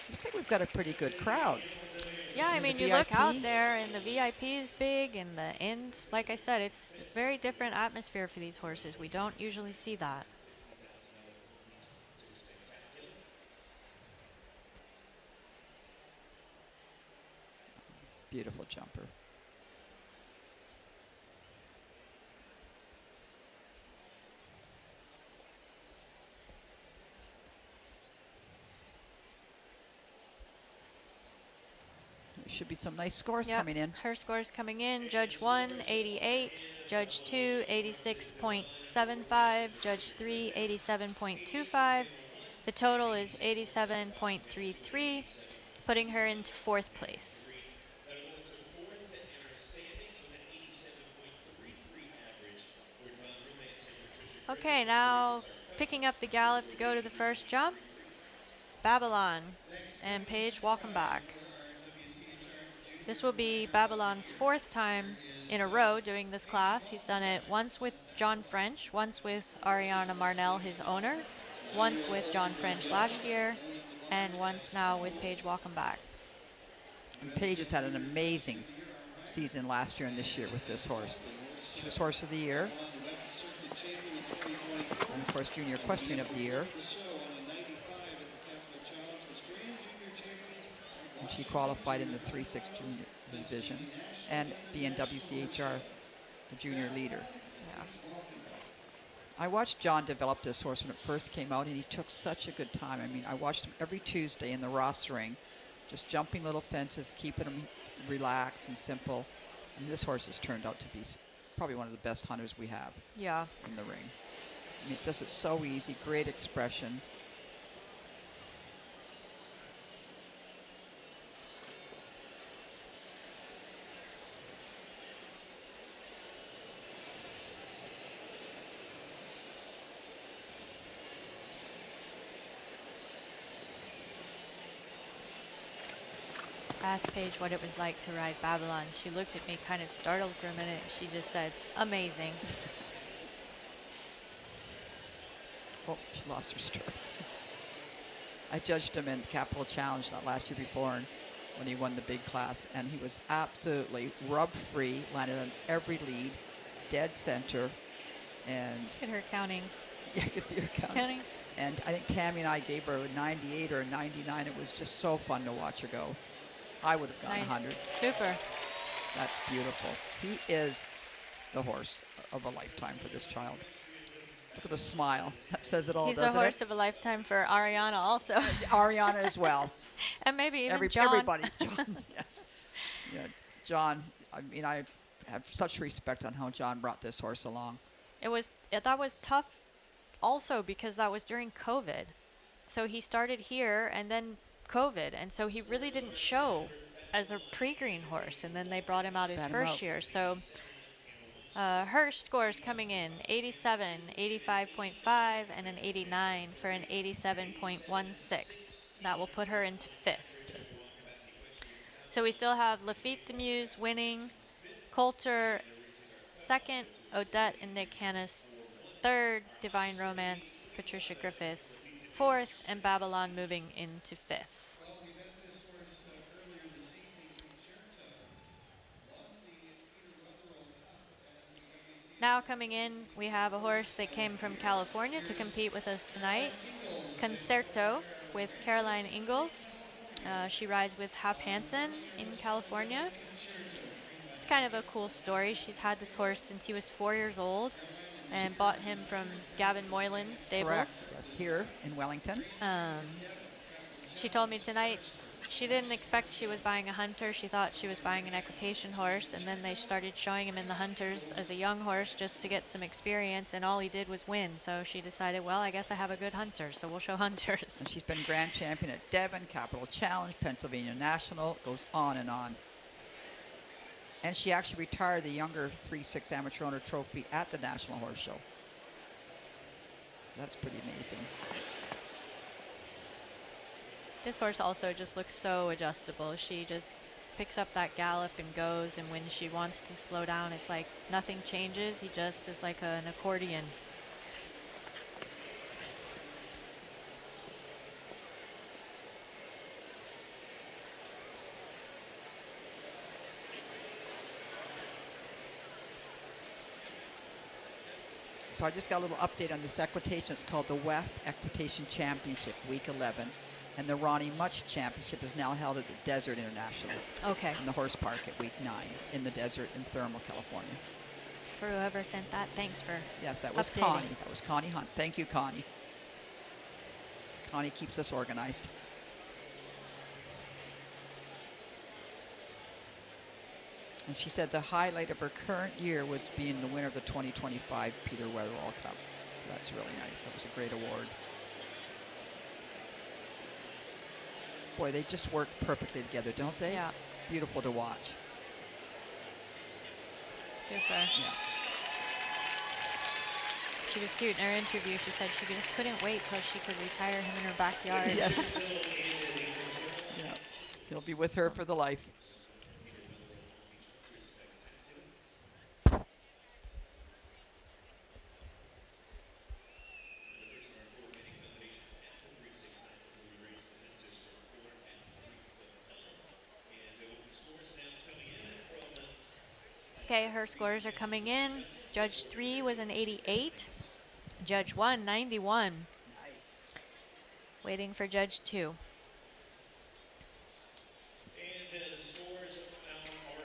Looks like we've got a pretty good crowd. Yeah, I mean, you look out there, and the VIP is big, and the end, like I said, it's a very different atmosphere for these horses. We don't usually see that. Beautiful jumper. There should be some nice scores coming in. Her scores coming in. Judge 1, 88. Judge 2, 86.75. Judge 3, 87.25. The total is 87.33, putting her into 4th place. Okay, now picking up the gallop to go to the first jump. Babylon and Paige, welcome back. This will be Babylon's 4th time in a row doing this class. He's done it once with John French, once with Ariana Marnell, his owner, once with John French last year, and once now with Paige, welcome back. And Paige has had an amazing season last year and this year with this horse. She was Horse of the Year. And of course, Junior Equestrian of the Year. And she qualified in the 3-6 junior division and being WCHR, the junior leader. Yeah. I watched John develop this horse when it first came out, and he took such a good time. I mean, I watched him every Tuesday in the rostering, just jumping little fences, keeping him relaxed and simple. And this horse has turned out to be probably one of the best hunters we have in the ring. I mean, it does it so easy, great expression. Asked Paige what it was like to ride Babylon. She looked at me kind of startled for a minute. She just said, amazing. Oh, she lost her stirrup. I judged him in Capital Challenge not last year before, and when he won the big class, and he was absolutely rub-free, landed on every lead, dead center, and... Look at her counting. Yeah, I can see her counting. And I think Tammy and I gave her a 98 or a 99. It was just so fun to watch her go. I would have gone Nice. 100. Super. That's beautiful. He is the horse of a lifetime for this child. Look at the smile. That says it all, He's a doesn't horse it? of a lifetime for Ariana also. Ariana as well. And maybe even John. Everybody. John, yes. Yeah, John, I mean, I have such respect on how John brought this horse along. That was tough also because that was during COVID. So he started here and then COVID. And so he really didn't show as a pre-green horse. And then they brought him out his first year. So her scores coming in 87, 85.5, and an 89 for an 87.16. That will put her into 5th. So we still have Lafitte Demuse winning, Coulter 2nd, Odette and Nick Hannes 3rd, Divine Romance, Patricia Griffith 4th, and Babylon moving into 5th. Well, we met this horse earlier this evening. Concerto won the Peter Wetherill Cup as the WCHR. Now coming in, we have a horse that came from California to compete with us tonight, Concerto with Caroline Ingalls. She rides with Hap Hansen in California. It's kind of a cool story. She's had this horse since he was 4 years old and bought him from Gavin Moylan Stables. Correct. Yes, here in Wellington. She told me tonight she didn't expect she was buying a hunter. She thought she was buying an equitation horse, and then they started showing him in the hunters as a young horse just to get some experience, and all he did was win. So she decided, well, I guess I have a good hunter, so we'll show hunters. And she's been grand champion at Devon, Capital Challenge, Pennsylvania National, goes on and on. And she actually retired the younger 3/6 amateur owner trophy at the National Horse Show. That's pretty amazing. This horse also just looks so adjustable. She just picks up that gallop and goes, and when she wants to slow down, it's like nothing changes. He just is like an accordion. So I just got a little update on this equitation. It's called the WEF Equitation Championship, Week 11. And the Ronnie Much Championship is now held at the Desert International. Okay. In the horse park at Week 9 in the desert in Thermal, California. For whoever sent that, thanks for Yes, that was updating. Connie. That was Connie Hunt. Thank you, Connie. Connie keeps us organized. And she said the highlight of her current year was being the winner of the 2025 Peter Wetherill Cup. That's really nice. That was a great award. Boy, they just work perfectly together, don't they? Yeah. Beautiful to watch. Super. Yeah. She was cute in her interview. She said she just couldn't wait till she could retire him in her backyard. Yes. Yeah. He'll be with her for the life. Okay, her scores are coming in. Judge 3 was an 88. Judge 1, 91. Nice. Waiting for Judge 2.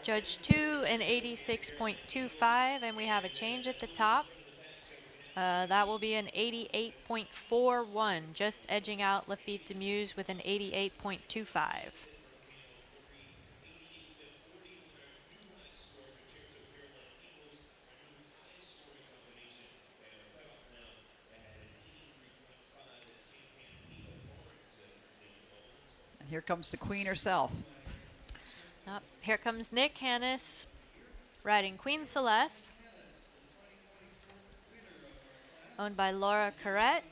Judge 2, an 86.25, and we have a change at the top. That will be an 88.41, just edging out Lafitte Demuse with an 88.25. Here comes the queen herself. Here comes Nick Hannes riding Queen Celeste, owned by Laura Corrette.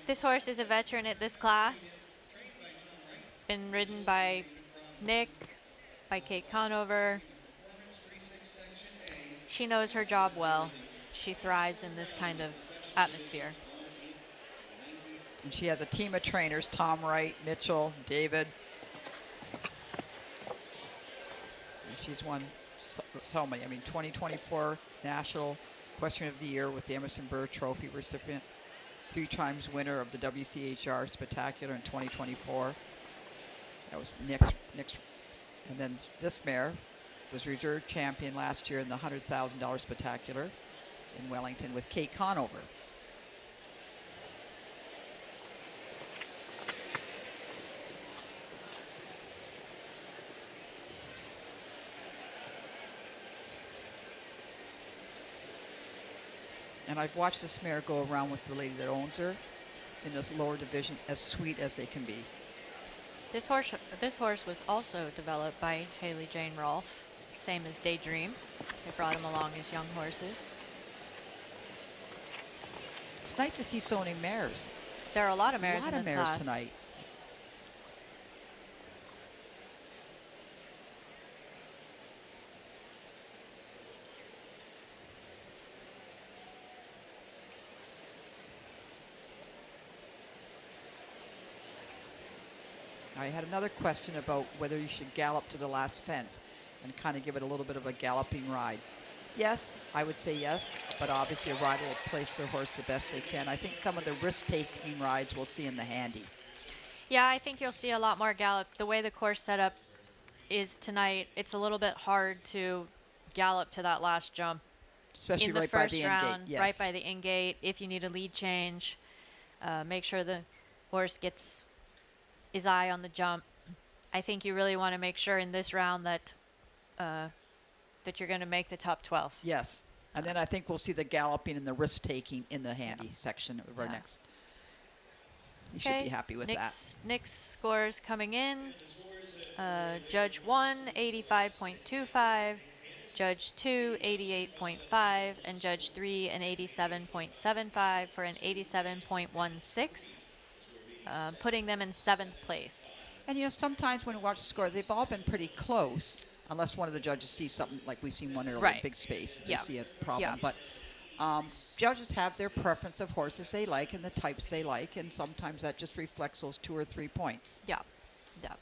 This horse is a veteran at this class. Been ridden by Nick, by Kate Conover. She knows her job well. She thrives in this kind of atmosphere. And she has a team of trainers, Tom Wright, Mitchell, David. And she's won so many. I mean, 2024 National Equestrian of the Year with the Emerson Burr Trophy recipient. 3 times winner of the WCHR Spectacular in 2024. That was Nick's. And then this mare was reserve champion last year in the $100,000 spectacular in Wellington with Kate Conover. And I've watched this mare go around with the lady that owns her in this lower division, as sweet as they can be. This horse was also developed by Haley Jane Rolfe, same as Daydream. They brought him along as young horses. It's nice to see so many mares. There are a lot of mares in A lot of this mares class tonight. I had another question about whether you should gallop to the last fence and kind of give it a little bit of a galloping ride. Yes, I would say yes, but obviously a rider will place their horse the best they can. I think some of the risk-taking rides we'll see in the handy. Yeah, I think you'll see a lot more gallop. The way the course setup is tonight, it's a little bit hard to gallop to that last jump. Especially in the right first by the round, in-gate, yes. right by the in-gate. If you need a lead change, make sure the horse gets his eye on the jump. I think you really want to make sure in this round that that you're going to make the top 12. Yes, and then I think we'll see the galloping and the risk-taking in the handy section of our next. You should be happy with that. Nick's scores coming in. Judge 1, 85.25. Judge 2, 88.5. And Judge 3, an 87.75 for an 87.16. Putting them in 7th place. And you know, sometimes when we watch the scores, they've all been pretty close, unless one of the judges sees something like we've seen one earlier, Right. big space. They Yeah. see a problem. Yeah. But judges have their preference of horses they like and the types they like, and sometimes that just reflects those 2 or 3 points. Yeah. Yeah.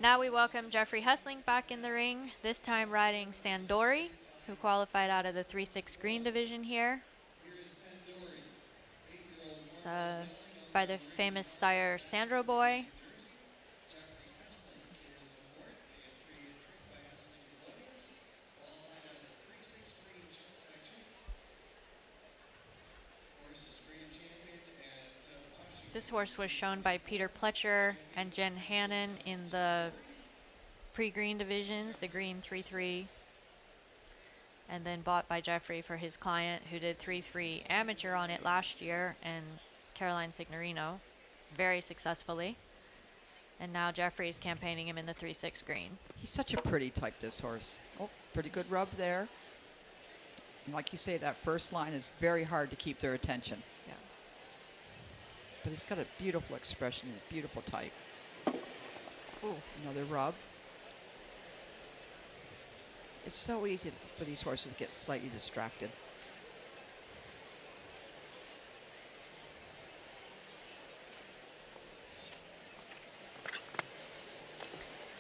Now we welcome Jeffrey Hessling back in the ring, this time riding Sandori, who qualified out of the 3-6 green division here. It's, by the famous sire Sandro Boy. This horse was shown by Peter Pletcher and Jen Hannon in the pre-green divisions, the green 3-3, and then bought by Jeffrey for his client who did 3-3 amateur on it last year, and Caroline Signorino, very successfully. And now Jeffrey is campaigning him in the 3-6 green. He's such a pretty type, this horse. Oh, pretty good rub there. And like you say, that first line is very hard to keep their attention. Yeah. But he's got a beautiful expression, a beautiful type. Ooh, another rub. It's so easy for these horses to get slightly distracted.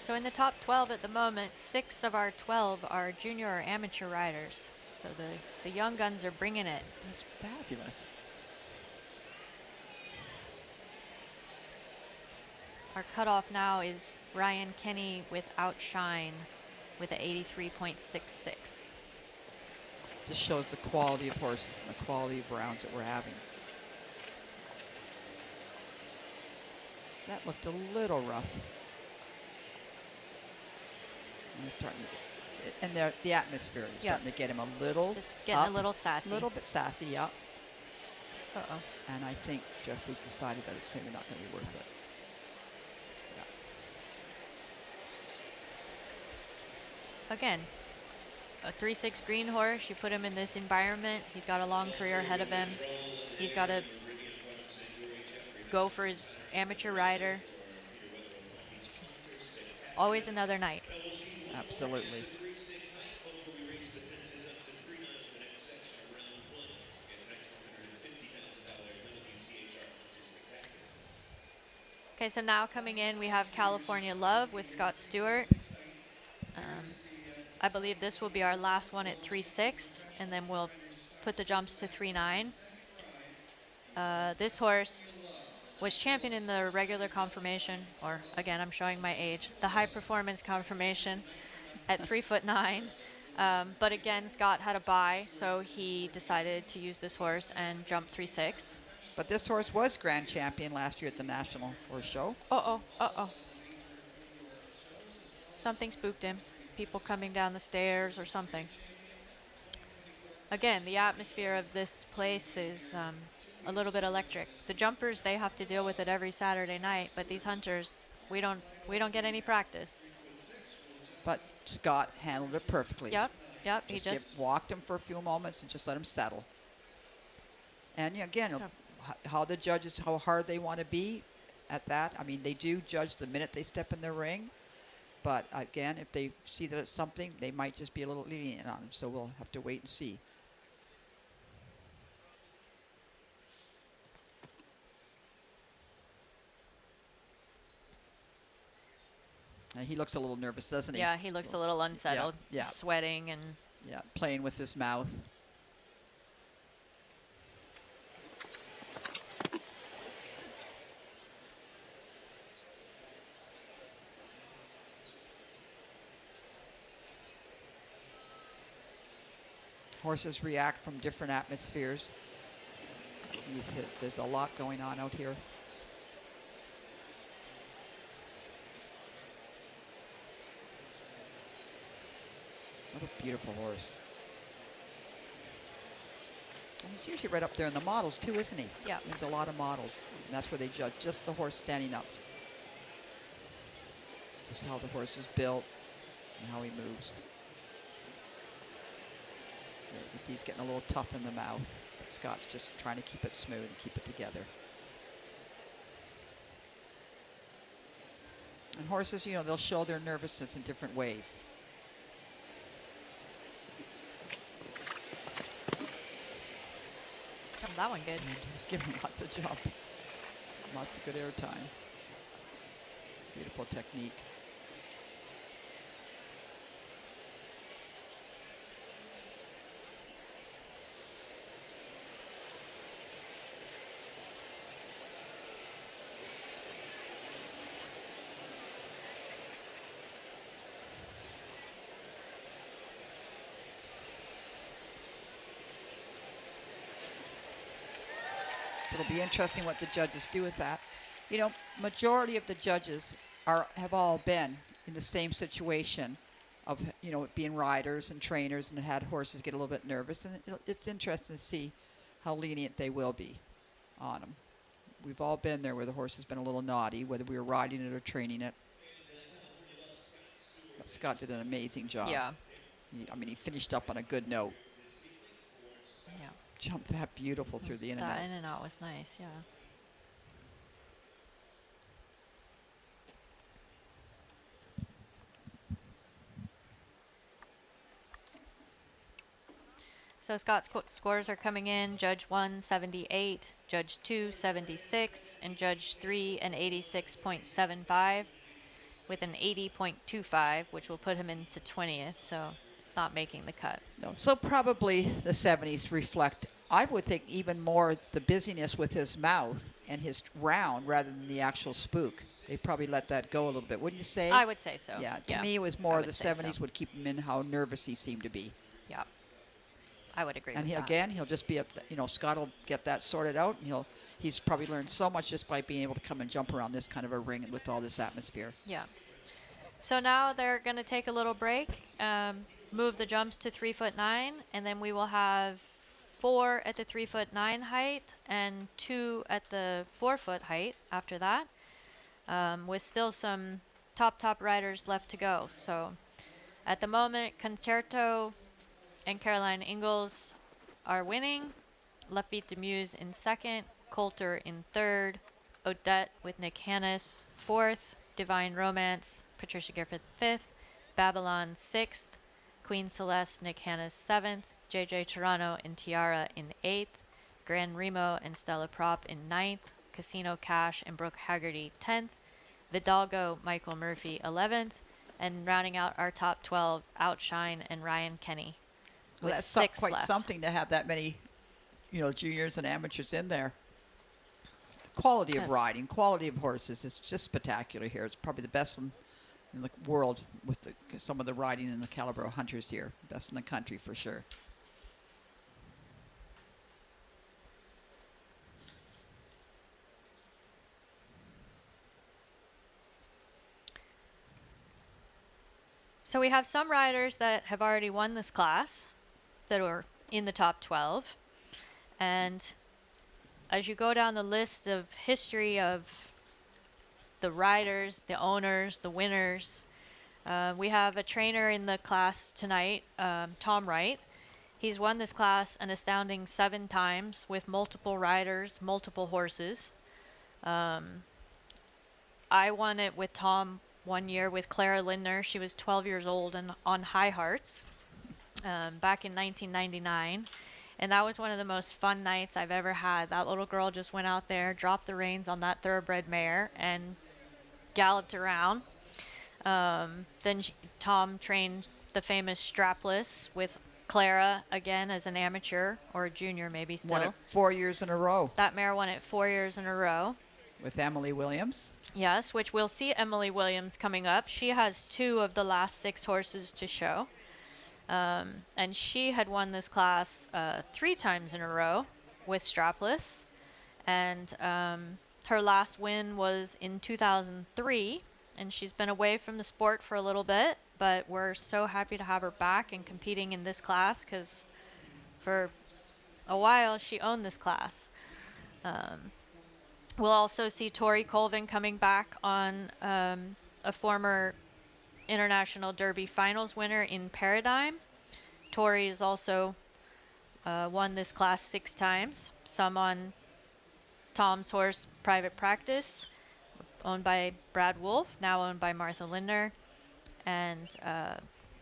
So in the top 12 at the moment, 6 of our 12 are junior or amateur riders. So the young guns are bringing it. That's fabulous. Our cutoff now is Ryan Kenny with Outshine with an 83.66. Just shows the quality of horses and the quality of rounds that we're having. That looked a little rough. And they're starting to and the atmosphere is starting to get him a little Just getting up, a little sassy. a little bit sassy, yeah. Uh-oh. And I think Jeffrey's decided that it's maybe not going to be worth it. Again, a 3-6 green horse, you put him in this environment, he's got a long career ahead of him. He's got to go for his amateur rider. Always another night. Absolutely. Okay, so now coming in, we have California Love with Scott Stewart. I believe this will be our last one at 3-6, and then we'll put the jumps to 3-9. This horse was champion in the regular conformation, or again, I'm showing my age, the high performance conformation at 3'9". But again, Scott had a bye, so he decided to use this horse and jump 3'6". But this horse was grand champion last year at the National Horse Show. Uh-oh. Something spooked him. People coming down the stairs or something. Again, the atmosphere of this place is a little bit electric. The jumpers, they have to deal with it every Saturday night, but these hunters, we don't get any practice. But Scott handled it perfectly. Yep. He just walked him for a few moments and just let him settle. And again, how the judges, how hard they want to be at that. I mean, they do judge the minute they step in the ring. But again, if they see that it's something, they might just be a little lenient on him. So we'll have to wait and see. And he looks a little nervous, doesn't he? Yeah, he looks a little unsettled, yeah. sweating and... Yeah, playing with his mouth. Horses react from different atmospheres. There's a lot going on out here. What a beautiful horse. And he's usually right up there in the models too, isn't he? Yeah. There's a lot of models. And that's where they judge just the horse standing up. Just how the horse is built and how he moves. There you can see he's getting a little tough in the mouth. Scott's just trying to keep it smooth and keep it together. And horses, you know, they'll show their nervousness in different ways. That one good. He's giving lots of jump. Lots of good air time. Beautiful technique. So it'll be interesting what the judges do with that. You know, majority of the judges have all been in the same situation of, you know, being riders and trainers and had horses get a little bit nervous. And it's interesting to see how lenient they will be on them. We've all been there where the horse has been a little naughty, whether we were riding it or training it. But Scott did an amazing job. Yeah. He finished up on a good note. Yeah. Jumped that beautiful through the in and out. That in and out was nice, yeah. So Scott's scores are coming in. Judge 1, 78, Judge 2, 76, and Judge 3, an 86.75 with an 80.25, which will put him into 20th, so not making the cut. No. So probably the 70s reflect, I would think, even more the busyness with his mouth and his round rather than the actual spook. They probably let that go a little bit, wouldn't you say? I would say so. Yeah, to me it was more I the would say 70s so. would keep him in how nervous he seemed to be. Yeah, I would agree And with that. again, he'll just be, Scott will get that sorted out, and he's probably learned so much just by being able to come and jump around this kind of a ring with all this atmosphere. Yeah. So now they're going to take a little break, move the jumps to 3'9", and then we will have 4 at the 3'9" height and 2 at the 4-foot height after that, with still some top riders left to go. So at the moment, Concerto and Caroline Ingalls are winning, Lafitte Demuse in second, Coulter in third, Odette with Nick Hannes fourth, Divine Romance, Patricia Gifford fifth, Babylon sixth, Queen Celeste, Nick Hannes seventh, JJ Toronto and Tiara in eighth, Gran Remo and Stella Prop in ninth, Casino Cash and Brooke Haggerty 10th, Vidalgo, Michael Murphy 11th, and rounding out our top 12, Outshine and Ryan Kenny. Well, with that's 6 quite left. something to have that many, juniors and amateurs in there. quality of Yes. riding, quality of horses. It's just spectacular here. It's probably the best in the world with some of the riding in the Calibro Hunters here. Best in the country for sure. So we have some riders that have already won this class that are in the top 12. And as you go down the list of history of the riders, the owners, the winners, we have a trainer in the class tonight, Tom Wright. He's won this class an astounding 7 times with multiple riders, multiple horses. I won it with Tom one year with Clara Lindner. She was 12 years old and on High Hearts back in 1999. And that was one of the most fun nights I've ever had. That little girl just went out there, dropped the reins on that thoroughbred mare, and galloped around. Then Tom trained the famous strapless with Clara again as an amateur or a junior maybe still. Won it 4 years in a row That mare won it 4 years in a row. with Emily Williams. Yes, which we'll see Emily Williams coming up. She has 2 of the last 6 horses to show. And she had won this class 3 times in a row with strapless. And her last win was in 2003. And she's been away from the sport for a little bit. But we're so happy to have her back and competing in this class because for a while she owned this class. We'll also see Tori Colvin coming back on a former International Derby Finals winner in Paradigm. Tori has also won this class 6 times, some on Tom's horse Private Practice, owned by Brad Wolf, now owned by Martha Lindner. And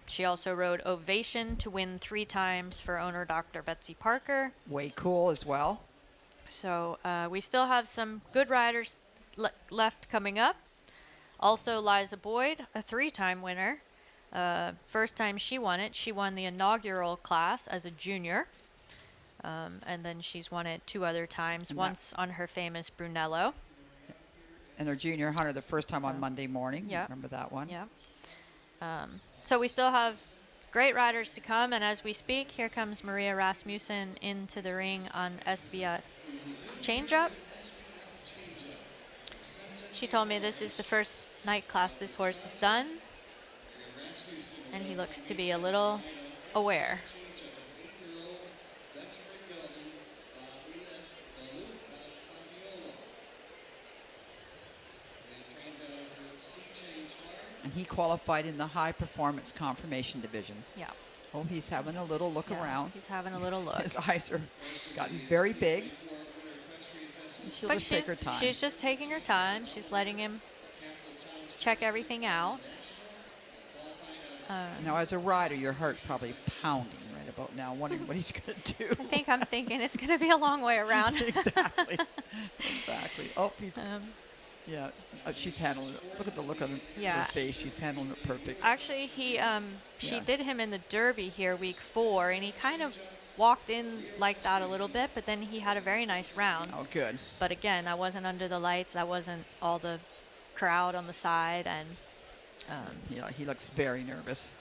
she also rode Ovation to win 3 times for owner Dr. Betsy Parker. Way cool as well. So we still have some good riders left coming up. Also, Liza Boyd, a 3-time winner. First time she won it, she won the inaugural class as a junior. And then she's won it 2 other times, And once on her famous Brunello. And her junior hunter the first time on Monday morning. Yeah. Remember that one? Yeah. So we still have great riders to come, and as we speak, here comes Maria Rasmussen into the ring on Svia changeup. She told me this is the first night class this horse has done, and he looks to be a little aware. And he qualified in the high performance confirmation division. Yeah. Oh, he's having a little look around. He's having a little look. His eyes are gotten very big. And she'll But just take her time. she's just taking her time. She's letting him check everything out. Now, as a rider, your heart's probably pounding right about now, wondering what he's going to do. I'm thinking it's going to be a long way around. Exactly. Exactly. Oh, he's... yeah, she's handling it. Look at the look on her face. She's handling it perfect. Actually, she did him in the Derby here week 4, and he kind of walked in like that a little bit, but then he had a very nice round. Oh, good. But again, that wasn't under the lights. That wasn't all the crowd on the side, and yeah, he looks very nervous.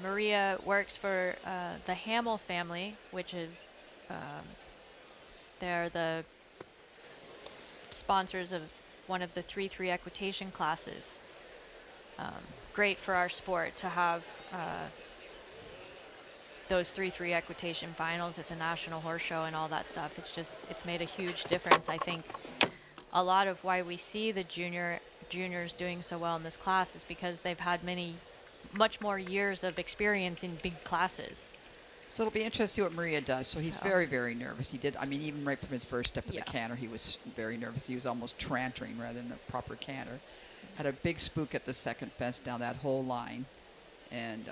Maria works for the Hamill family, which is they're the sponsors of one of the 3-3 equitation classes. Great for our sport to have those 3-3 equitation finals at the National Horse Show and all that stuff. It's made a huge difference. I think a lot of why we see the juniors doing so well in this class is because they've had much more years of experience in big classes. So it'll be interesting to see what Maria does. So he's very, very nervous. He did, I mean, even right from his first step at the canter, he was very nervous. He was almost trantering rather than a proper canter. Had a big spook at the second fence down that whole line, and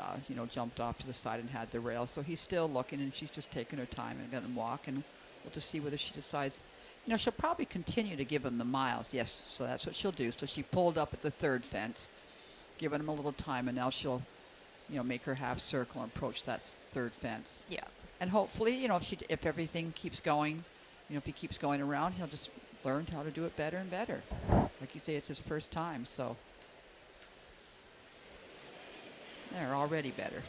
jumped off to the side and had the rail. So he's still looking, and she's just taking her time and letting him walk, and we'll just see whether she decides. She'll probably continue to give him the miles. Yes, so that's what she'll do. So she pulled up at the third fence, giving him a little time, and now she'll make her half circle and approach that third fence. Yeah. And hopefully, you know, if everything keeps going, you know, if he keeps going around, he'll just learn how to do it better and better. Like you say, it's his first time, so they're already better.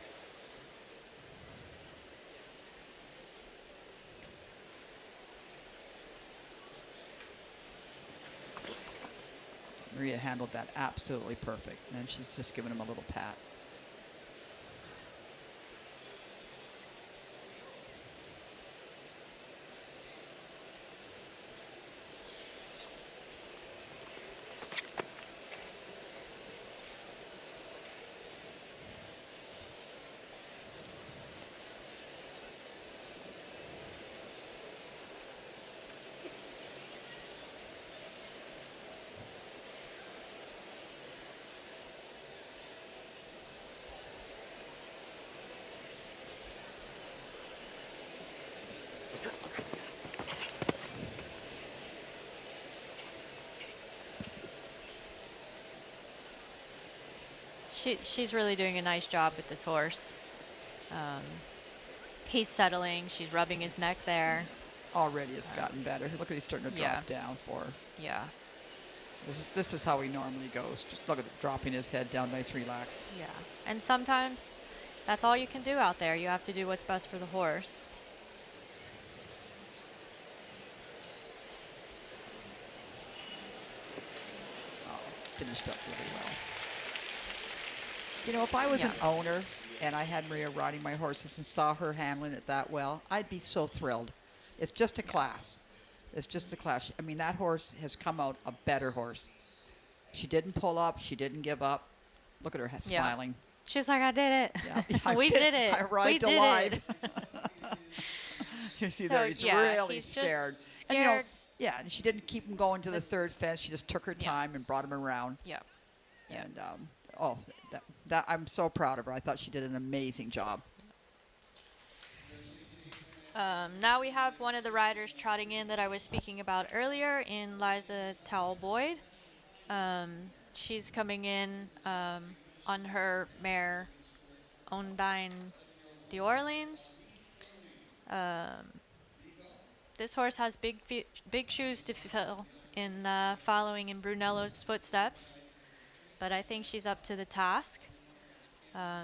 Maria handled that absolutely perfect, and she's just giving him a little pat. She's really doing a nice job with this horse. He's settling. She's rubbing his neck there. Already it's gotten better. Look at he's starting to drop down for her. Yeah. This is how he normally goes. Just look at dropping his head down, nice, relaxed. Yeah. And sometimes that's all you can do out there. You have to do what's best for the horse. Oh, finished up really well. You know, if I was an owner and I had Maria riding my horses and saw her handling it that well, I'd be so thrilled. It's just a class. It's just a class. I mean, that horse has come out a better horse. She didn't pull up. She didn't give up. Look at her smiling. She's like, I did it. Yeah, we did it. I arrived alive. You see there, he's really scared. And, you know, yeah, and she didn't keep him going to the third fence. She just took her time and brought him around. Yeah. And, that I'm so proud of her. I thought she did an amazing job. Now we have one of the riders trotting in that I was speaking about earlier in Liza Towell-Boyd. She's coming in on her mare Ondine d'Orleans. This horse has big shoes to fill in following in Brunello's footsteps, but I think she's up to the task.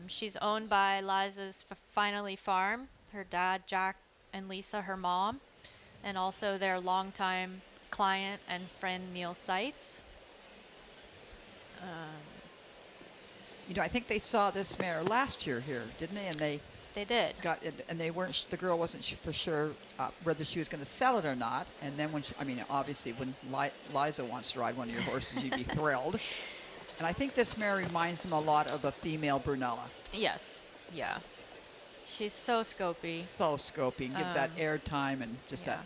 She's owned by Liza's Finally Farm, her dad, Jack, and Lisa, her mom, and also their longtime client and friend, Neil Seitz. You know, I think they saw this mare last year here, didn't they? And they did. Got it, and they weren't. The girl wasn't for sure whether she was going to sell it or not. And then when I mean, obviously, when Liza wants to ride one of your horses, you'd be thrilled. And I think this mare reminds them a lot of a female Brunella. Yes. Yeah. She's so scopy. So scopy. And gives that air time and just that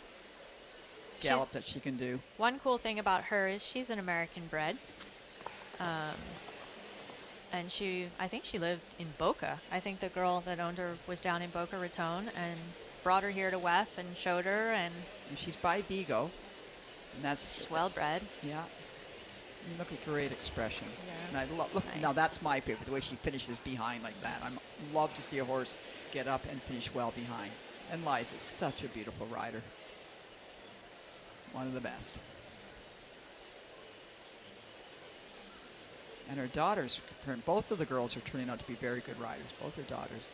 gallop that she can do. One cool thing about her is she's an American bred. And I think she lived in Boca. I think the girl that owned her was down in Boca Raton and brought her here to WEF and showed her. And she's by Vigo. And that's she's well bred. Yeah. Look at great expression. Yeah. And I love, look, now that's my favorite, the way she finishes behind like that. I love to see a horse get up and finish well behind. And Liza's such a beautiful rider. One of the best. And her daughters, both of the girls are turning out to be very good riders, both her daughters.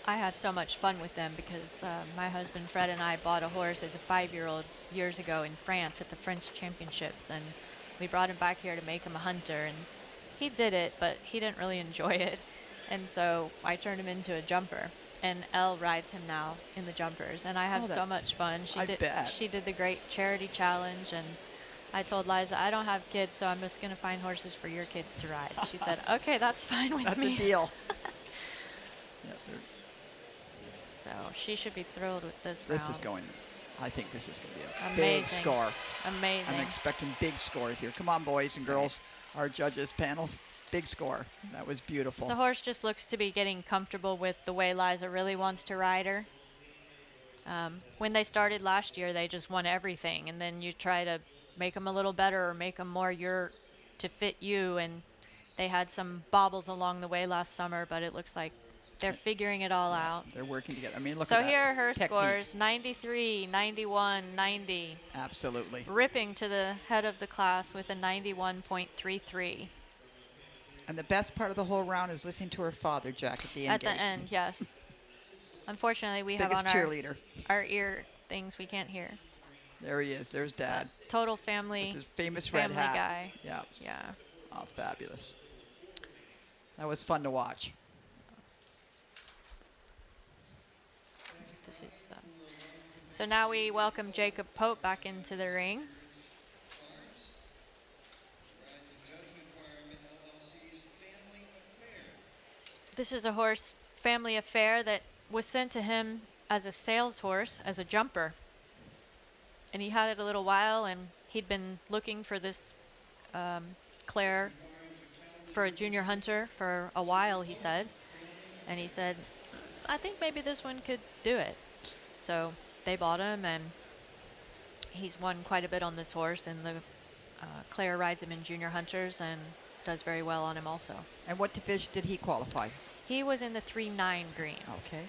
I have so much fun with them because my husband Fred and I bought a horse as a 5-year-old years ago in France at the French Championships, and we brought him back here to make him a hunter, and he did it, but he didn't really enjoy it, and so I turned him into a jumper, and Elle rides him now in the jumpers, and I have so much fun. She did the great charity challenge, and I told Liza, I don't have kids, so I'm just going to find horses for your kids to ride. She said, okay, that's fine with me. That's a deal. So she should be thrilled with this round. I think this is going to be a Amazing. big score. Amazing. I'm expecting big scores here. Come on, boys and girls, our judges panel. Big score. That was beautiful. The horse just looks to be getting comfortable with the way Liza really wants to ride her. When they started last year, they just won everything, and then you try to make them a little better or make them more to fit you, and they had some bobbles along the way last summer, but it looks like They're figuring it all out. They're working together. I mean, look So at that. here are her technique. scores: 93, 91, 90. Absolutely. Ripping to the head of the class with a 91.33. And the best part of the whole round is listening to her father, Jack, at the end. At the end, yes. Unfortunately, we have Biggest on cheerleader. our ear things we can't hear. There he is. There's Dad. Total family. With his famous red family hat. guy. Yeah. Yeah. Oh, fabulous. That was fun to watch. This is, so now we welcome Jacob Pope back into the ring. This is a horse, Family Affair, that was sent to him as a sales horse, as a jumper. And he had it a little while, and he'd been looking for this Claire for a junior hunter for a while, he said. And he said, I think maybe this one could do it. So they bought him, and he's won quite a bit on this horse, and the Claire rides him in junior hunters and does very well on him also. And what division did he qualify? He was in the 3-9 green. Okay.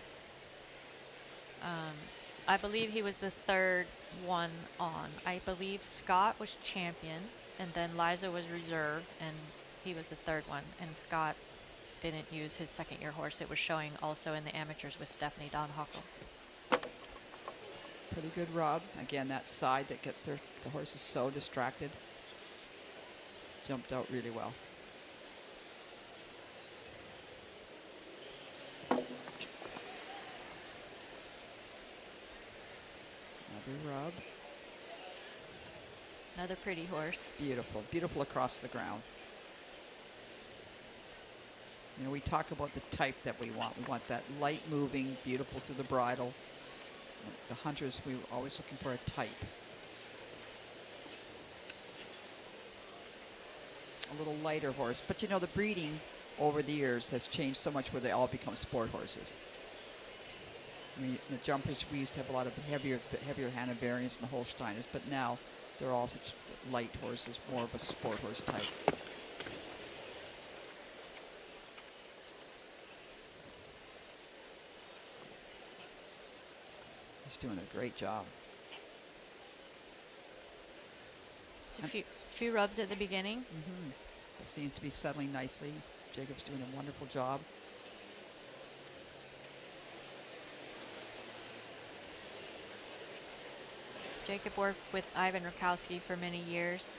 I believe he was the third one on. I believe Scott was champion, and then Liza was reserve, and he was the third one. And Scott didn't use his second-year horse. It was showing also in the amateurs with Stephanie Donhockle. Pretty good rub. Again, that side that gets the horse is so distracted. Jumped out really well. Another rub. Another pretty horse. Beautiful. Beautiful across the ground. You know, we talk about the type that we want. We want that light moving, beautiful to the bridle. The hunters, we were always looking for a type. A little lighter horse. But you know, the breeding over the years has changed so much where they all become sport horses. I mean, the jumpers, we used to have a lot of heavier Hanoverians and the Holsteiners, but now they're all such light horses, more of a sport horse type. He's doing a great job. Just a few rubs at the beginning. Mm-hmm. It seems to be settling nicely. Jacob's doing a wonderful job. Jacob worked with Ivan Rakowski for many years,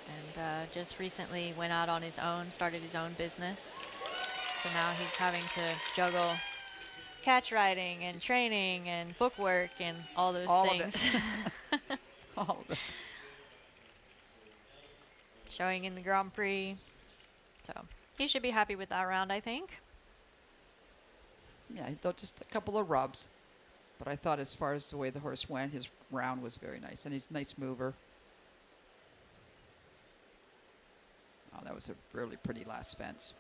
and just recently went out on his own, started his own business. So now he's having to juggle catch riding and training and book work and all those things. All of it. Showing in the Grand Prix. So he should be happy with that round, I think. Yeah, he thought just a couple of rubs. But I thought as far as the way the horse went, his round was very nice. And he's a nice mover. Oh, that was a really pretty last fence.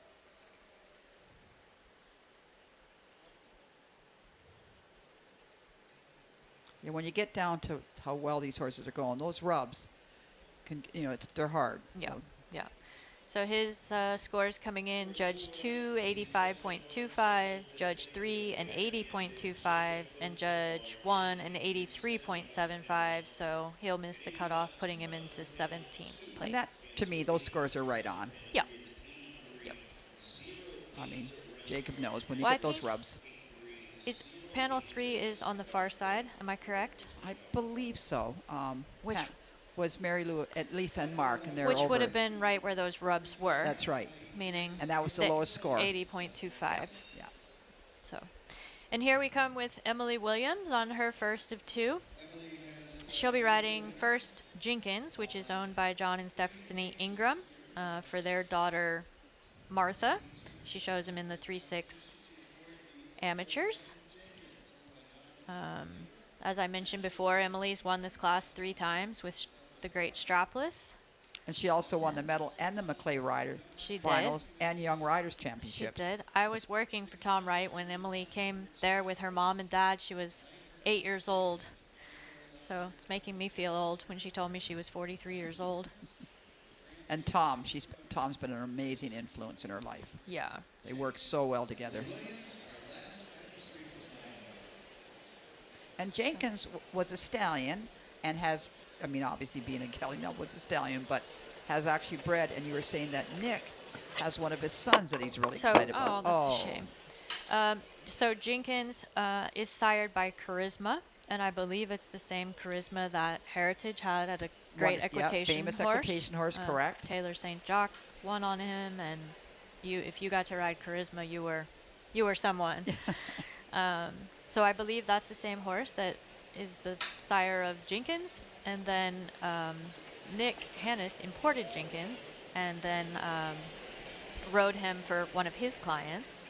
Yeah, when you get down to how well these horses are going, those rubs, they're hard. Yeah, yeah. So his scores coming in: Judge 2, 85.25, Judge 3, an 80.25, and Judge 1, an 83.75. So he'll miss the cutoff, putting him into 17th place. And that, to me, those scores are right on. Yeah. Yep. I mean, Jacob knows when you Well, get those rubs. Panel 3 is on the far side. Am I correct? I believe so. Which was Mary Lou, Lisa and Mark, and they're Which over. would have been right where those rubs were. That's right. Meaning. And that was the lowest score. 80.25. Yeah. So, and here we come with Emily Williams on her first of two. She'll be riding first Jenkins, which is owned by John and Stephanie Ingram, for their daughter Martha. She shows him in the 3-6 amateurs. As I mentioned before, Emily's won this class 3 times with the great Strapless. And she also won the medal and the Maclay Rider finals and Young Riders Championships. She did. I was working for Tom Wright when Emily came there with her mom and dad. She was 8 years old. So it's making me feel old when she told me she was 43 years old. And Tom's been an amazing influence in her life. Yeah. They work so well together. And Jenkins was a stallion and has, I mean, obviously being a Kelly Nub was a stallion, but has actually bred, and you were saying that Nick has one of his sons that he's really excited about. Oh, that's a shame. So Jenkins is sired by Charisma, and I believe it's the same Charisma that Heritage had at a great equitation famous horse. Equitation horse, correct. Taylor St. Jacques won on him, and if you got to ride Charisma, you were someone. So I believe that's the same horse that is the sire of Jenkins, and then Nick Hannes imported Jenkins, and then rode him for one of his clients.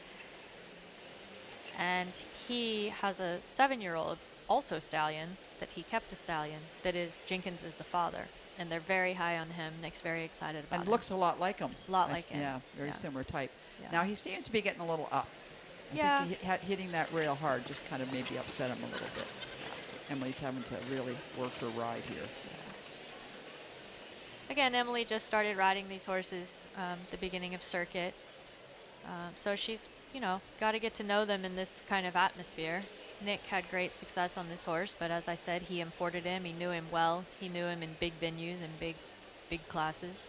And he has a 7-year-old, also stallion, that he kept a stallion, that is Jenkins is the father. And they're very high on him. Nick's very excited about him. And looks a lot like him. A lot like him. Yeah, very similar type. Yeah. Now he seems to be getting a little up. I think hitting that rail hard just kind of maybe upset him a little bit. Emily's having to really work her ride here. Again, Emily just started riding these horses the beginning of circuit. So she's, got to get to know them in this kind of atmosphere. Nick had great success on this horse, but as I said, he imported him. He knew him well. He knew him in big venues and big classes.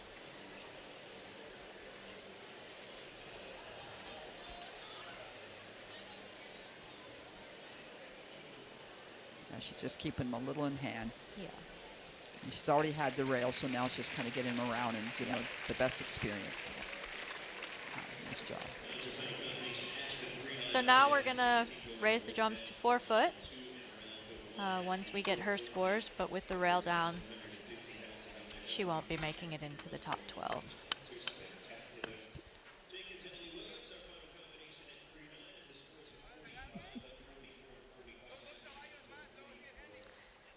Now she's just keeping him a little in hand. Yeah. And she's already had the rail, so now it's just kind of getting him around and giving him the best experience. Nice job. So now we're going to raise the jumps to 4 foot once we get her scores, but with the rail down, she won't be making it into the top 12.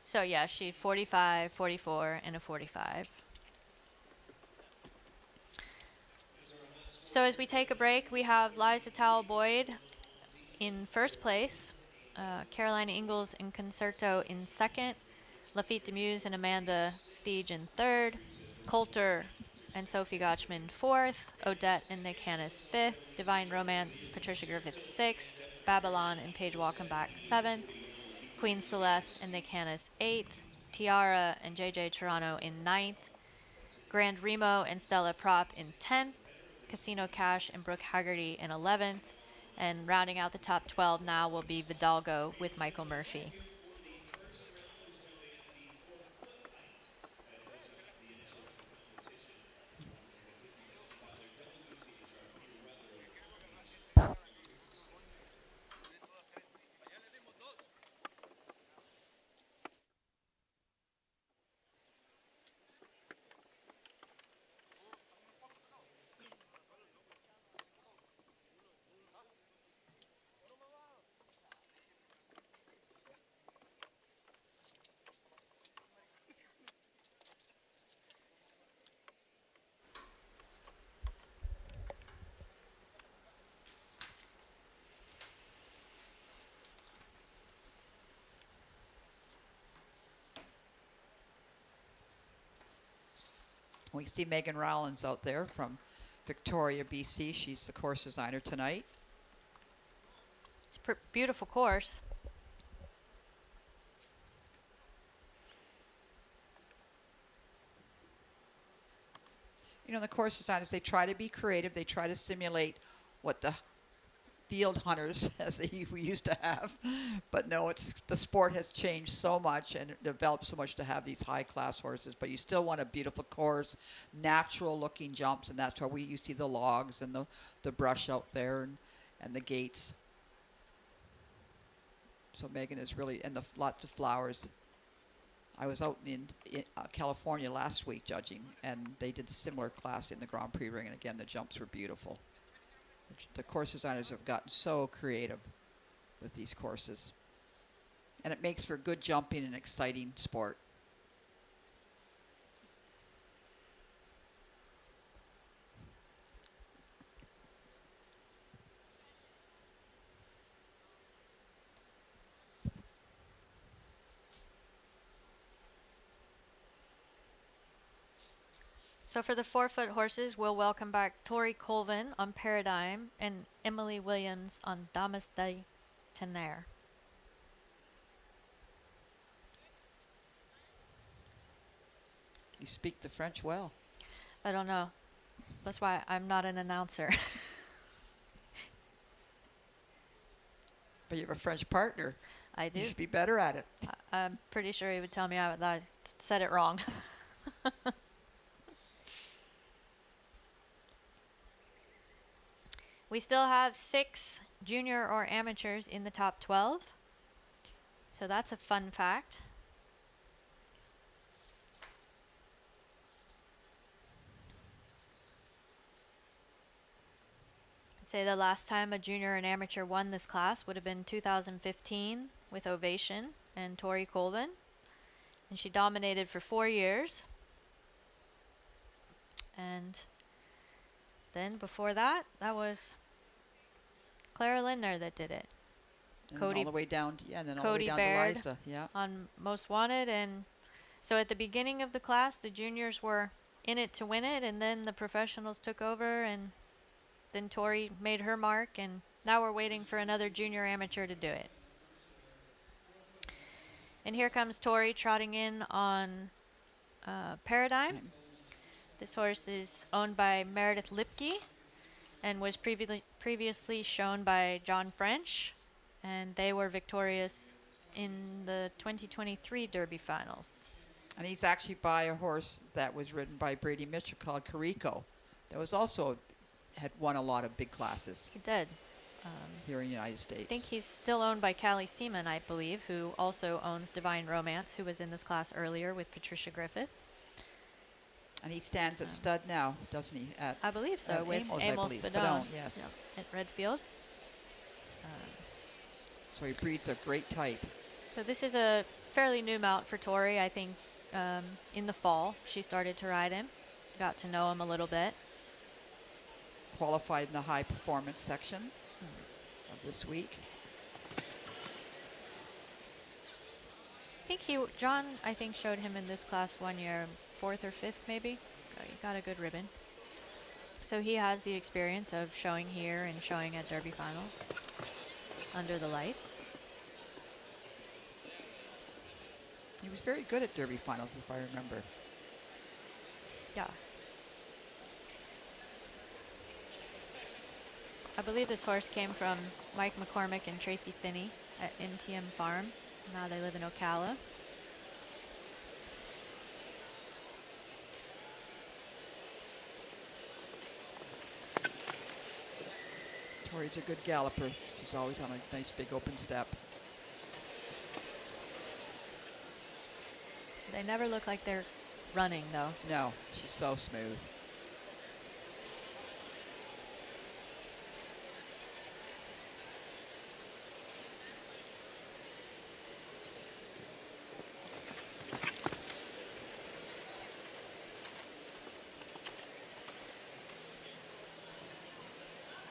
So yeah, she 45, 44, and a 45. So as we take a break, we have Liza Towell Boyd in first place, Carolina Ingalls and Concerto in second, Lafitte Demuse and Amanda Steege in third, Coulter and Sophie Gotchman fourth, Odette and Nick Hannes fifth, Divine Romance, Patricia Griffith sixth, Babylon and Paige Walkenbach seventh, Queen Celeste and Nick Hannes eighth, Tiara and JJ Toronto in ninth, Grand Remo and Stella Prop in 10th, Casino Cash and Brooke Haggerty in 11th, and rounding out the top 12 now will be Vidalgo with Michael Murphy. We see Megan Rowlands out there from Victoria, BC. She's the course designer tonight. It's a beautiful course. The course designers, they try to be creative. They try to simulate what the field hunters, as we used to have. But no, the sport has changed so much and developed so much to have these high-class horses. But you still want a beautiful course, natural-looking jumps, and that's why you see the logs and the brush out there and the gates. So Megan is really, and lots of flowers. I was out in California last week judging, and they did a similar class in the Grand Prix ring, and again, the jumps were beautiful. The course designers have gotten so creative with these courses. And it makes for good jumping and exciting sport. So for the 4-foot horses, we'll welcome back Tori Colvin on Paradigm and Emily Williams on Damas de Tener. You speak the French well. I don't know. That's why I'm not an announcer. But you have a French partner. I do. You should be better at it. I'm pretty sure he would tell me that I said it wrong. We still have 6 junior or amateurs in the top 12. So that's a fun fact. I'd say the last time a junior and amateur won this class would have been 2015 with Ovation and Tori Colvin. And she dominated for 4 years. And then before that, that was Clara Lindner that did it. And Cody, all the way down to, yeah, and then all the Cody way down Baird to Liza. Yeah. on Most Wanted. And so at the beginning of the class, the juniors were in it to win it, and then the professionals took over, and then Tori made her mark, and now we're waiting for another junior amateur to do it. And here comes Tori trotting in on Paradigm. This horse is owned by Meredith Lipke and was previously shown by John French, and they were victorious in the 2023 Derby finals. And he's actually by a horse that was ridden by Brady Mitchell called Carico. That was also had won a lot of big classes. He did. Here in the United States. I think he's still owned by Callie Seaman, I believe, who also owns Divine Romance, who was in this class earlier with Patricia Griffith. And he stands at stud now, doesn't he? At I believe so, with Amos Spadone. Spadone, yes. Yep, at Redfield. So he breeds a great type. So this is a fairly new mount for Tori. I think in the fall she started to ride him, got to know him a little bit. Qualified in the high performance section of this week. John, I think, showed him in this class one year, 4th or 5th maybe. He got a good ribbon. So he has the experience of showing here and showing at Derby finals under the lights. He was very good at Derby finals, if I remember. Yeah. I believe this horse came from Mike McCormick and Tracy Finney at MTM Farm. Now they live in Ocala. Tori's a good galloper. She's always on a nice big open step. They never look like they're running, though. No, she's so smooth.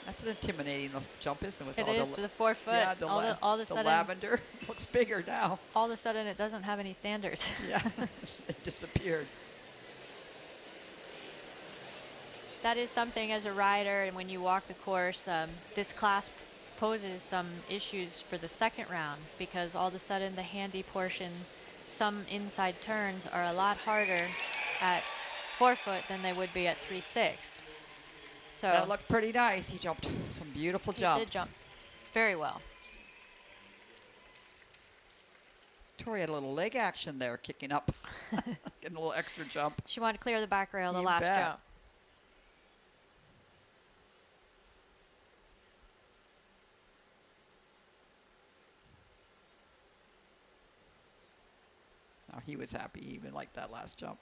That's an intimidating jump, isn't it? With It all is, the with the 4 foot. yeah, all of a the sudden, lavender looks bigger now. all of a sudden it doesn't have any standards. Yeah, it disappeared. That is something as a rider, and when you walk the course, this class poses some issues for the second round, because all of a sudden the handy portion, some inside turns are a lot harder at 4 foot than they would be at 3/6. So That looked pretty nice. He jumped some beautiful jumps. He did jump very well. Tori had a little leg action there, kicking up, getting a little extra jump. She wanted to clear the back rail the You last bet. jump. Oh, he was happy. He even liked that last jump.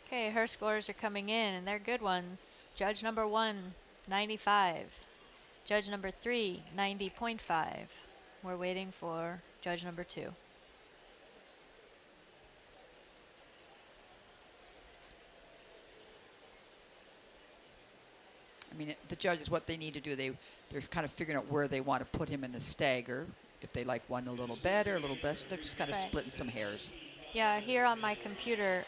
Okay, her scores are coming in, and they're good ones. Judge number 1, 95. Judge number 3, 90.5. We're waiting for judge number 2. I mean, the judges, what they need to do, they're kind of figuring out where they want to put him in the stagger. if they like one a little better, a little less. They're just kind of Right. splitting some hairs. Yeah, here on my computer,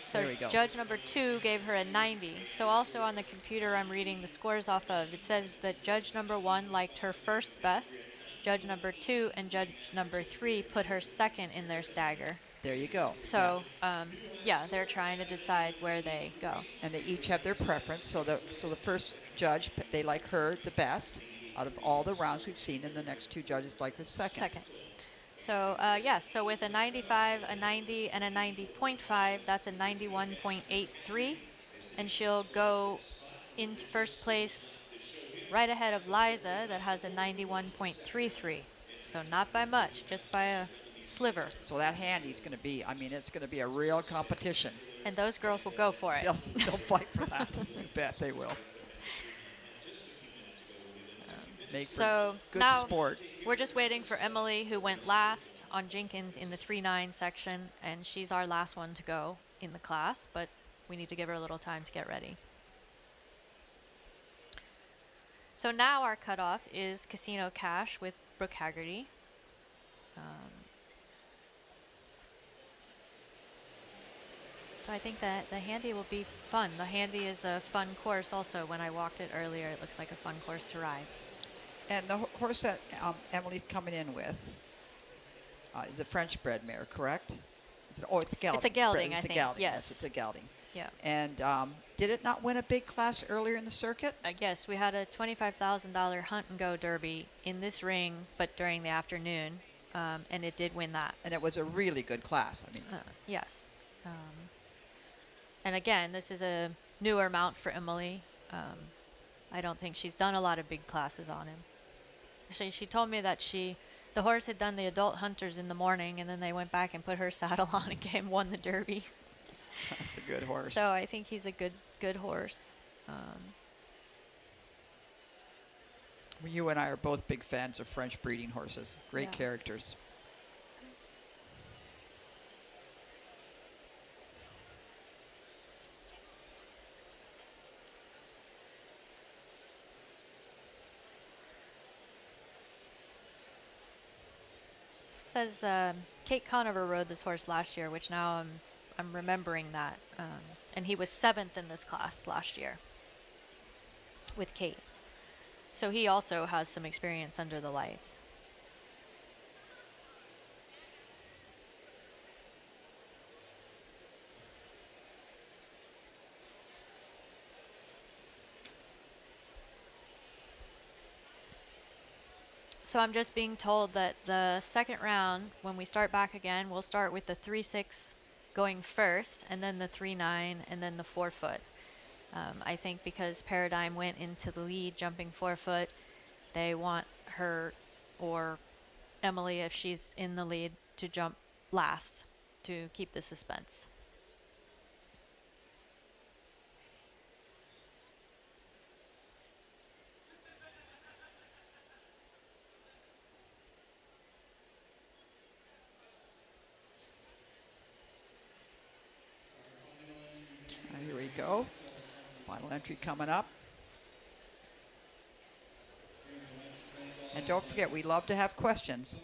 so There we go. judge number 2 gave her a 90. So also on the computer I'm reading the scores off of, it says that judge number 1 liked her first best, judge number 2 and judge number 3 put her second in their stagger. There you go. So, yeah, they're trying to decide where they go. And they each have their preference. So the first judge, they like her the best out of all the rounds we've seen, and the next 2 judges like her second. So, yeah, so with a 95, a 90, and a 90.5, that's a 91.83. And she'll go into first place right ahead of Liza that has a 91.33. So not by much, just by a sliver. So that handy's going to be, I mean, it's going to be a real competition. And those girls will go for it. They'll fight for that. You bet they will. Make for So good now sport. we're just waiting for Emily, who went last on Jenkins in the 3-9 section, and she's our last one to go in the class, but we need to give her a little time to get ready. So now our cutoff is Casino Cash with Brooke Haggerty. So I think that the Handy will be fun. The Handy is a fun course also. When I walked it earlier, it looks like a fun course to ride. And the horse that Emily's coming in with is a French bred mare, correct? It's a gelding. It's a gelding, It's I a think. gelding. Yes. It's a gelding. Yeah. And did it not win a big class earlier in the circuit? Yes, we had a $25,000 hunt and go derby in this ring, but during the afternoon, and it did win that. And it was a really good class. I mean, Yes. And again, this is a newer mount for Emily. I don't think she's done a lot of big classes on him. She told me that the horse had done the adult hunters in the morning, and then they went back and put her saddle on and won the derby. that's a good horse. So I think he's a good horse. You and I are both big fans of French breeding horses. Great Yeah. characters. It says Kate Conover rode this horse last year, which now I'm remembering that. And he was 7th in this class last year with Kate. So he also has some experience under the lights. So I'm just being told that the second round, when we start back again, we'll start with the 3-6 going first, and then the 3-9, and then the 4-foot. I think because Paradigm went into the lead jumping 4-foot, they want her or Emily, if she's in the lead, to jump last to keep the suspense. Here we go. Final entry coming up. And don't forget, we love to have questions.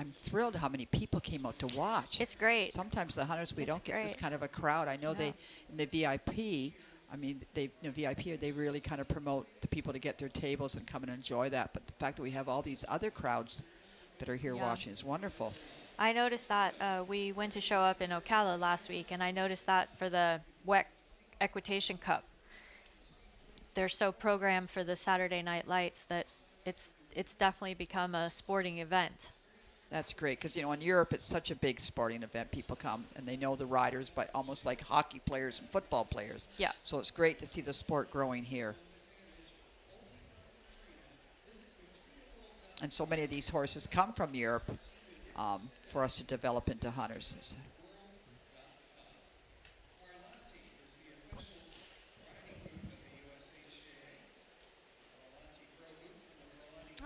I'm thrilled how many people came out to watch. It's great. Sometimes the hunters, we It's don't get this great. kind of a crowd. I know No. they, in the VIP, I mean, they really kind of promote the people to get their tables and come and enjoy that. But the fact that we have all these other crowds that are here Yeah. watching is wonderful. I noticed that we went to show up in Ocala last week, and I noticed that for the WEC Equitation Cup. They're so programmed for the Saturday Night Lights that it's definitely become a sporting event. That's great because, in Europe, it's such a big sporting event. People come and they know the riders, but almost like hockey players and football players. Yeah. So it's great to see the sport growing here. And so many of these horses come from Europe for us to develop into hunters.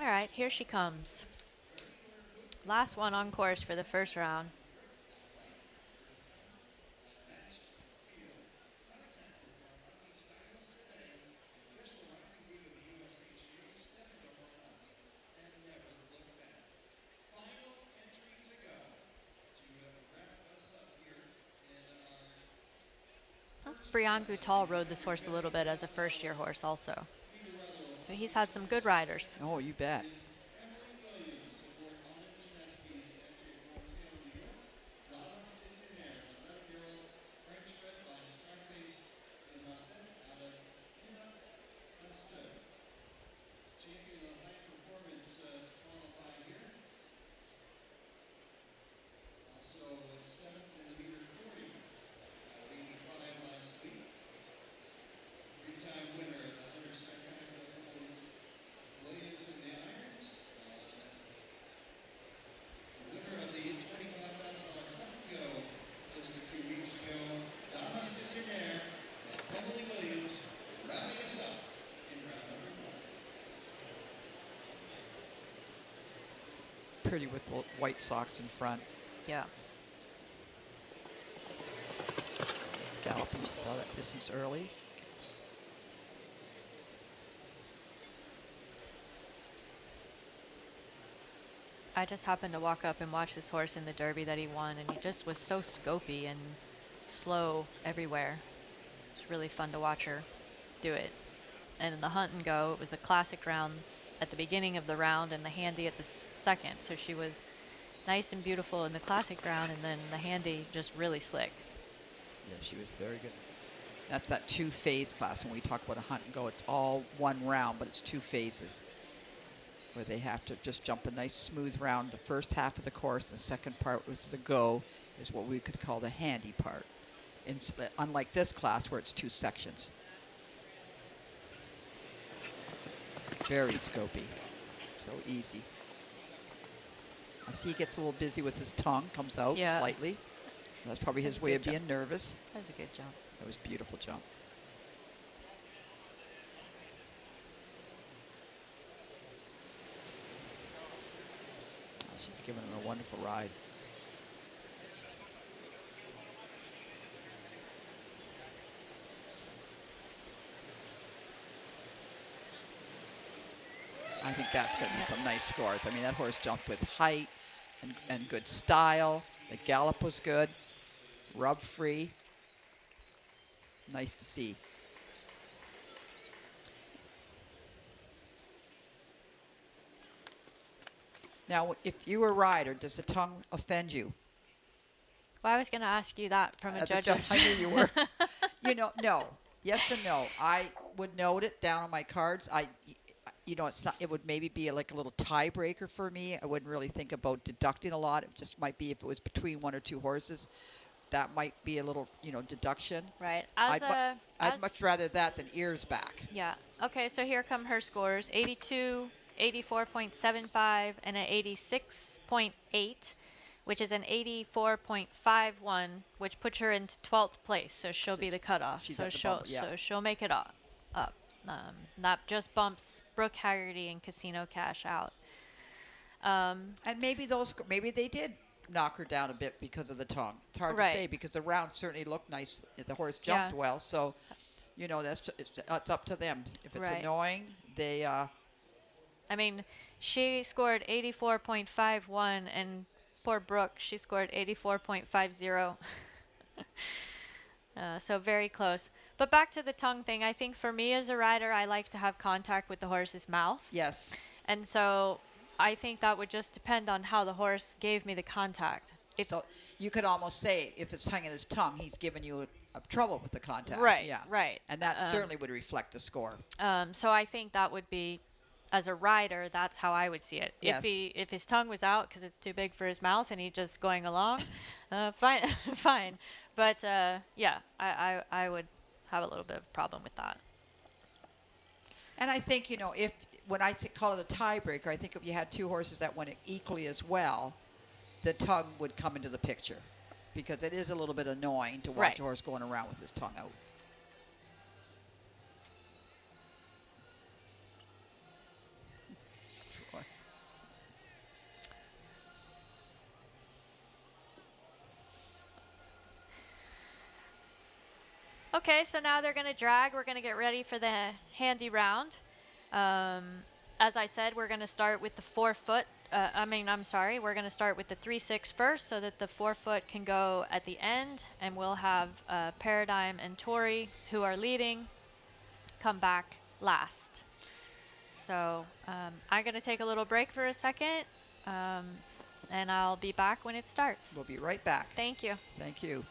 All right, here she comes. Last one on course for the first round. Brian Boutal rode this horse a little bit as a first-year horse also. So he's had some good riders. Oh, you bet. Pretty with the white socks in front. Yeah. Galloping, you saw that distance early. I just happened to walk up and watch this horse in the Derby that he won, and he just was so scopy and slow everywhere. It's really fun to watch her do it. And in the Hunt and Go, it was a classic round at the beginning of the round and the handy at the second. So she was nice and beautiful in the classic round, and then the handy just really slick. Yeah, she was very good. That's that two-phase class. When we talk about a Hunt and Go, it's all one round, but it's two phases where they have to just jump a nice smooth round the first half of the course. The second part was the go, is what we could call the handy part. And unlike this class where it's two sections. Very scopy. So easy. I see he gets a little busy with his tongue, comes out slightly. That's probably his way of being nervous. That was a good jump. That was a beautiful jump. Oh, she's giving him a wonderful ride. I think that's going to be some nice scores. I mean, that horse jumped with height and good style. The gallop was good. Rub free. Nice to see. Now, if you were a rider, does the tongue offend you? Well, I was going to ask you that from a judge's. I knew you were. You know, no. Yes and no. I would note it down on my cards. You know, it's not. It would maybe be like a little tiebreaker for me. I wouldn't really think about deducting a lot. It just might be if it was between one or two horses, that might be a little, you know, deduction. Right. I'd much rather that than ears back. Yeah. Okay, so here come her scores: 82, 84.75, and an 86.8, which is an 84.51, which puts her into 12th place. So she'll be the cutoff. She's So at the bubble, yeah. she'll make it up. That just bumps Brooke Haggerty and Casino Cash out. And maybe they did knock her down a bit because of the tongue. It's hard to say because the round certainly looked nice. The horse jumped well, so you know it's up to them. If it's annoying, they. I mean, she scored 84.51, and poor Brooke, she scored 84.50. So very close. But back to the tongue thing, I think for me as a rider, I like to have contact with the horse's mouth. Yes. And so I think that would just depend on how the horse gave me the contact. So you could almost say if it's tongue in his tongue, he's giving you a trouble with the contact. Right, yeah. right. And that certainly would reflect the score. So I think that would be, as a rider, that's how I would see it. Yes. If his tongue was out because it's too big for his mouth and he's just going along, fine, fine. But yeah, I would have a little bit of a problem with that. And I think, you know, when I call it a tiebreaker, I think if you had two horses that went equally as well, the tongue would come into the picture because it is a little bit annoying to watch a horse going around with his tongue out. Okay, so now they're going to drag. We're going to get ready for the handy round. As I said, we're going to start with the 4 foot. We're going to start with the 3-6 first so that the 4 foot can go at the end, and we'll have Paradigm and Tori, who are leading, come back last. So I'm going to take a little break for a second, and I'll be back when it starts. We'll be right back. Thank you. Thank you.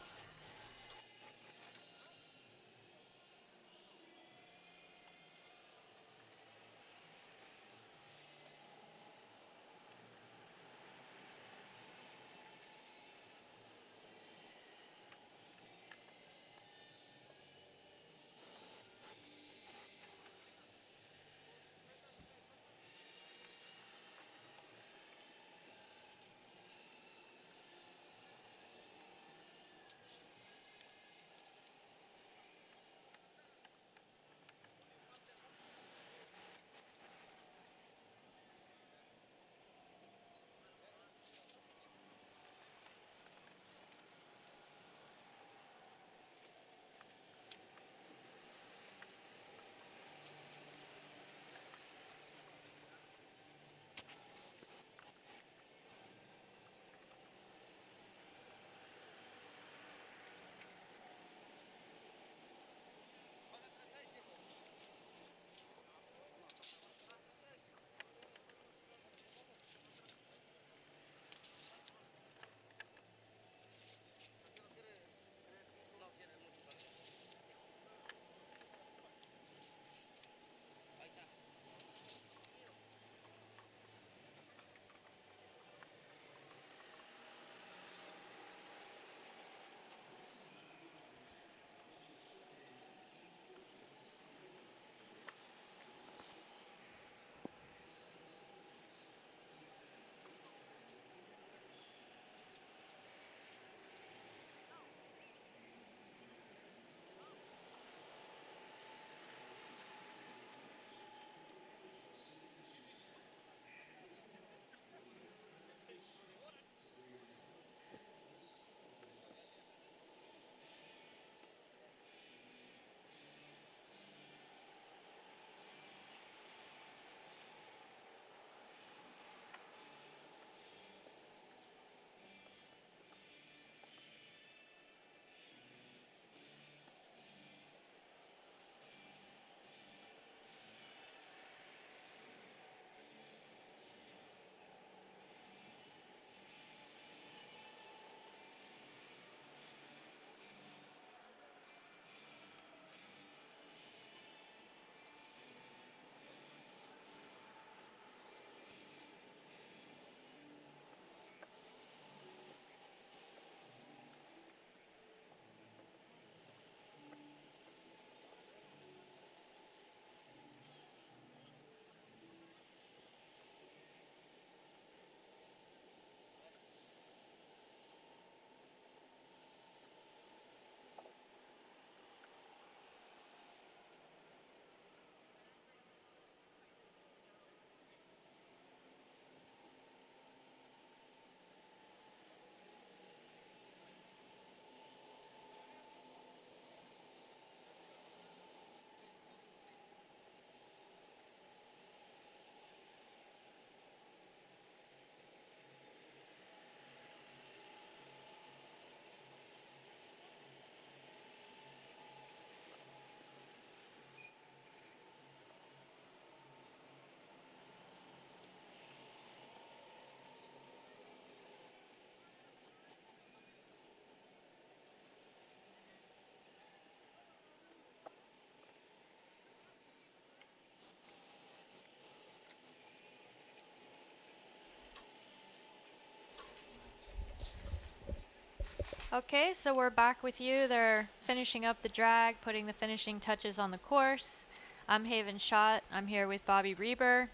Okay, so we're back with you. They're finishing up the drag, putting the finishing touches on the course. I'm Haven Schott. I'm here with Bobby Reber.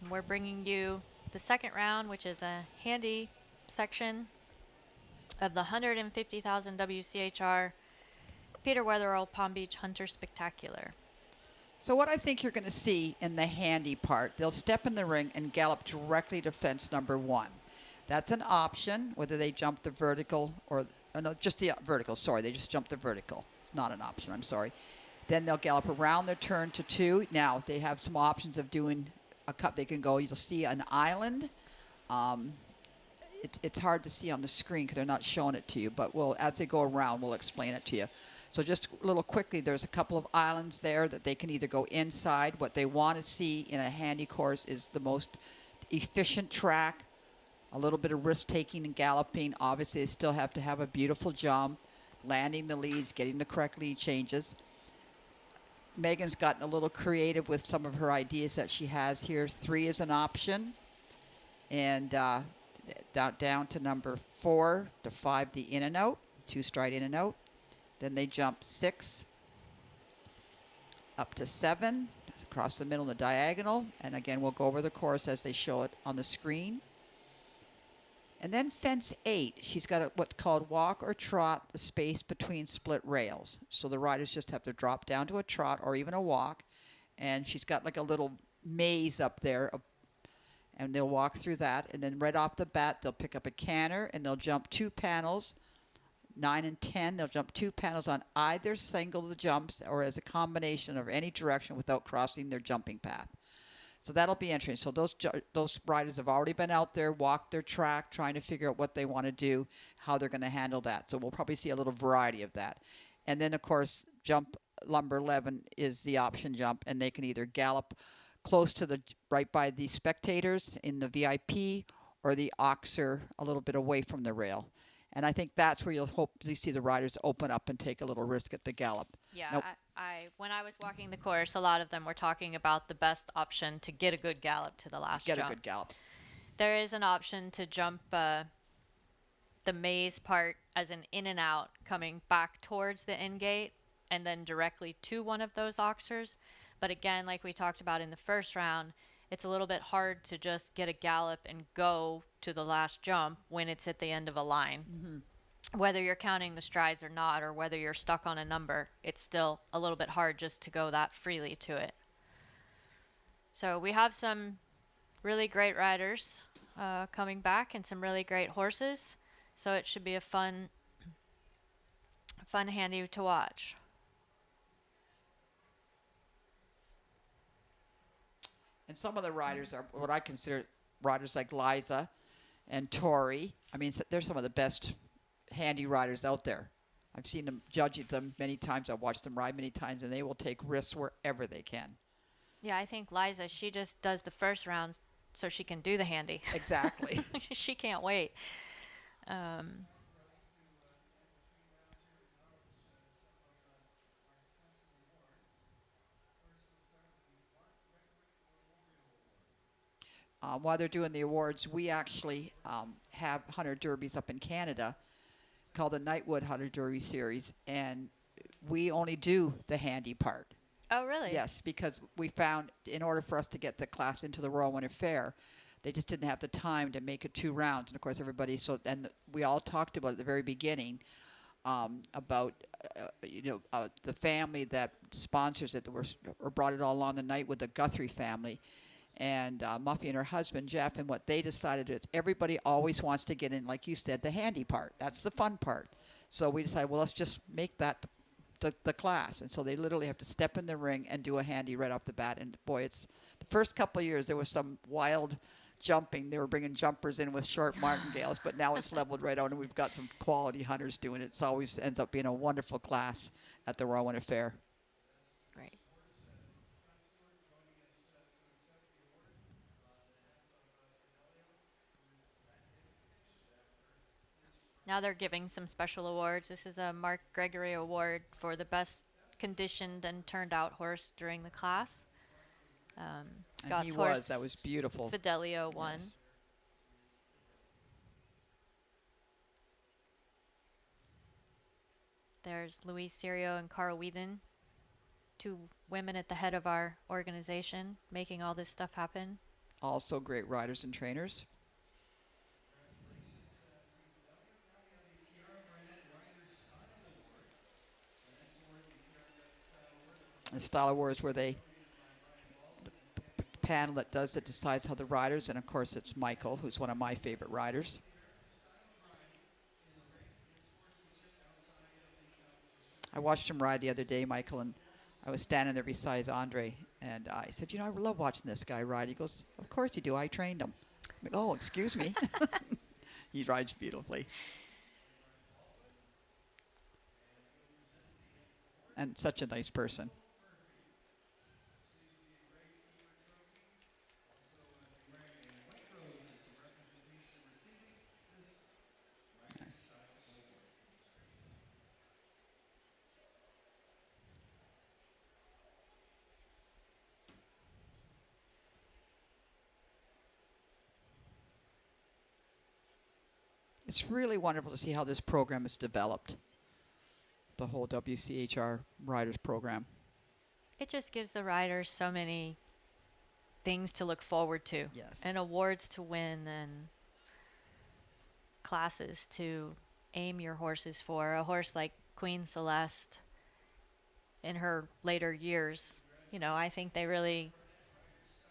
We're bringing you the second round, which is a handy section of the 150,000 WCHR Peter Wetherill Palm Beach Hunter Spectacular. So what I think you're going to see in the handy part, they'll step in the ring and gallop directly to fence number 1. That's an option, whether they jump the vertical or no, just the vertical. Sorry, they just jumped the vertical. It's not an option. I'm sorry. Then they'll gallop around their turn to 2. Now they have some options of doing a cut. They can go. You'll see an island. It's hard to see on the screen because they're not showing it to you. But as they go around, we'll explain it to you. So just a little quickly, there's a couple of islands there that they can either go inside. What they want to see in a handy course is the most efficient track, a little bit of risk-taking and galloping. Obviously, they still have to have a beautiful jump, landing the leads, getting the correct lead changes. Megan's gotten a little creative with some of her ideas that she has here. 3 is an option. And down to number 4 to 5, the in and out, 2-stride in and out. Then they jump 6 up to 7, across the middle in the diagonal. And again, we'll go over the course as they show it on the screen. And then fence 8, she's got what's called walk or trot, the space between split rails. So the riders just have to drop down to a trot or even a walk. And she's got like a little maze up there. And they'll walk through that. And then right off the bat, they'll pick up a canter and they'll jump 2 panels. 9 and 10, they'll jump 2 panels on either single of the jumps or as a combination of any direction without crossing their jumping path. So that'll be interesting. So those riders have already been out there, walked their track, trying to figure out what they want to do, how they're going to handle that. So we'll probably see a little variety of that. And then, of course, jump number 11 is the option jump, and they can either gallop close to right by the spectators in the VIP or the oxer a little bit away from the rail. And I think that's where you'll hopefully see the riders open up and take a little risk at the gallop. Yeah, Nope. when I was walking the course, a lot of them were talking about the best option to get a good gallop to the last Get jump. a good gallop. There is an option to jump the maze part as an in and out, coming back towards the in gate and then directly to one of those oxers. But again, like we talked about in the first round, it's a little bit hard to just get a gallop and go to the last jump when it's at the end of a line. Mm-hmm. Whether you're counting the strides or not, or whether you're stuck on a number, it's still a little bit hard just to go that freely to it. So we have some really great riders coming back and some really great horses. So it should be a fun handy to watch. And some of the riders are what I consider riders like Liza and Tori. I mean, they're some of the best handy riders out there. I've seen them, judging them many times. I've watched them ride many times, and they will take risks wherever they can. Yeah, I think Liza, she just does the first rounds so she can do the handy. Exactly. She can't wait. While they're doing the awards, we actually have hunter derbies up in Canada called the Knightwood Hunter Derby Series, and we only do the handy part. Oh, really? Yes, because we found in order for us to get the class into the Royal Winter Fair, they just didn't have the time to make it 2 rounds. And of course, we all talked about at the very beginning about the family that sponsors it, or brought it all along the night with the Guthrie family. And Muffy and her husband, Jeff, and what they decided is everybody always wants to get in, like you said, the handy part. That's the fun part. So we decided, well, let's just make that the class. And so they literally have to step in the ring and do a handy right off the bat. And boy, it's the first couple of years, there was some wild jumping. They were bringing jumpers in with short martingales, but now it's leveled right out, and we've got some quality hunters doing it. It always ends up being a wonderful class at the Royal Winter Fair. Great. Now they're giving some special awards. This is a Mark Gregory Award for the best conditioned and turned out horse during the class. Scott's horse, that was beautiful. Fidelio won. Yes. There's Louise Serio and Carl Whedon, 2 women at the head of our organization, making all this stuff happen. Also great riders and trainers. The Style Awards where the panel that decides how the riders, and of course it's Michael, who's one of my favorite riders. I watched him ride the other day, Michael, and I was standing there beside Andre, and I said, I love watching this guy ride. He goes, of course you do. I trained him. I'm like, oh, excuse me. He rides beautifully. And such a nice person. It's really wonderful to see how this program is developed, the whole WCHR Riders program. It just gives the riders so many things to look forward to. Yes. And awards to win and classes to aim your horses for. A horse like Queen Celeste in her later years, I think they really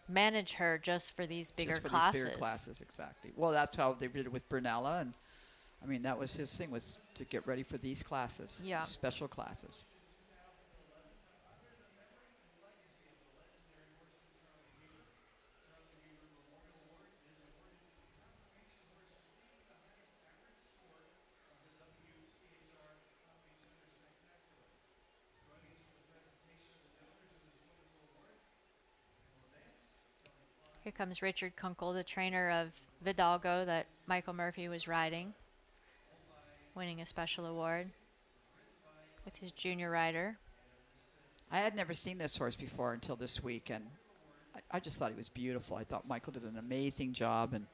manage her just for these bigger Just for classes. These bigger classes, exactly. Well, that's how they did it with Brunella, and that was his thing, was to get ready for these classes. Yeah. Special classes. Here comes Richard Kunkel, the trainer of Vidalgo that Michael Murphy was riding, winning a special award with his junior rider. I had never seen this horse before until this week, and I just thought he was beautiful. I thought Michael did an amazing job, and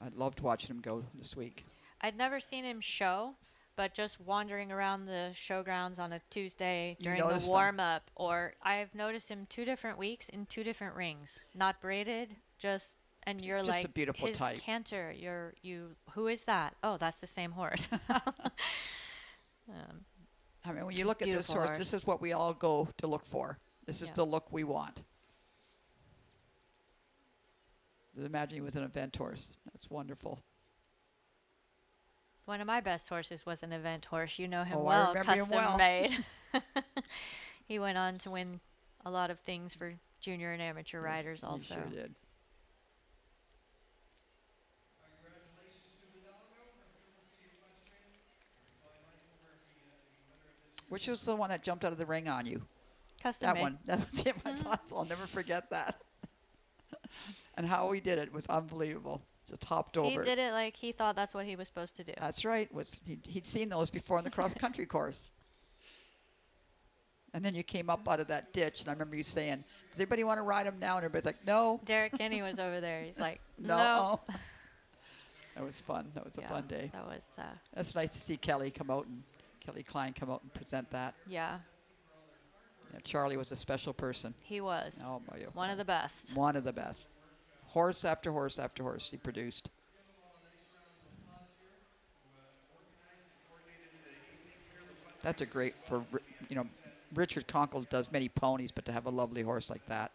I loved watching him go this week. I'd never seen him show, but just wandering around the showgrounds on a Tuesday during the warm-up, or I've noticed him 2 different weeks in 2 different rings, not braided, and you're just like, a beautiful his type. canter, who is that? Oh, that's the same horse. When you look at this horse, this is what we all go to look for. This is the look we want. Just imagine he was an event horse. That's wonderful. One of my best horses was an event horse. You know him I well, remember him custom well. made. He went on to win a lot of things for junior and amateur riders also. He sure did. Which was the one that jumped out of the ring on you? Custom that made. one. That was in my thoughts. I'll never forget that. And how he did it was unbelievable. Just hopped over. He did it like he thought that's what he was supposed to do. That's right. He'd seen those before in the cross-country course. And then you came up out of that ditch, and I remember you saying, does anybody want to ride him now? And everybody's like, no. Derek Kinney was over there. He's like, no. That was fun. That was a fun day. That was. That's nice to see Kelly Klein come out and present that. Yeah. Charlie was a special person. He was. Oh, my. One of the best. One of the best. Horse after horse after horse he produced. That's a great, Richard Conkle does many ponies, but to have a lovely horse like that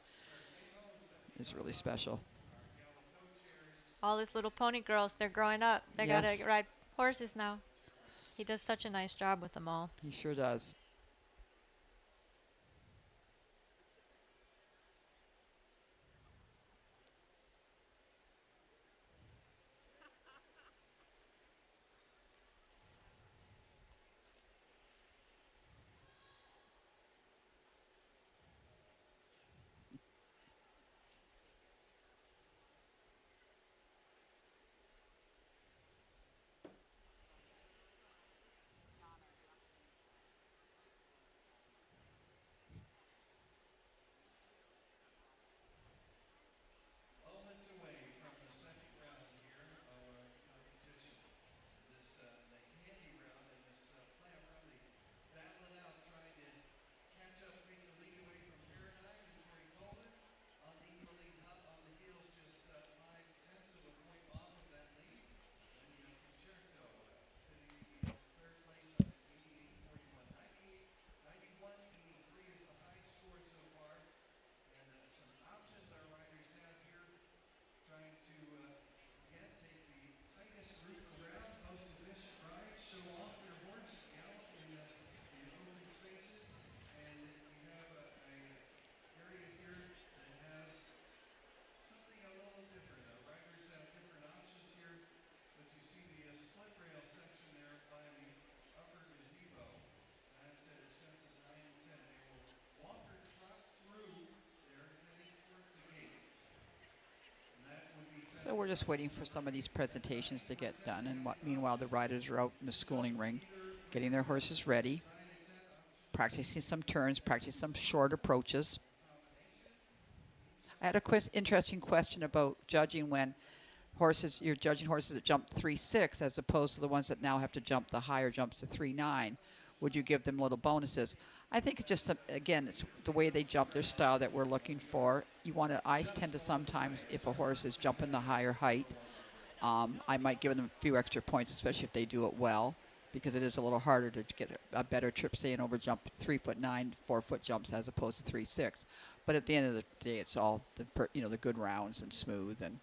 is really special. All his little pony girls, they're growing up. They got to ride horses now. He does such a nice job with them all. He sure does. So we're just waiting for some of these presentations to get done, and meanwhile the riders are out in the schooling ring, getting their horses ready, practicing some turns, practicing some short approaches. I had a interesting question about judging when you're judging horses that jump 3.6 as opposed to the ones that now have to jump the higher jumps to 3.9. Would you give them little bonuses? I think it's just, again, it's the way they jump, their style that we're looking for. I tend to sometimes, if a horse is jumping the higher height, I might give them a few extra points, especially if they do it well, because it is a little harder to get a better trip, say, and over jump 3'9", 4-foot jumps as opposed to 3.6. But at the end of the day, it's all the good rounds and smooth and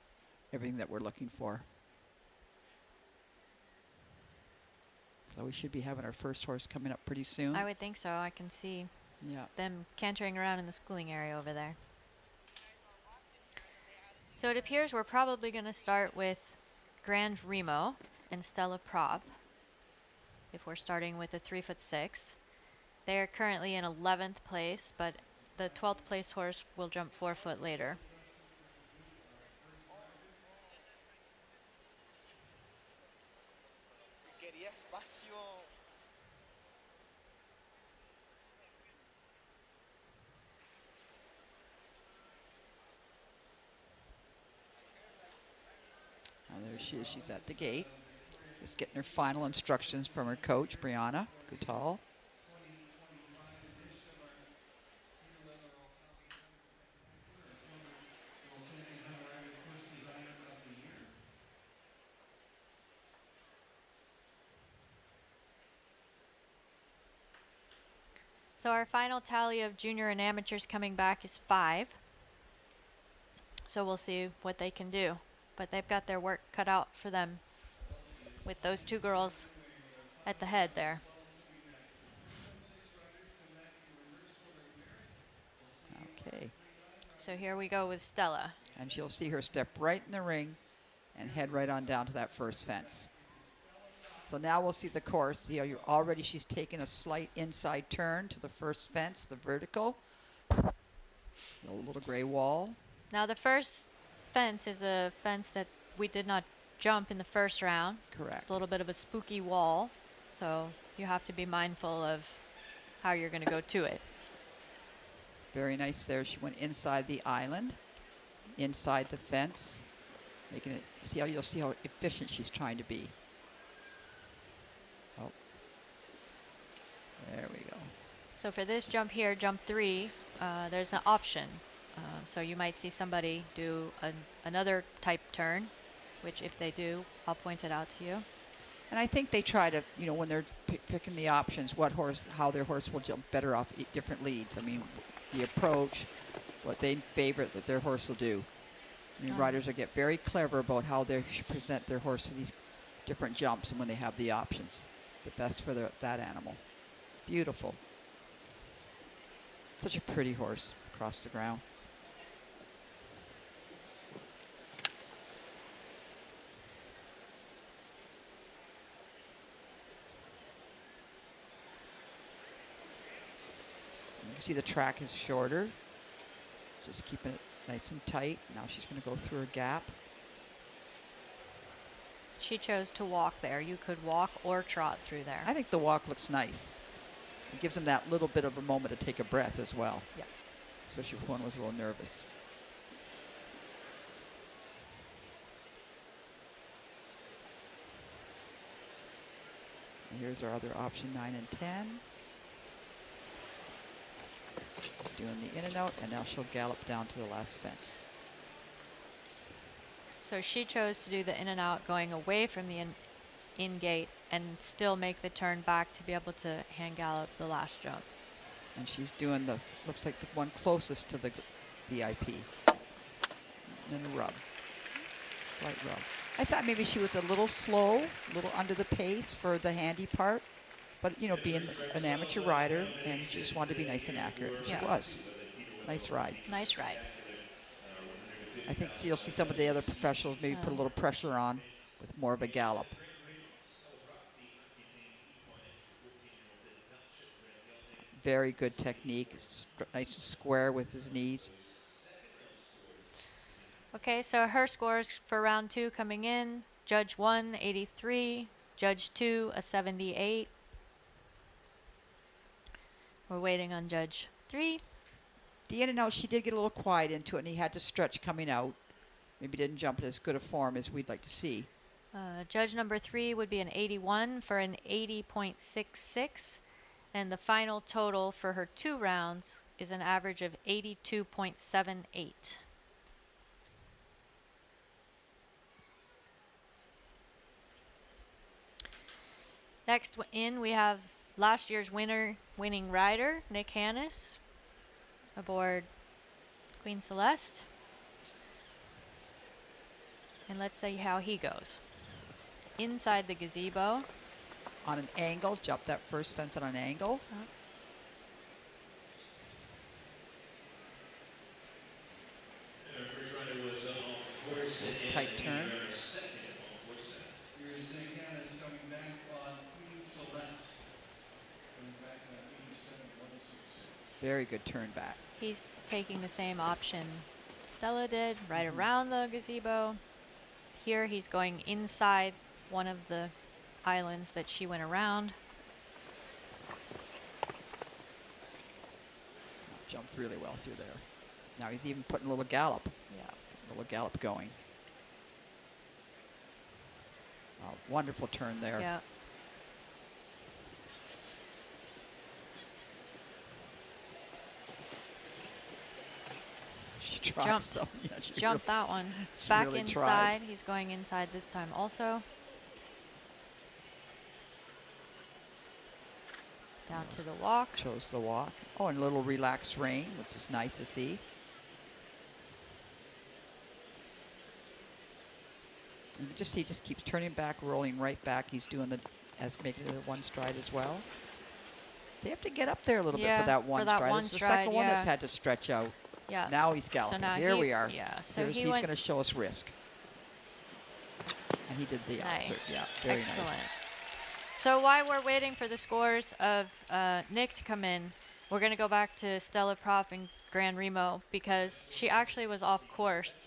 everything that we're looking for. So we should be having our first horse coming up pretty soon. I would think so. I can see Yeah. them cantering around in the schooling area over there. So it appears we're probably going to start with Grand Remo and Stella Prop, if we're starting with a 3'6". They are currently in 11th place, but the 12th place horse will jump 4 foot later. There she is. She's at the gate. Just getting her final instructions from her coach, Brianna Guttal. So our final tally of junior and amateurs coming back is 5. So we'll see what they can do. But they've got their work cut out for them with those 2 girls at the head there. Okay. So here we go with Stella. And she'll see her step right in the ring and head right on down to that first fence. So now we'll see the course. See how she's taken a slight inside turn to the first fence, the vertical. The little gray wall. Now the first fence is a fence that we did not jump in the first round. Correct. It's a little bit of a spooky wall, so you have to be mindful of how you're going to go to it. Very nice there. She went inside the island, inside the fence, making it. You'll see how efficient she's trying to be. Oh, there we go. So for this jump here, jump 3, there's an option. So you might see somebody do another type turn, which if they do, I'll point it out to you. And I think they try to, when they're picking the options, how their horse will jump better off different leads. I mean, the approach, what they favor that their horse will do. I mean, riders will get very clever about how they should present their horse to these different jumps and when they have the options. The best for that animal. Beautiful. Such a pretty horse across the ground. You can see the track is shorter. Just keeping it nice and tight. Now she's going to go through a gap. She chose to walk there. You could walk or trot through there. I think the walk looks nice. It gives them that little bit of a moment to take a breath as well. Yeah. Especially if one was a little nervous. And here's our other option, 9 and 10. She's doing the in and out, and now she'll gallop down to the last fence. So she chose to do the in and out, going away from the in gate and still make the turn back to be able to hand gallop the last jump. And she's doing looks like the one closest to the VIP. And a rub. Light rub. I thought maybe she was a little slow, a little under the pace for the handy part. But, being an amateur rider, and she just wanted to be nice and accurate. And she was. Nice ride. Nice ride. I think you'll see some of the other professionals maybe put a little pressure on with more of a gallop. Very good technique. Nice and square with his knees. Okay, so her scores for round 2 coming in: Judge 1, 83; Judge 2, a 78. We're waiting on Judge 3. The in and out, she did get a little quiet into it, and he had to stretch coming out. Maybe didn't jump in as good a form as we'd like to see. Judge number 3 would be an 81 for an 80.66, and the final total for her 2 rounds is an average of 82.78. Next in, we have last year's winning rider, Nick Hannes, aboard Queen Celeste. And let's see how he goes. Inside the gazebo. On an angle, jump that first fence on an angle. Tight turn. Here's Nick Hannes coming back on Queen Celeste. Coming back on 87.166. Very good turn back. He's taking the same option Stella did, right around the gazebo. Here he's going inside one of the islands that she went around. Jumped really well through there. Now he's even putting a little gallop. Yeah. A little gallop going. A wonderful turn there. Yeah. She tried Jumped. so. Yeah, she Jumped that one. she Back really inside. tried. He's going inside this time also. Down to the walk. Chose the walk. Oh, and a little relaxed rain, which is nice to see. And you just see, just keeps turning back, rolling right back. He's doing making it a one stride as well. They have to get up there a little bit for that one stride. It's the second one that's had to stretch out. Yeah. Now he's galloping. now Here we are. Yeah. So He's going to show us risk. And he did the nice. opposite. Yeah, very Excellent. nice. So while we're waiting for the scores of Nick to come in, we're going to go back to Stella Prop and Gran Remo because she actually was off course.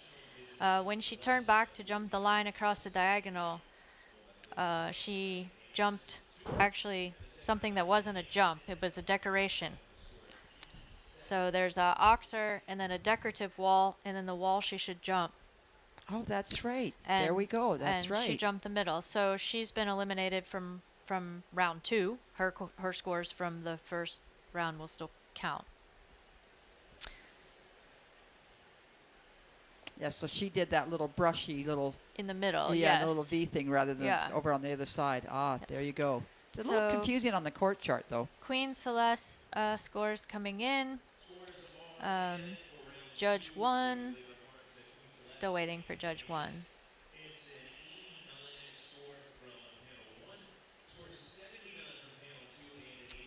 When she turned back to jump the line across the diagonal, she jumped actually something that wasn't a jump. It was a decoration. So there's a oxer and then a decorative wall, and then the wall she should jump. Oh, that's right. And, there we go. That's and right. she jumped the middle. So she's been eliminated from round 2. Her scores from the first round will still count. Yeah, so she did that little brushy little In the middle, yeah, yes. the little V thing rather than Yeah. over on the other side. Ah, there Yes. you go. It's a little So- confusing on the court chart, though. Queen Celeste scores coming in. Judge 1. Still waiting for Judge 1.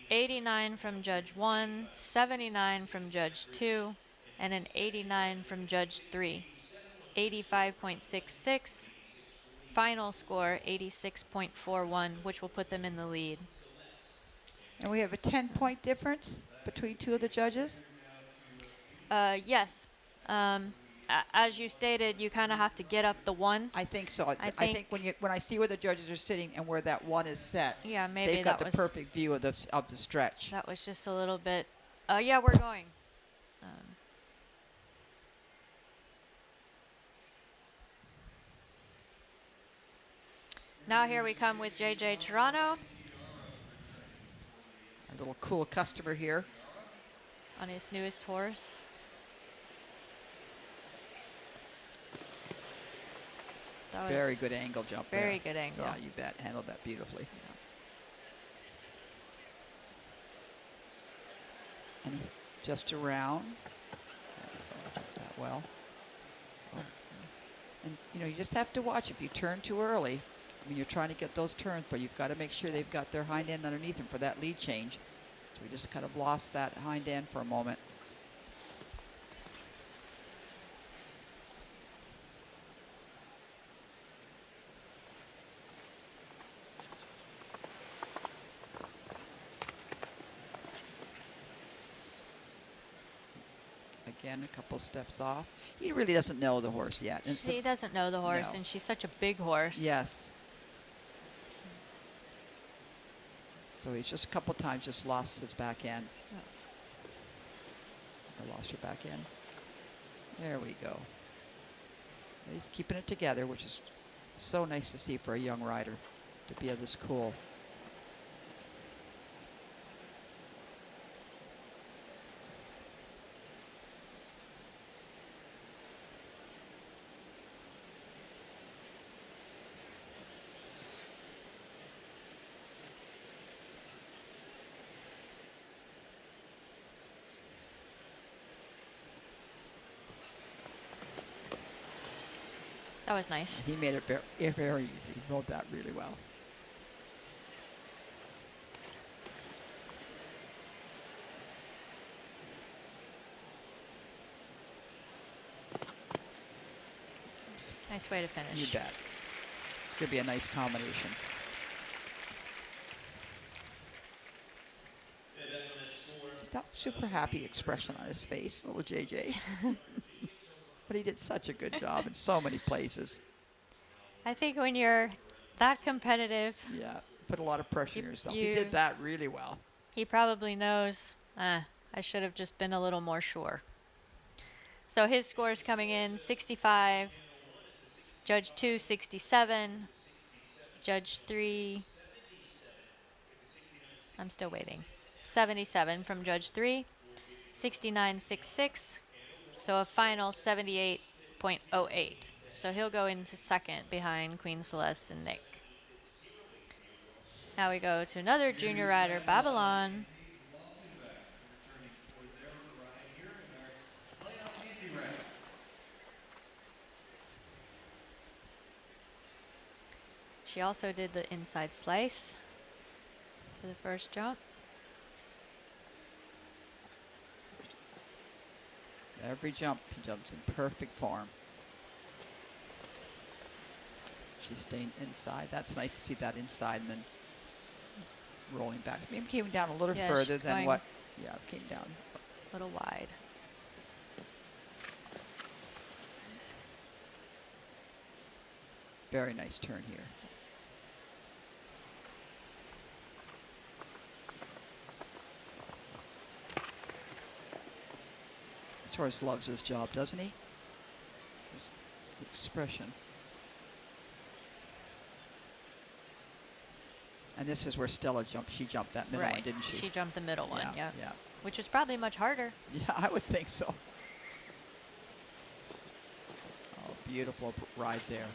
89 from Judge 1, 79 from Judge 2, and an 89 from Judge 3. 85.66. Final score 86.41, which will put them in the lead. And we have a 10-point difference between two of the judges. Yes. As you stated, you kind of have to get up the one. I think so. I think- think when I see where the judges are sitting and where that one is set, Yeah, maybe they've got that the was perfect view of the stretch. that was just a little bit. Yeah, we're going. Now here we come with JJ Toronto A little cool customer here. on his newest horse. That was Very good angle jump there. Very good angle. Yeah, you bet. Handled that beautifully. And he's just around. That well. Oh. And you know, you just have to watch if you turn too early. I mean, you're trying to get those turns, but you've got to make sure they've got their hind end underneath them for that lead change. So we just kind of lost that hind end for a moment. again, a couple steps off. He really doesn't know the horse yet. And She doesn't know the horse, No. and she's such a big horse. yes. So he's just a couple times just lost his back end. Or lost her back end. There we go. He's keeping it together, which is so nice to see for a young rider to be this cool. That was nice. He made it very easy. He rode that really well. Nice way to finish. You bet. It's going to be a nice combination. He's got super happy expression on his face, little JJ. But he did such a good job in so many places. I think when you're that competitive, Yeah, put a lot of pressure on yourself. He you- did that really well. he probably knows, I should have just been a little more sure. So his scores coming in 65, Judge 2 67, Judge 3, I'm still waiting, 77 from Judge 3, 69.66, so a final 78.08. So he'll go into second behind Queen Celeste and Nick. Now we go to another junior rider, Babylon. She also did the inside slice to the first jump. Every jump, he jumps in perfect form. She's staying inside. That's nice to see that inside and then rolling back. Maybe came down a little Yeah, further she's than going what. Yeah, came down. A little wide. Very nice turn here. This horse loves his job, doesn't he? Just the expression. And this is where Stella jumped. She jumped that middle one, didn't she? She jumped the middle one, yeah. Yeah. Which was probably much harder. Yeah, I would think so. Oh, beautiful ride there.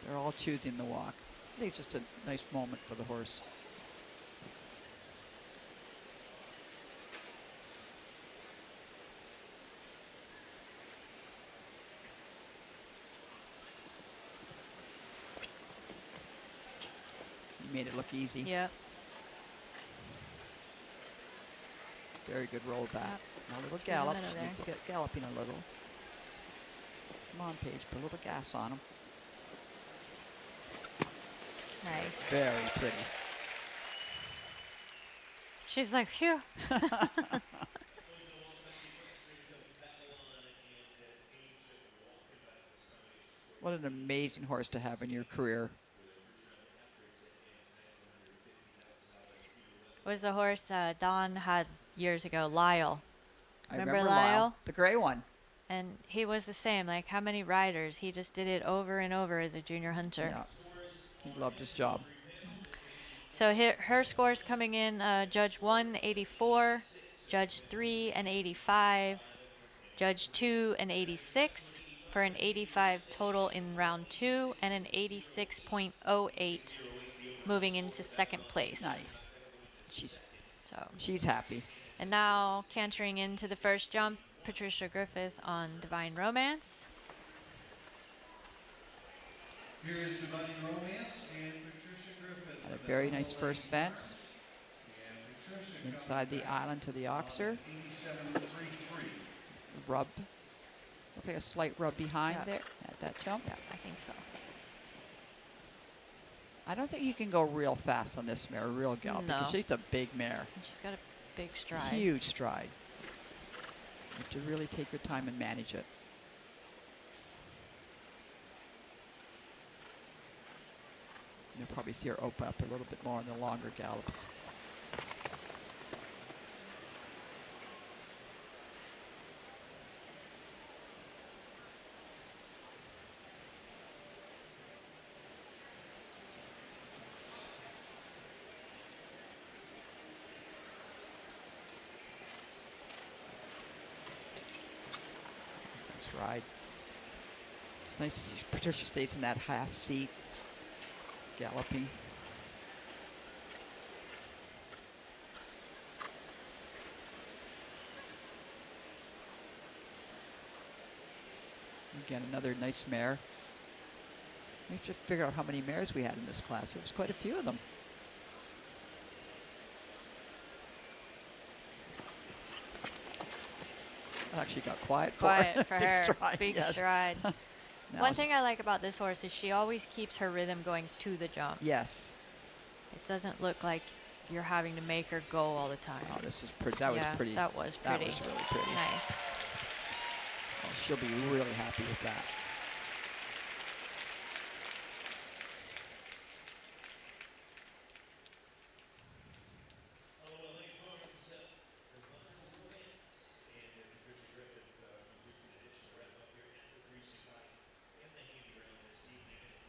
They're all choosing the walk. I think it's just a nice moment for the horse. You made it look easy. Yep. Very good roll back. Now a little Through the gallop. middle She there. needs to get galloping a little. Come on, Paige. Put a little gas on him. Nice. Very pretty. She's like, phew. What an amazing horse to have in your career. Was the horse Don had years ago, Lyle. I Remember remember Lyle? The gray one. And he was the same. Like, how many riders? He just did it over and over as a junior hunter. Yeah. He loved his job. So her scores coming in, Judge 1, 84, Judge 3, and 85, Judge 2, and 86, for an 85 total in round 2, and an 86.08 moving into second place. Nice. So, She's happy. and now cantering into the first jump, Patricia Griffith on Divine Romance. Here is Divine Romance and Patricia Griffith. Had a very nice first fence. And Inside the island to the oxer. 87.33. Rub. Okay, a slight rub behind Yeah. there at that jump. Yeah, I think so. I don't think you can go real fast on this mare, real gallop, No. because she's a big mare. And she's got a big stride. Huge stride. You have to really take your time and manage it. You'll probably see her open up a little bit more in the longer gallops. Nice ride. It's nice to see Patricia stays in that half seat, galloping. Again, another nice mare. We have to figure out how many mares we had in this class. There was quite a few of them. Actually got quiet for her. Quiet for Big her. stride, Big yes. stride. Now One s- thing I like about this horse is she always keeps her rhythm going to the jump. Yes. It doesn't look like you're having to make her go all the time. Oh, this is pretty. That Yeah, was pretty. That was pretty. That was really pretty. Nice. Oh, she'll be really happy with that.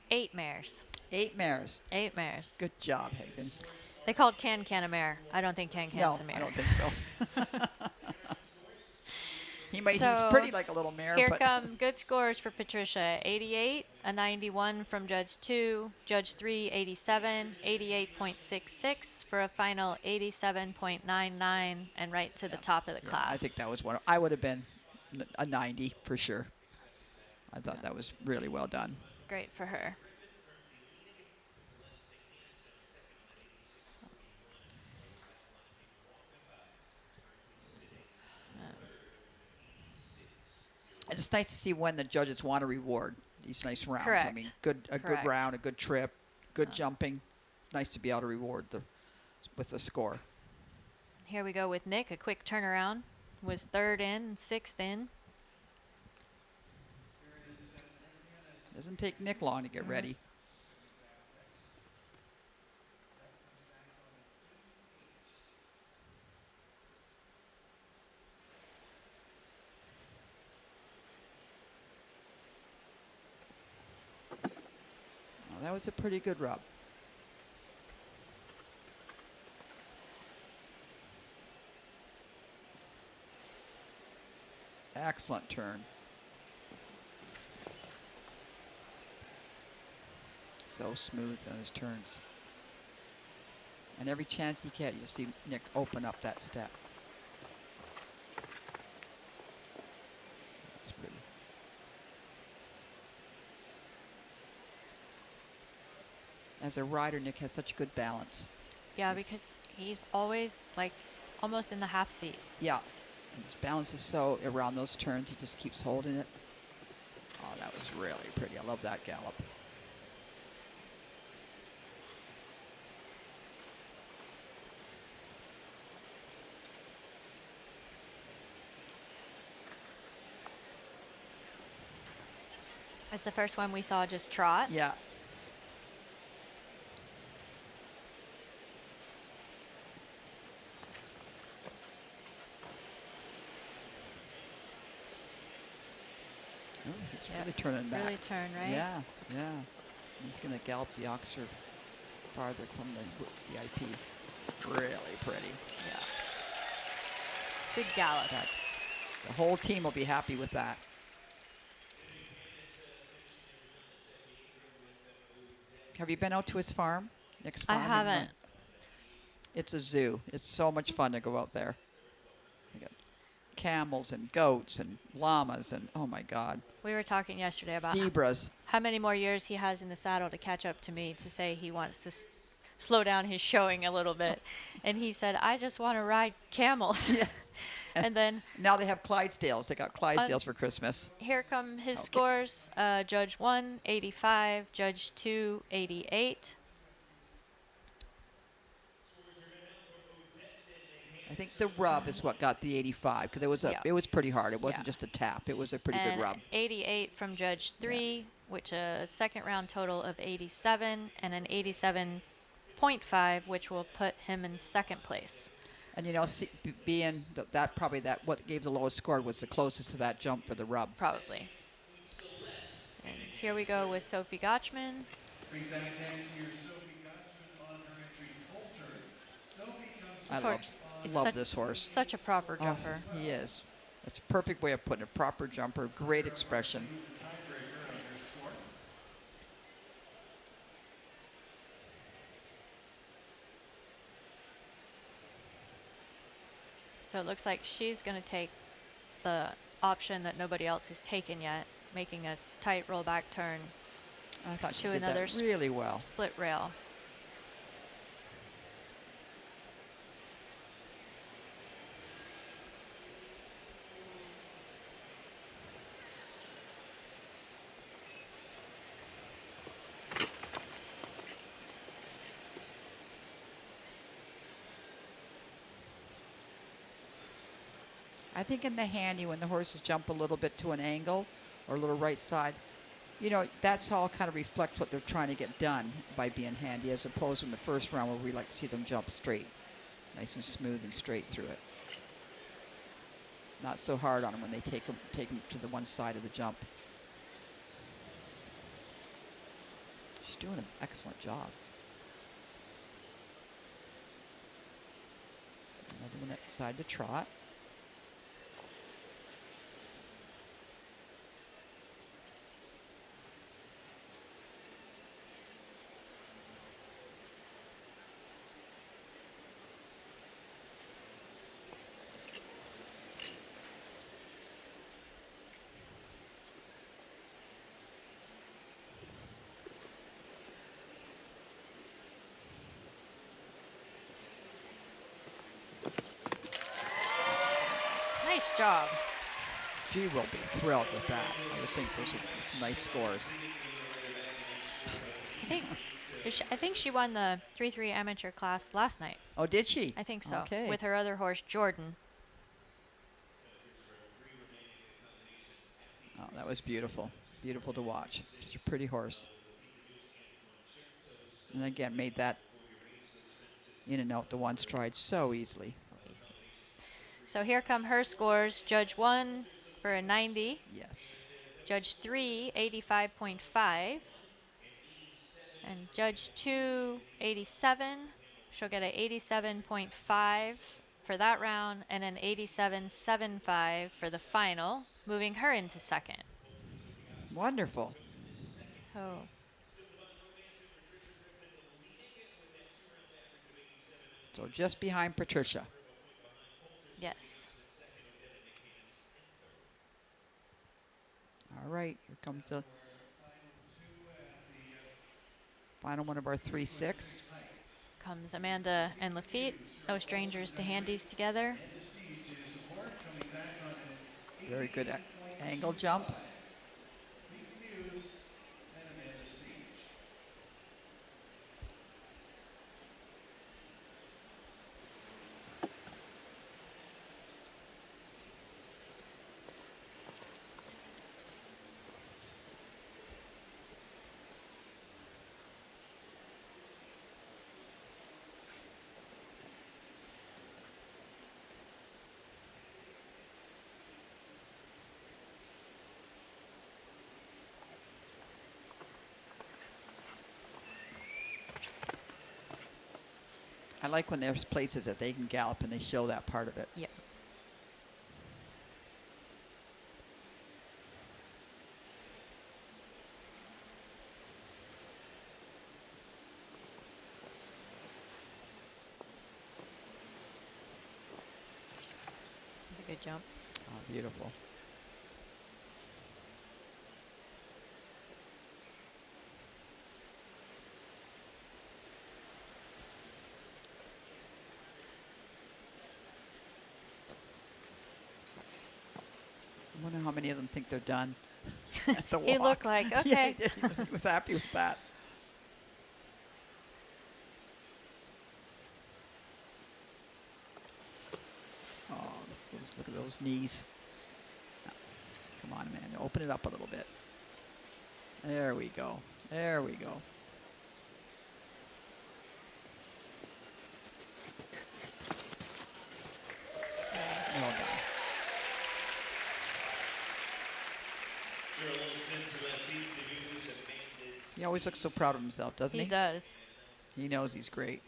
Eight mares. 8 mares. 8 mares. Good job, Higgins. They called Can a mare. I don't think Can No, a mare. I don't think so. he's So, pretty like a little mare, Here but come good scores for Patricia. 88, a 91 from Judge 2, Judge 3, 87, 88.66 for a final 87.99 and right to the top of the yeah, class. I think that was one. I would have been a 90 for sure. I thought that was really well done. Great for her. And it's nice to see when the judges want to reward these nice rounds. I Correct. mean, good Correct. round, a good trip, good jumping. Nice to be able to reward with the score. Here we go with Nick. A quick turnaround. Was third in, sixth in. Doesn't take Nick long to get ready. Oh, that was a pretty good rub. Excellent turn. So smooth on his turns. And every chance he can, you'll see Nick open up that step. That's pretty. As a rider, Nick has such good balance. Yeah, Yes. because he's always like almost in the half seat. Yeah. And his balance is so around those turns, he just keeps holding it. Oh, that was really pretty. I love that gallop. That's the first one we saw just trot. Yeah. Oh, he's Yep, really turning back. Really turn, right? Yeah, yeah. He's going to gallop the oxer farther from the VIP. Really pretty. Yeah. Good gallop. That, the whole team will be happy with that. Have you been out to his farm? Nick's I farm? in haven't. Wellington? It's a zoo. It's so much fun to go out there. They got camels and goats and llamas and oh my God, We were talking yesterday about zebras. how many more years he has in the saddle to catch up to me to say he wants to slow down his showing a little bit. And he said, I just want to ride camels. Yeah. And then Now they have Clydesdales. They got Clydesdales for Christmas. here come his Okay. scores. Judge 1, 85. Judge 2, 88. I think the rub is what got the 85 because Yeah. it was pretty hard. It wasn't Yeah. just a tap. It was a pretty And good rub. 88 from Judge 3, which a second round total of 87, and an 87.5, which will put him in second place. And you know, being that probably that what gave the lowest score was the closest to that jump for the rub. Probably. And here we go with Sophie Gotchman. Bring back next year Sophie Gotchman on her entry Coulter. Sophie comes I This love, horse is love such- this horse. Such a proper jumper. Oh, he is. It's a perfect way of putting it. Proper jumper, great expression. the tiebreaker on her score. So it looks like she's going to take the option that nobody else has taken yet, making a tight rollback turn, I thought she to did another that really well. split rail. I think in the handy, when the horses jump a little bit to an angle or a little right side, you know, that's all kind of reflects what they're trying to get done by being handy, as opposed to in the first round where we like to see them jump straight, nice and smooth and straight through it. Not so hard on them when they take them to the one side of the jump. She's doing an excellent job. Another one that side to trot. Nice job. She will be thrilled with that. I would think those are nice scores. I think she won the 3-3 amateur class last night. Oh, did she? I think so. Okay. With her other horse, Jordan. Oh, that was beautiful. Beautiful to watch. Such a pretty horse. And again, made that in and out the one stride so easily. So here come her scores. Judge 1 for a 90. Yes. Judge 3, 85.5. And Judge 2, 87. She'll get a 87.5 for that round and an 87.75 for the final, moving her into second. Wonderful. Oh. So just behind Patricia. Yes. All right, here comes the final one of our 3-6. Comes Amanda and Lafitte, no strangers to handies together. Very good angle jump. I like when there's places that they can gallop and they show that part of it. Yep. That's a good jump. Oh, beautiful. how many of them think they're done. At the He walk. looked like, Yeah, okay. he did. He was happy with that. Oh, look at those knees. Come on, Amanda. Open it up a little bit. There we go. There we go. Well done. He always looks so proud of himself, doesn't he? He does. He knows he's great.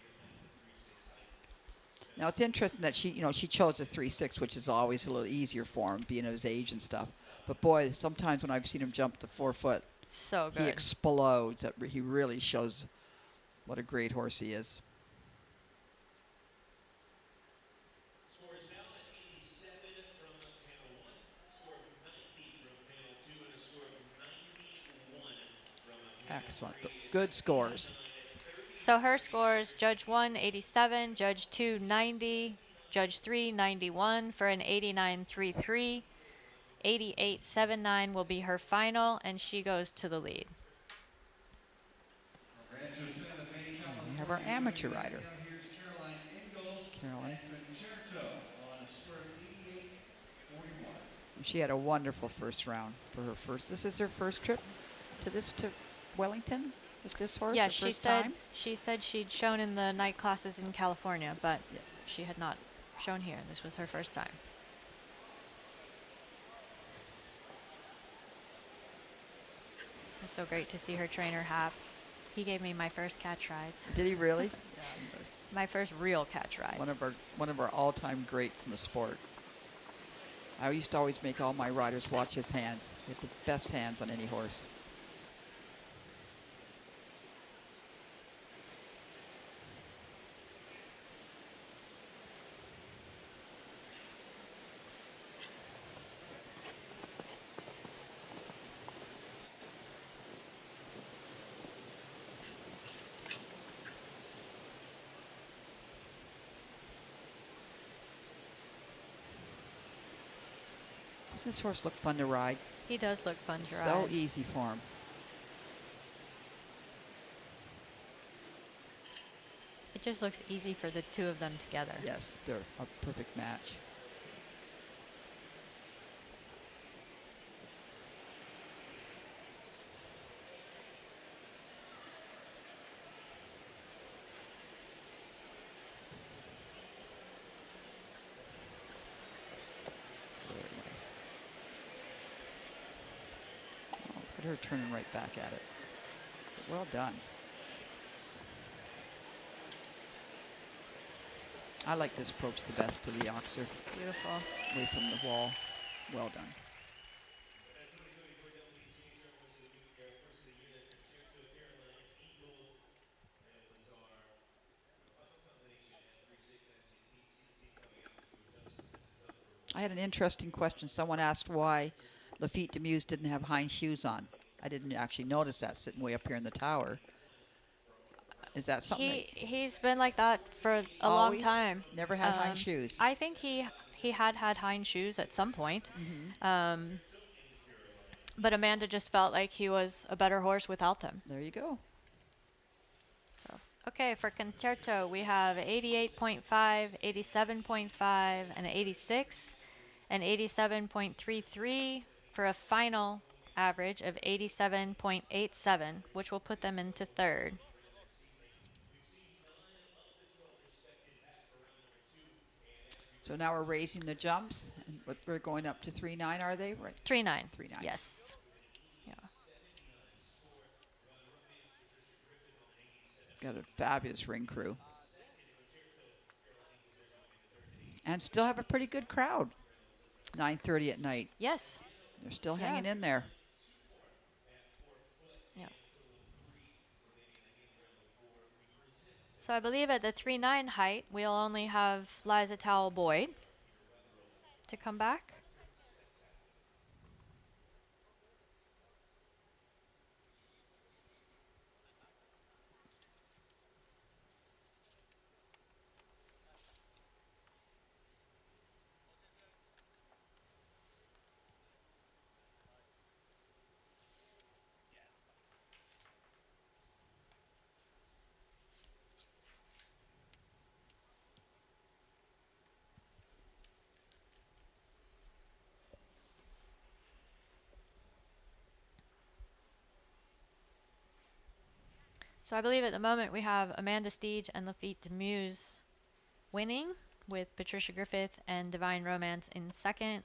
Now it's interesting that she chose a 3.6, which is always a little easier for him, being of his age and stuff. But boy, sometimes when I've seen him jump to 4 foot, So he good. explodes. He really shows what a great horse he is. Score is now at 87 from panel 1, score of 90 from panel 2, and a score of 91 from panel Excellent. Good scores. So her scores, Judge 1, 87, Judge 2, 90, Judge 3, 91 for an 89.33. 88.79 will be her final, and she goes to the lead. We have our amateur rider. Caroline. She had a wonderful first round for her first. This is her first trip to Wellington. Is this horse? Yeah, her she first said time? she'd shown in the night classes in California, but Yeah. she had not shown here. This was her first time. It was so great to see her trainer Hap. He gave me my first catch rides. Did he really? My first real catch rides. One of our all-time greats in the sport. I used to always make all my riders watch his hands. He had the best hands on any horse. Does this horse look fun to ride? He does look fun to ride. So easy for him. It just looks easy for the two of them together. Yes, they're a perfect match. Oh, look at her turning right back at it. Well done. I like this approach the best to the oxer, Beautiful. away from the wall. Well done. I had an interesting question. Someone asked why Lafitte Demuse didn't have hind shoes on. I didn't actually notice that sitting way up here in the tower. Is that something? He's been like that for a long Always? time. Never had hind shoes. I think he had hind shoes at some point. But Amanda just felt like he was a better horse without them. There you go. So okay, for Concerto we have 88.5, 87.5, and 86, and 87.33 for a final average of 87.87, which will put them into third. So now we're raising the jumps, and we're going up to 3.9, are they? Right. 3.9. 3.9. Yes. Yeah. Got a fabulous ring crew. And still have a pretty good crowd. 9:30 at night. Yes. They're still Yeah. hanging in there. Yeah. So I believe at the 3.9 height, we'll only have Liza Towell Boyd to come back. So I believe at the moment we have Amanda Steege and Lafitte Demuse winning, with Patricia Griffith and Divine Romance in second,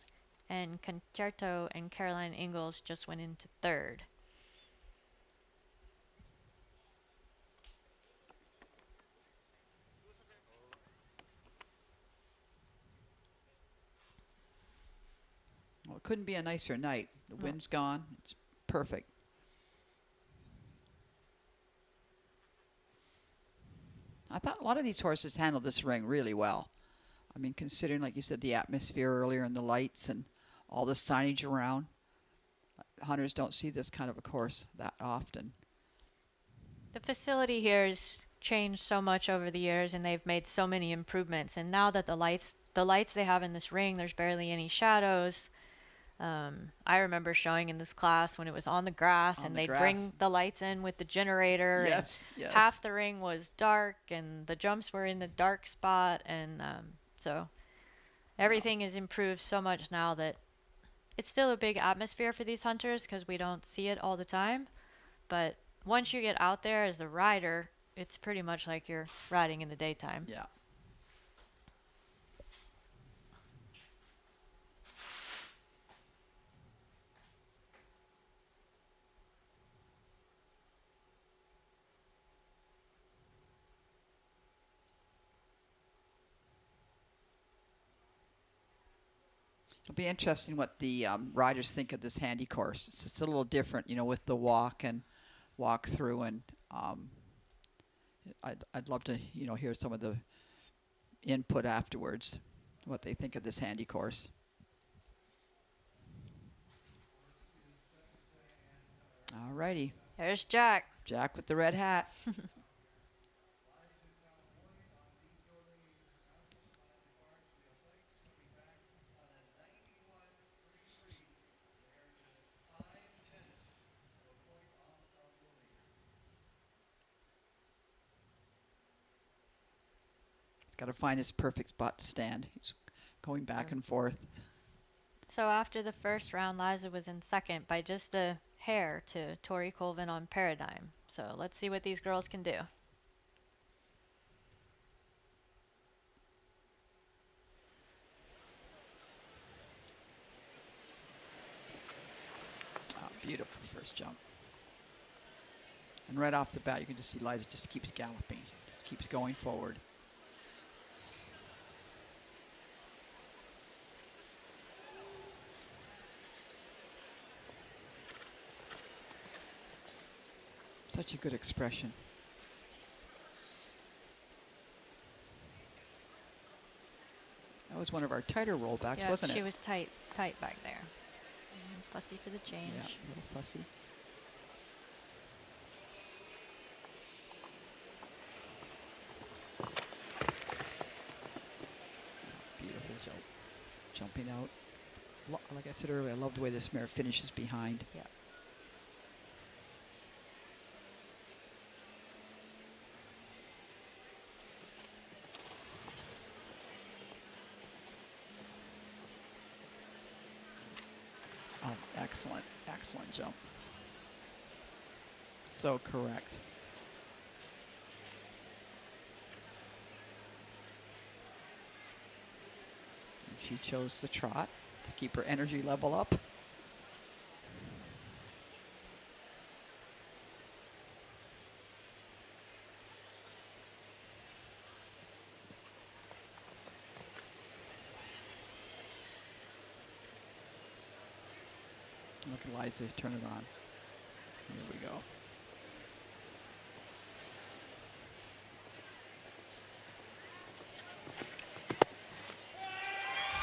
and Concerto and Caroline Ingalls just went into third. Well, it couldn't be a nicer night. The wind's gone. It's perfect. I thought a lot of these horses handled this ring really well. I mean, considering, like you said, the atmosphere earlier and the lights and all the signage around. Hunters don't see this kind of a course that often. The facility here has changed so much over the years, and they've made so many improvements. And now that the lights they have in this ring, there's barely any shadows. I remember showing in this class when it was on the grass, and they'd bring the lights in with the generator. Yes, and yes. Half the ring was dark, and the jumps were in the dark spot, and so everything has improved so much now that it's still a big atmosphere for these hunters because we don't see it all the time. But once you get out there as the rider, it's pretty much like you're riding in the daytime. Yeah. It'll be interesting what the riders think of this handy course. It's a little different, you know, with the walk and walk through, and I'd love to, you know, hear some of the input afterwards, what they think of this handy course. All righty. There's Jack. Jack with the red hat. He's got to find his perfect spot to stand. He's going back and forth. So after the first round, Liza was in second by just a hair to Tori Colvin on Paradigm. So let's see what these girls can do. Oh, beautiful first jump. And right off the bat, you can just see Liza just keeps galloping, just keeps going forward. Such a good expression. That was one of our tighter rollbacks, Yeah, wasn't it? she was tight back there. Fussy for the change. Yeah, a little fussy. Beautiful jump. Jumping out. Like I said earlier, I love the way this mare finishes behind. Yeah. Oh, excellent, excellent jump. So correct. And she chose the trot to keep her energy level up. Look at Liza, turn it on. Here we go.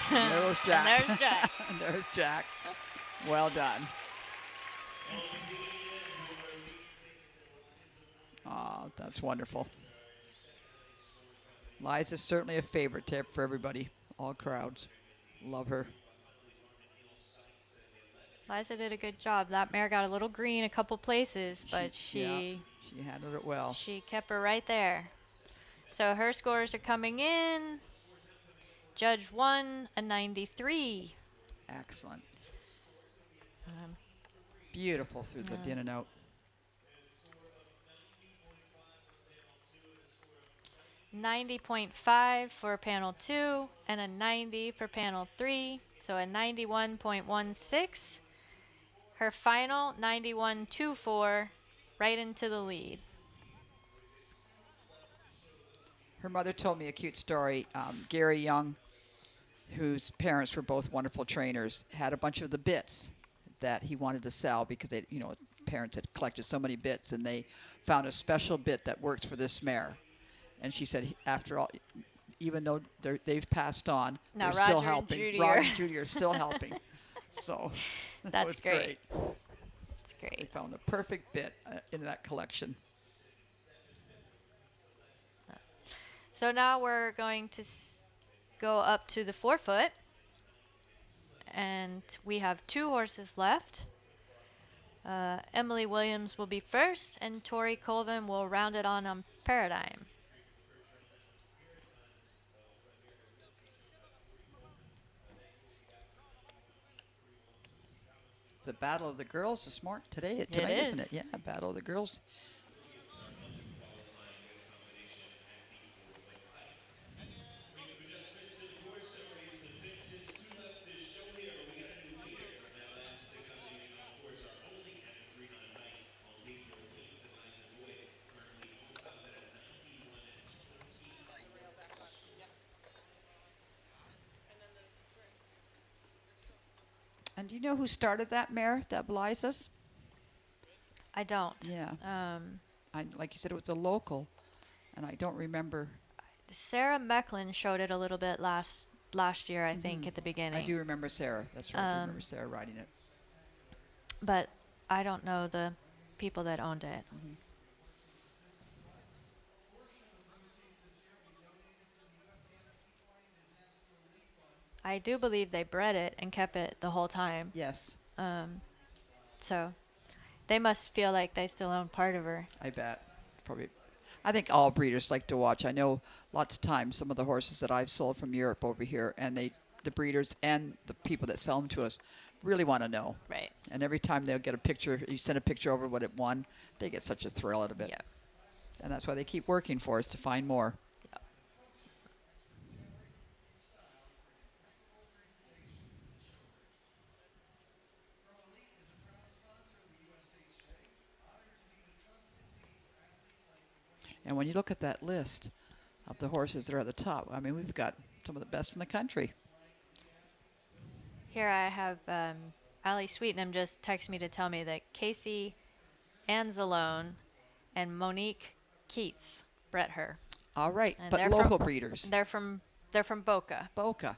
There's Jack. And there's Jack. And there's Jack. Well done. Oh, that's wonderful. Liza's certainly a favorite tip for everybody, all crowds. Love her. Liza did a good job. That mare got a little green a couple places, but she handled it well. She kept her right there. So her scores are coming in. Judge 1, a 93. Excellent. Beautiful through the in and out. 90.5 for panel 2, and a 90 for panel 3, so a 91.16. Her final 91.24, right into the lead. Her mother told me a cute story. Gary Young, whose parents were both wonderful trainers, had a bunch of the bits that he wanted to sell because they, parents had collected so many bits, and they found a special bit that works for this mare. And she said, after all, even though they've passed on, Now they're still Roger and helping. Judy Roger are- and Judy are still helping. So that That's was great. That's great. They found the perfect bit in that collection. So now we're going to go up to the 4-foot. And we have 2 horses left. Emily Williams will be first, and Tori Colvin will round it on Paradigm. It's the Battle of the Girls tonight, is. isn't it? Yeah, Battle of the Girls. And do you know who started that mare that belies us? I don't. Yeah. Like you said, it was a local, and I don't remember. Sarah Mecklin showed it a little bit last year, I think, at the beginning. I do remember Sarah. That's right. I remember Sarah riding it. But I don't know the people that owned it. I do believe they bred it and kept it the whole time. Yes. So they must feel like they still own part of her. I bet. Probably. I think all breeders like to watch. I know lots of times some of the horses that I've sold from Europe over here, and the breeders and the people that sell them to us really want to know. Right. And every time they'll get a picture, you send a picture over what it won, they get such a thrill out of it. Yeah. And that's why they keep working for us to find more. Yep. And when you look at that list of the horses that are at the top, I mean, we've got some of the best in the country. Here I have Allie Sweetnam just texted me to tell me that Casey Anzalone and Monique Keats bred her. All right, And but they're local from- breeders. They're from Boca. Boca.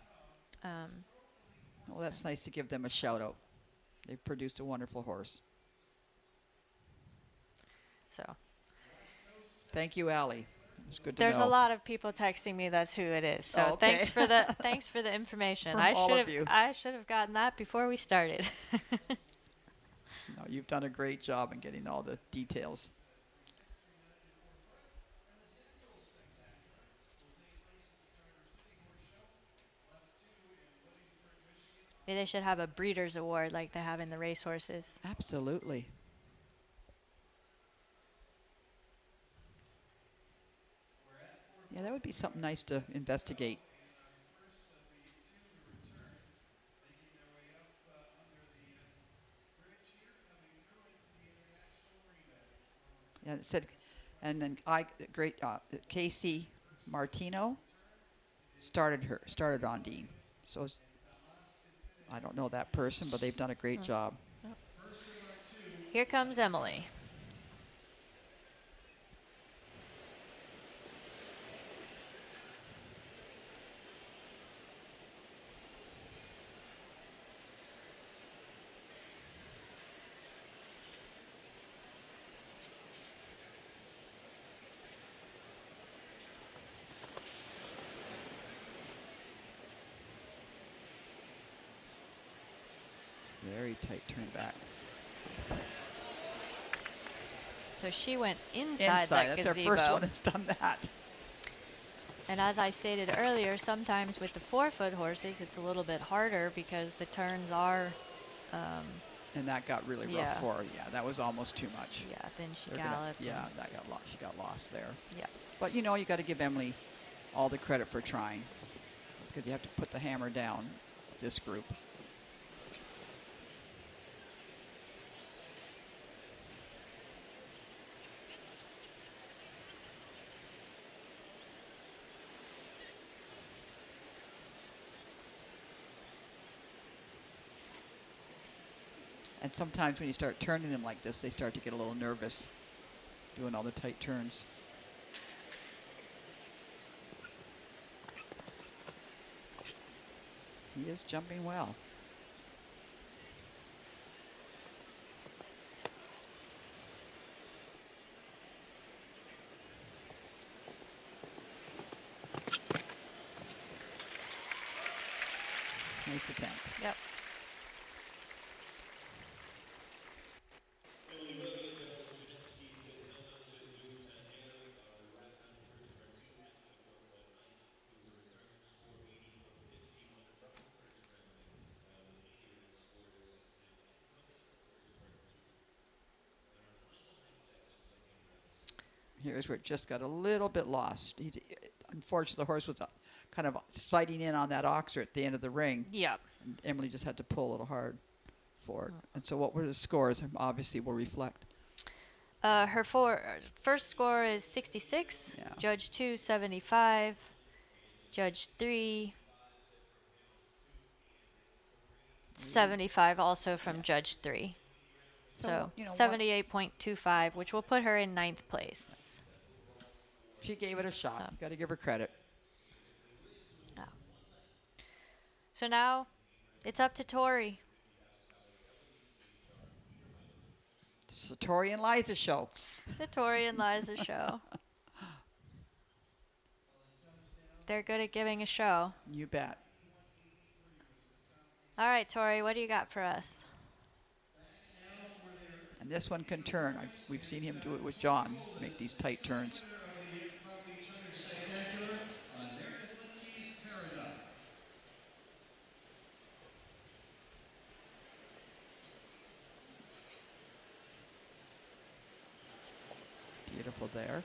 Well, that's nice to give them a shout out. They've produced a wonderful horse. So Thank you, Allie. It was good to there's know. a lot of people texting me that's who it is. So Oh, okay. thanks for the information. From I all should of you. have gotten that before we started. No, you've done a great job in getting all the details. Maybe they should have a breeders award like they have in the racehorses. Absolutely. Yeah, that would be something nice to investigate. Yeah, it said, and then Casey Martino started on Dean. So I don't know that person, but they've done a great job. Here comes Emily. Very tight turn back. So she went inside that That's gazebo. our first one that's done that. And as I stated earlier, sometimes with the 4-foot horses, it's a little bit harder because the turns are, And that got really rough Yeah. for her. Yeah, that was almost too much. yeah, then she They're gonna- galloped. Yeah, and- that got lost. She got lost there. yeah. But, you know, you got to give Emily all the credit for trying, because you have to put the hammer down with this group. And sometimes when you start turning them like this, they start to get a little nervous doing all the tight turns. He is jumping well. Nice attempt. Yep. Emily Wellington, Fortunetsky, to the Helmets with new Tanner, right on Christopher 2, and the 4-4-9, who was a return score 84-51 from the first round. With here the score is Here's where it just got a little bit lost. Unfortunately, the horse was kind of sighting in on that oxer at the end of the ring. Yep. And Emily just had to pull a little hard for it. And so what were the scores? Obviously, will reflect. Her first score is 66. Yeah. Judge 2, 75. Judge 3, 75 also from Judge 3. So, you know, 78.25, which will put her in 9th place. She gave it a shot. You got to give her credit. Oh. So now it's up to Tori. It's the Tori and Liza show. The Tori and Liza show. They're good at giving a show. You bet. All right, Tori, what do you got for us? And this one can turn. We've seen him do it with John, make these tight turns. Beautiful there.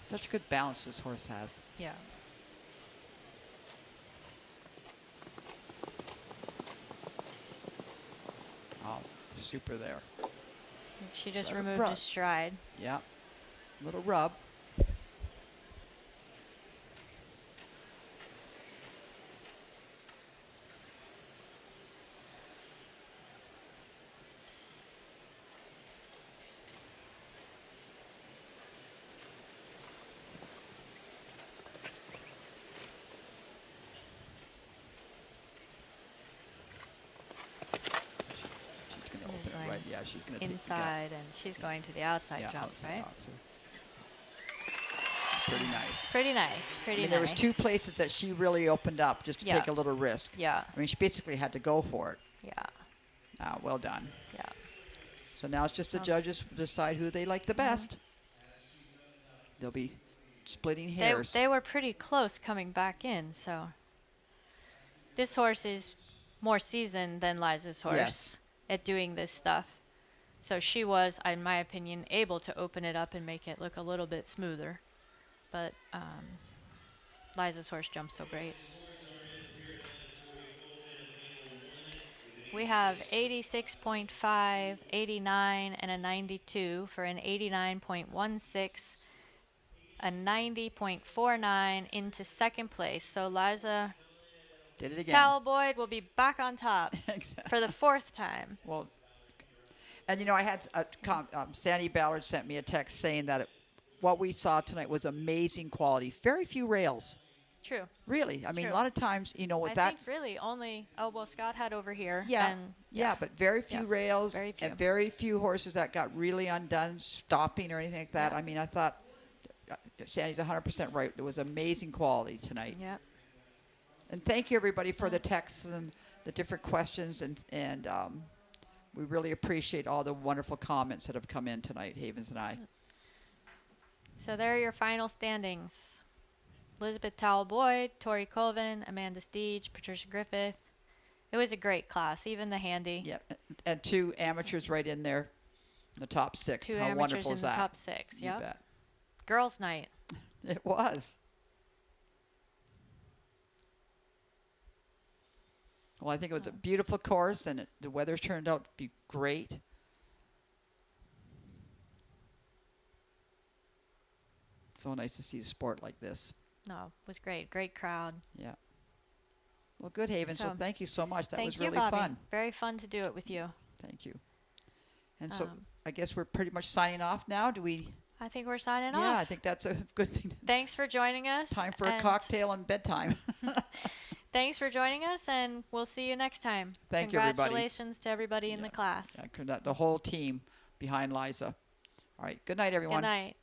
Such good balance this horse has. Yeah. Oh, super there. She just Let her removed brush. his stride. Yeah. Little rub. Right, yeah, she's going to inside, and she's going to the outside jump, right? Pretty nice. Pretty nice. Pretty nice. There was two places that she really opened up just to take a little risk. Yeah. I mean, she basically had to go for it. Yeah. Well done. Yeah. So now it's just the judges decide who they like the best. They'll be splitting hairs. They were pretty close coming back in, so this horse is more seasoned than Liza's horse at doing this stuff. So she was, in my opinion, able to open it up and make it look a little bit smoother. But Liza's horse jumps so great. We have 86.5, 89, and a 92 for an 89.16, a 90.49 into second place. So Liza did it again. Talboyd will be back on top for the fourth time. Well, and you know, I had Sandy Ballard sent me a text saying that what we saw tonight was amazing quality. Very few rails. True. Really. I mean, True. a lot of times, you know, with I that. think really only, Scott had over here. Yeah. And But very few rails very few. and very few horses that got really undone, stopping or anything like that. Yeah. I mean, I thought Sandy's 100% right. There was amazing quality tonight. Yep. And thank you, everybody, for the texts and the different questions. And we really appreciate all the wonderful comments that have come in tonight, Havens and I. So there are your final standings. Elizabeth Towell-Boyd, Tori Colvin, Amanda Steege, Patricia Griffith. It was a great class, even the handy. Yeah, and 2 amateurs right in there, in the top 6. 2 How amateurs wonderful in is the that? top 6, You yep. bet. Girls' night. It was. Well, I think it was a beautiful course, and the weather turned out to be great. So nice to see a sport like this. No, it was great. Great crowd. Yeah. Well, good, Haven. So So, thank you so much. That Thank was you, really Bobby. fun. Very fun to do it with you. Thank you. And so Um, I guess we're pretty much signing off now. Do we? I think we're signing Yeah, off. I think that's a good thing. Thanks for joining us. Time for a and cocktail and bedtime. Thanks for joining us, and we'll see you next time. Thank you, everybody. Congratulations to everybody in the class. Yeah, the whole team behind Liza. All right. Good night, everyone. Good night.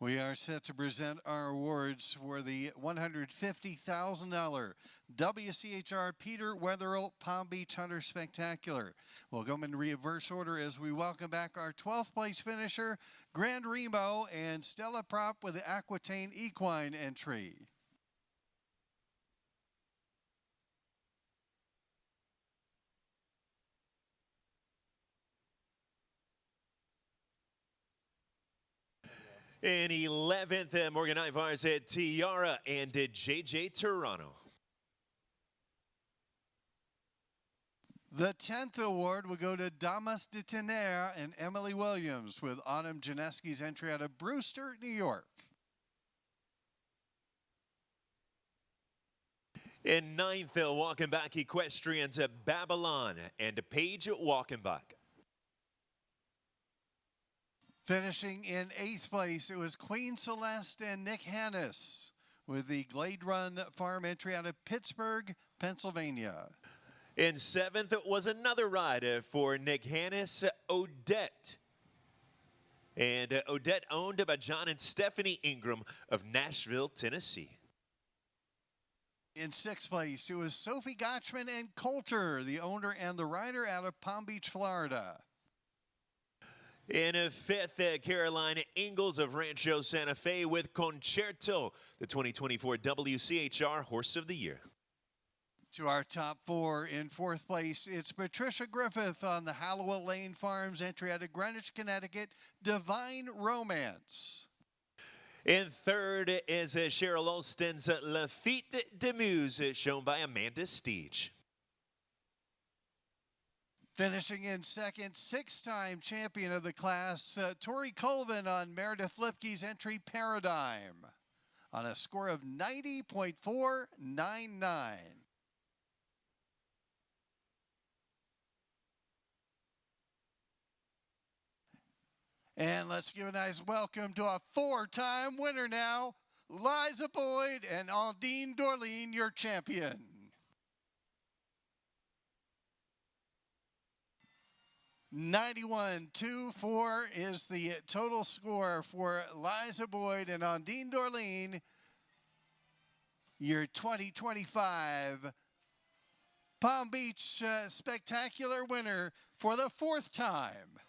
We are set to present our awards for the $150,000 WCHR Peter Wetherill Palm Beach Hunter Spectacular. We'll go in reverse order as we welcome back our 12th place finisher, Grand Remo, and Stella Prop with the Aquitaine Equine entry. In 11th, Morgan Ivars at Tiara and JJ Toronto. The 10th award will go to Damas de Tener and Emily Williams with Autumn Janeski's entry out of Brewster, New York. In ninth, Walkenbach equestrians at Babylon and Paige Walkenbach. Finishing in 8th place, it was Queen Celeste and Nick Hannes with the Glade Run Farm entry out of Pittsburgh, Pennsylvania. In 7th, it was another ride for Nick Hannes, Odette. And Odette owned by John and Stephanie Ingram of Nashville, Tennessee. In 6th place, it was Sophie Gotchman and Coulter, the owner and the rider out of Palm Beach, Florida. In 5th, Caroline Ingalls of Rancho Santa Fe with Concerto, the 2024 WCHR Horse of the Year. To our top 4, in 4th place, it's Patricia Griffith on the Hallowell Lane Farms entry out of Greenwich, Connecticut, Divine Romance. In 3rd is Cheryl Olston's Lafitte de Muse, shown by Amanda Steege. Finishing in 2nd, 6-time champion of the class, Tori Colvin on Meredith Lipke's entry Paradigm on a score of 90.499. And let's give a nice welcome to a 4-time winner now, Liza Boyd and Aldine Dorleen, your champion. $91.24 is the total score for Liza Boyd and Aldine Dorleen, your 2025 Palm Beach Spectacular winner for the 4th time.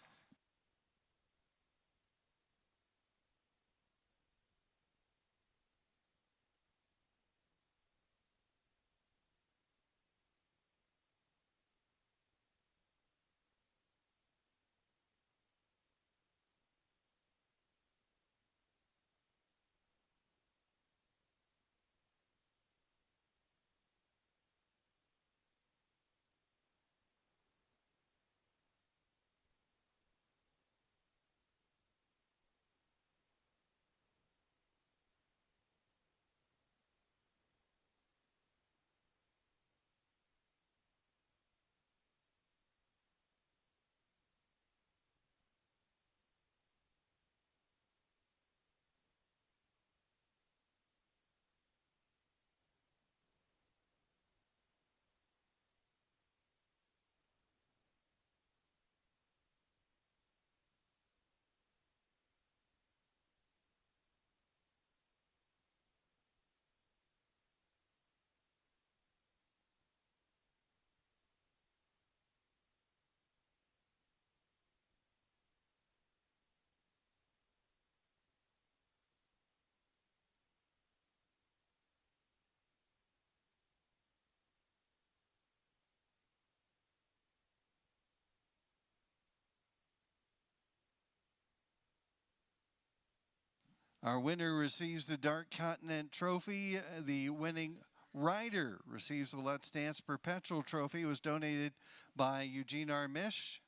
Our winner receives the Dark Continent Trophy. The winning rider receives the Let's Dance Perpetual Trophy. It was donated by Eugene Armish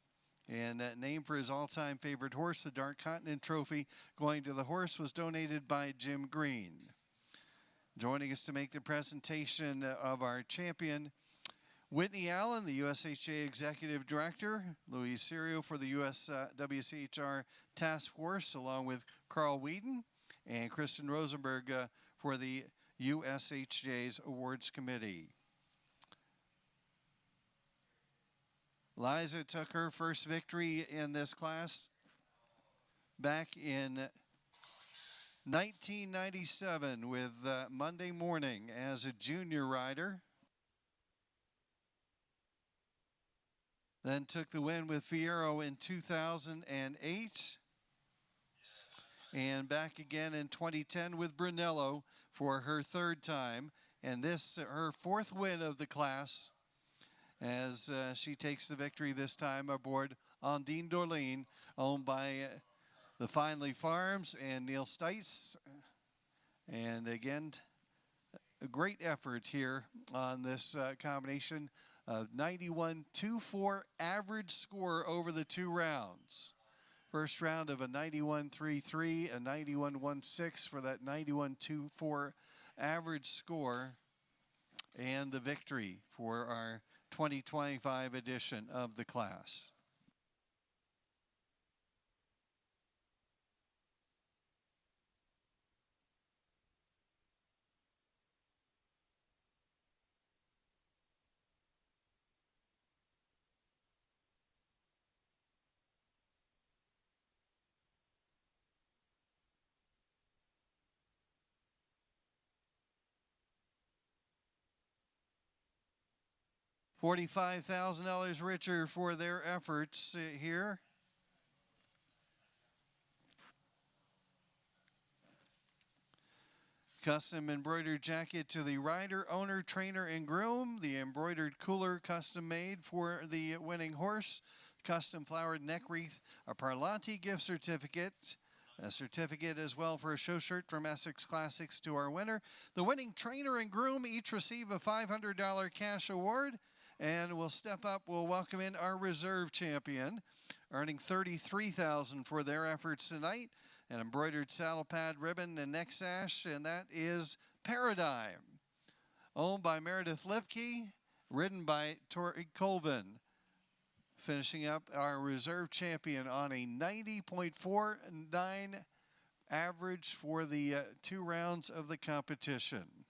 and named for his all-time favorite horse. The Dark Continent Trophy going to the horse was donated by Jim Green. Joining us to make the presentation of our champion, Whitney Allen, the USHJA Executive Director, Louise Serio for the WCHR Task Force, along with Carl Whedon, and Kristen Rosenberg for the USHJA's Awards Committee. Liza took her first victory in this class back in 1997 with Monday Morning as a junior rider. Then took the win with Fierro in 2008. And back again in 2010 with Brunello for her 3rd time. And this, her 4th win of the class, as she takes the victory this time aboard Aldine Dorleen, owned by the Finley Farms and Neil Stites. And again, a great effort here on this combination of 91.24 average score over the 2 rounds. First round of a 91.33, a 91.16 for that 91.24 average score. and the victory for our 2025 edition of the class. $45,000 richer for their efforts here. Custom embroidered jacket to the rider, owner, trainer, and groom. The embroidered cooler custom made for the winning horse. Custom flowered neck wreath, a Parlanti gift certificate. A certificate as well for a show shirt from Essex Classics to our winner. The winning trainer and groom each receive a $500 cash award. And we'll step up, we'll welcome in our reserve champion, earning $33,000 for their efforts tonight. An embroidered saddle pad, ribbon, and neck sash, and that is Paradigm. Owned by Meredith Lipke, ridden by Tori Colvin. Finishing up our reserve champion on a 90.49 average for the 2 rounds of the competition.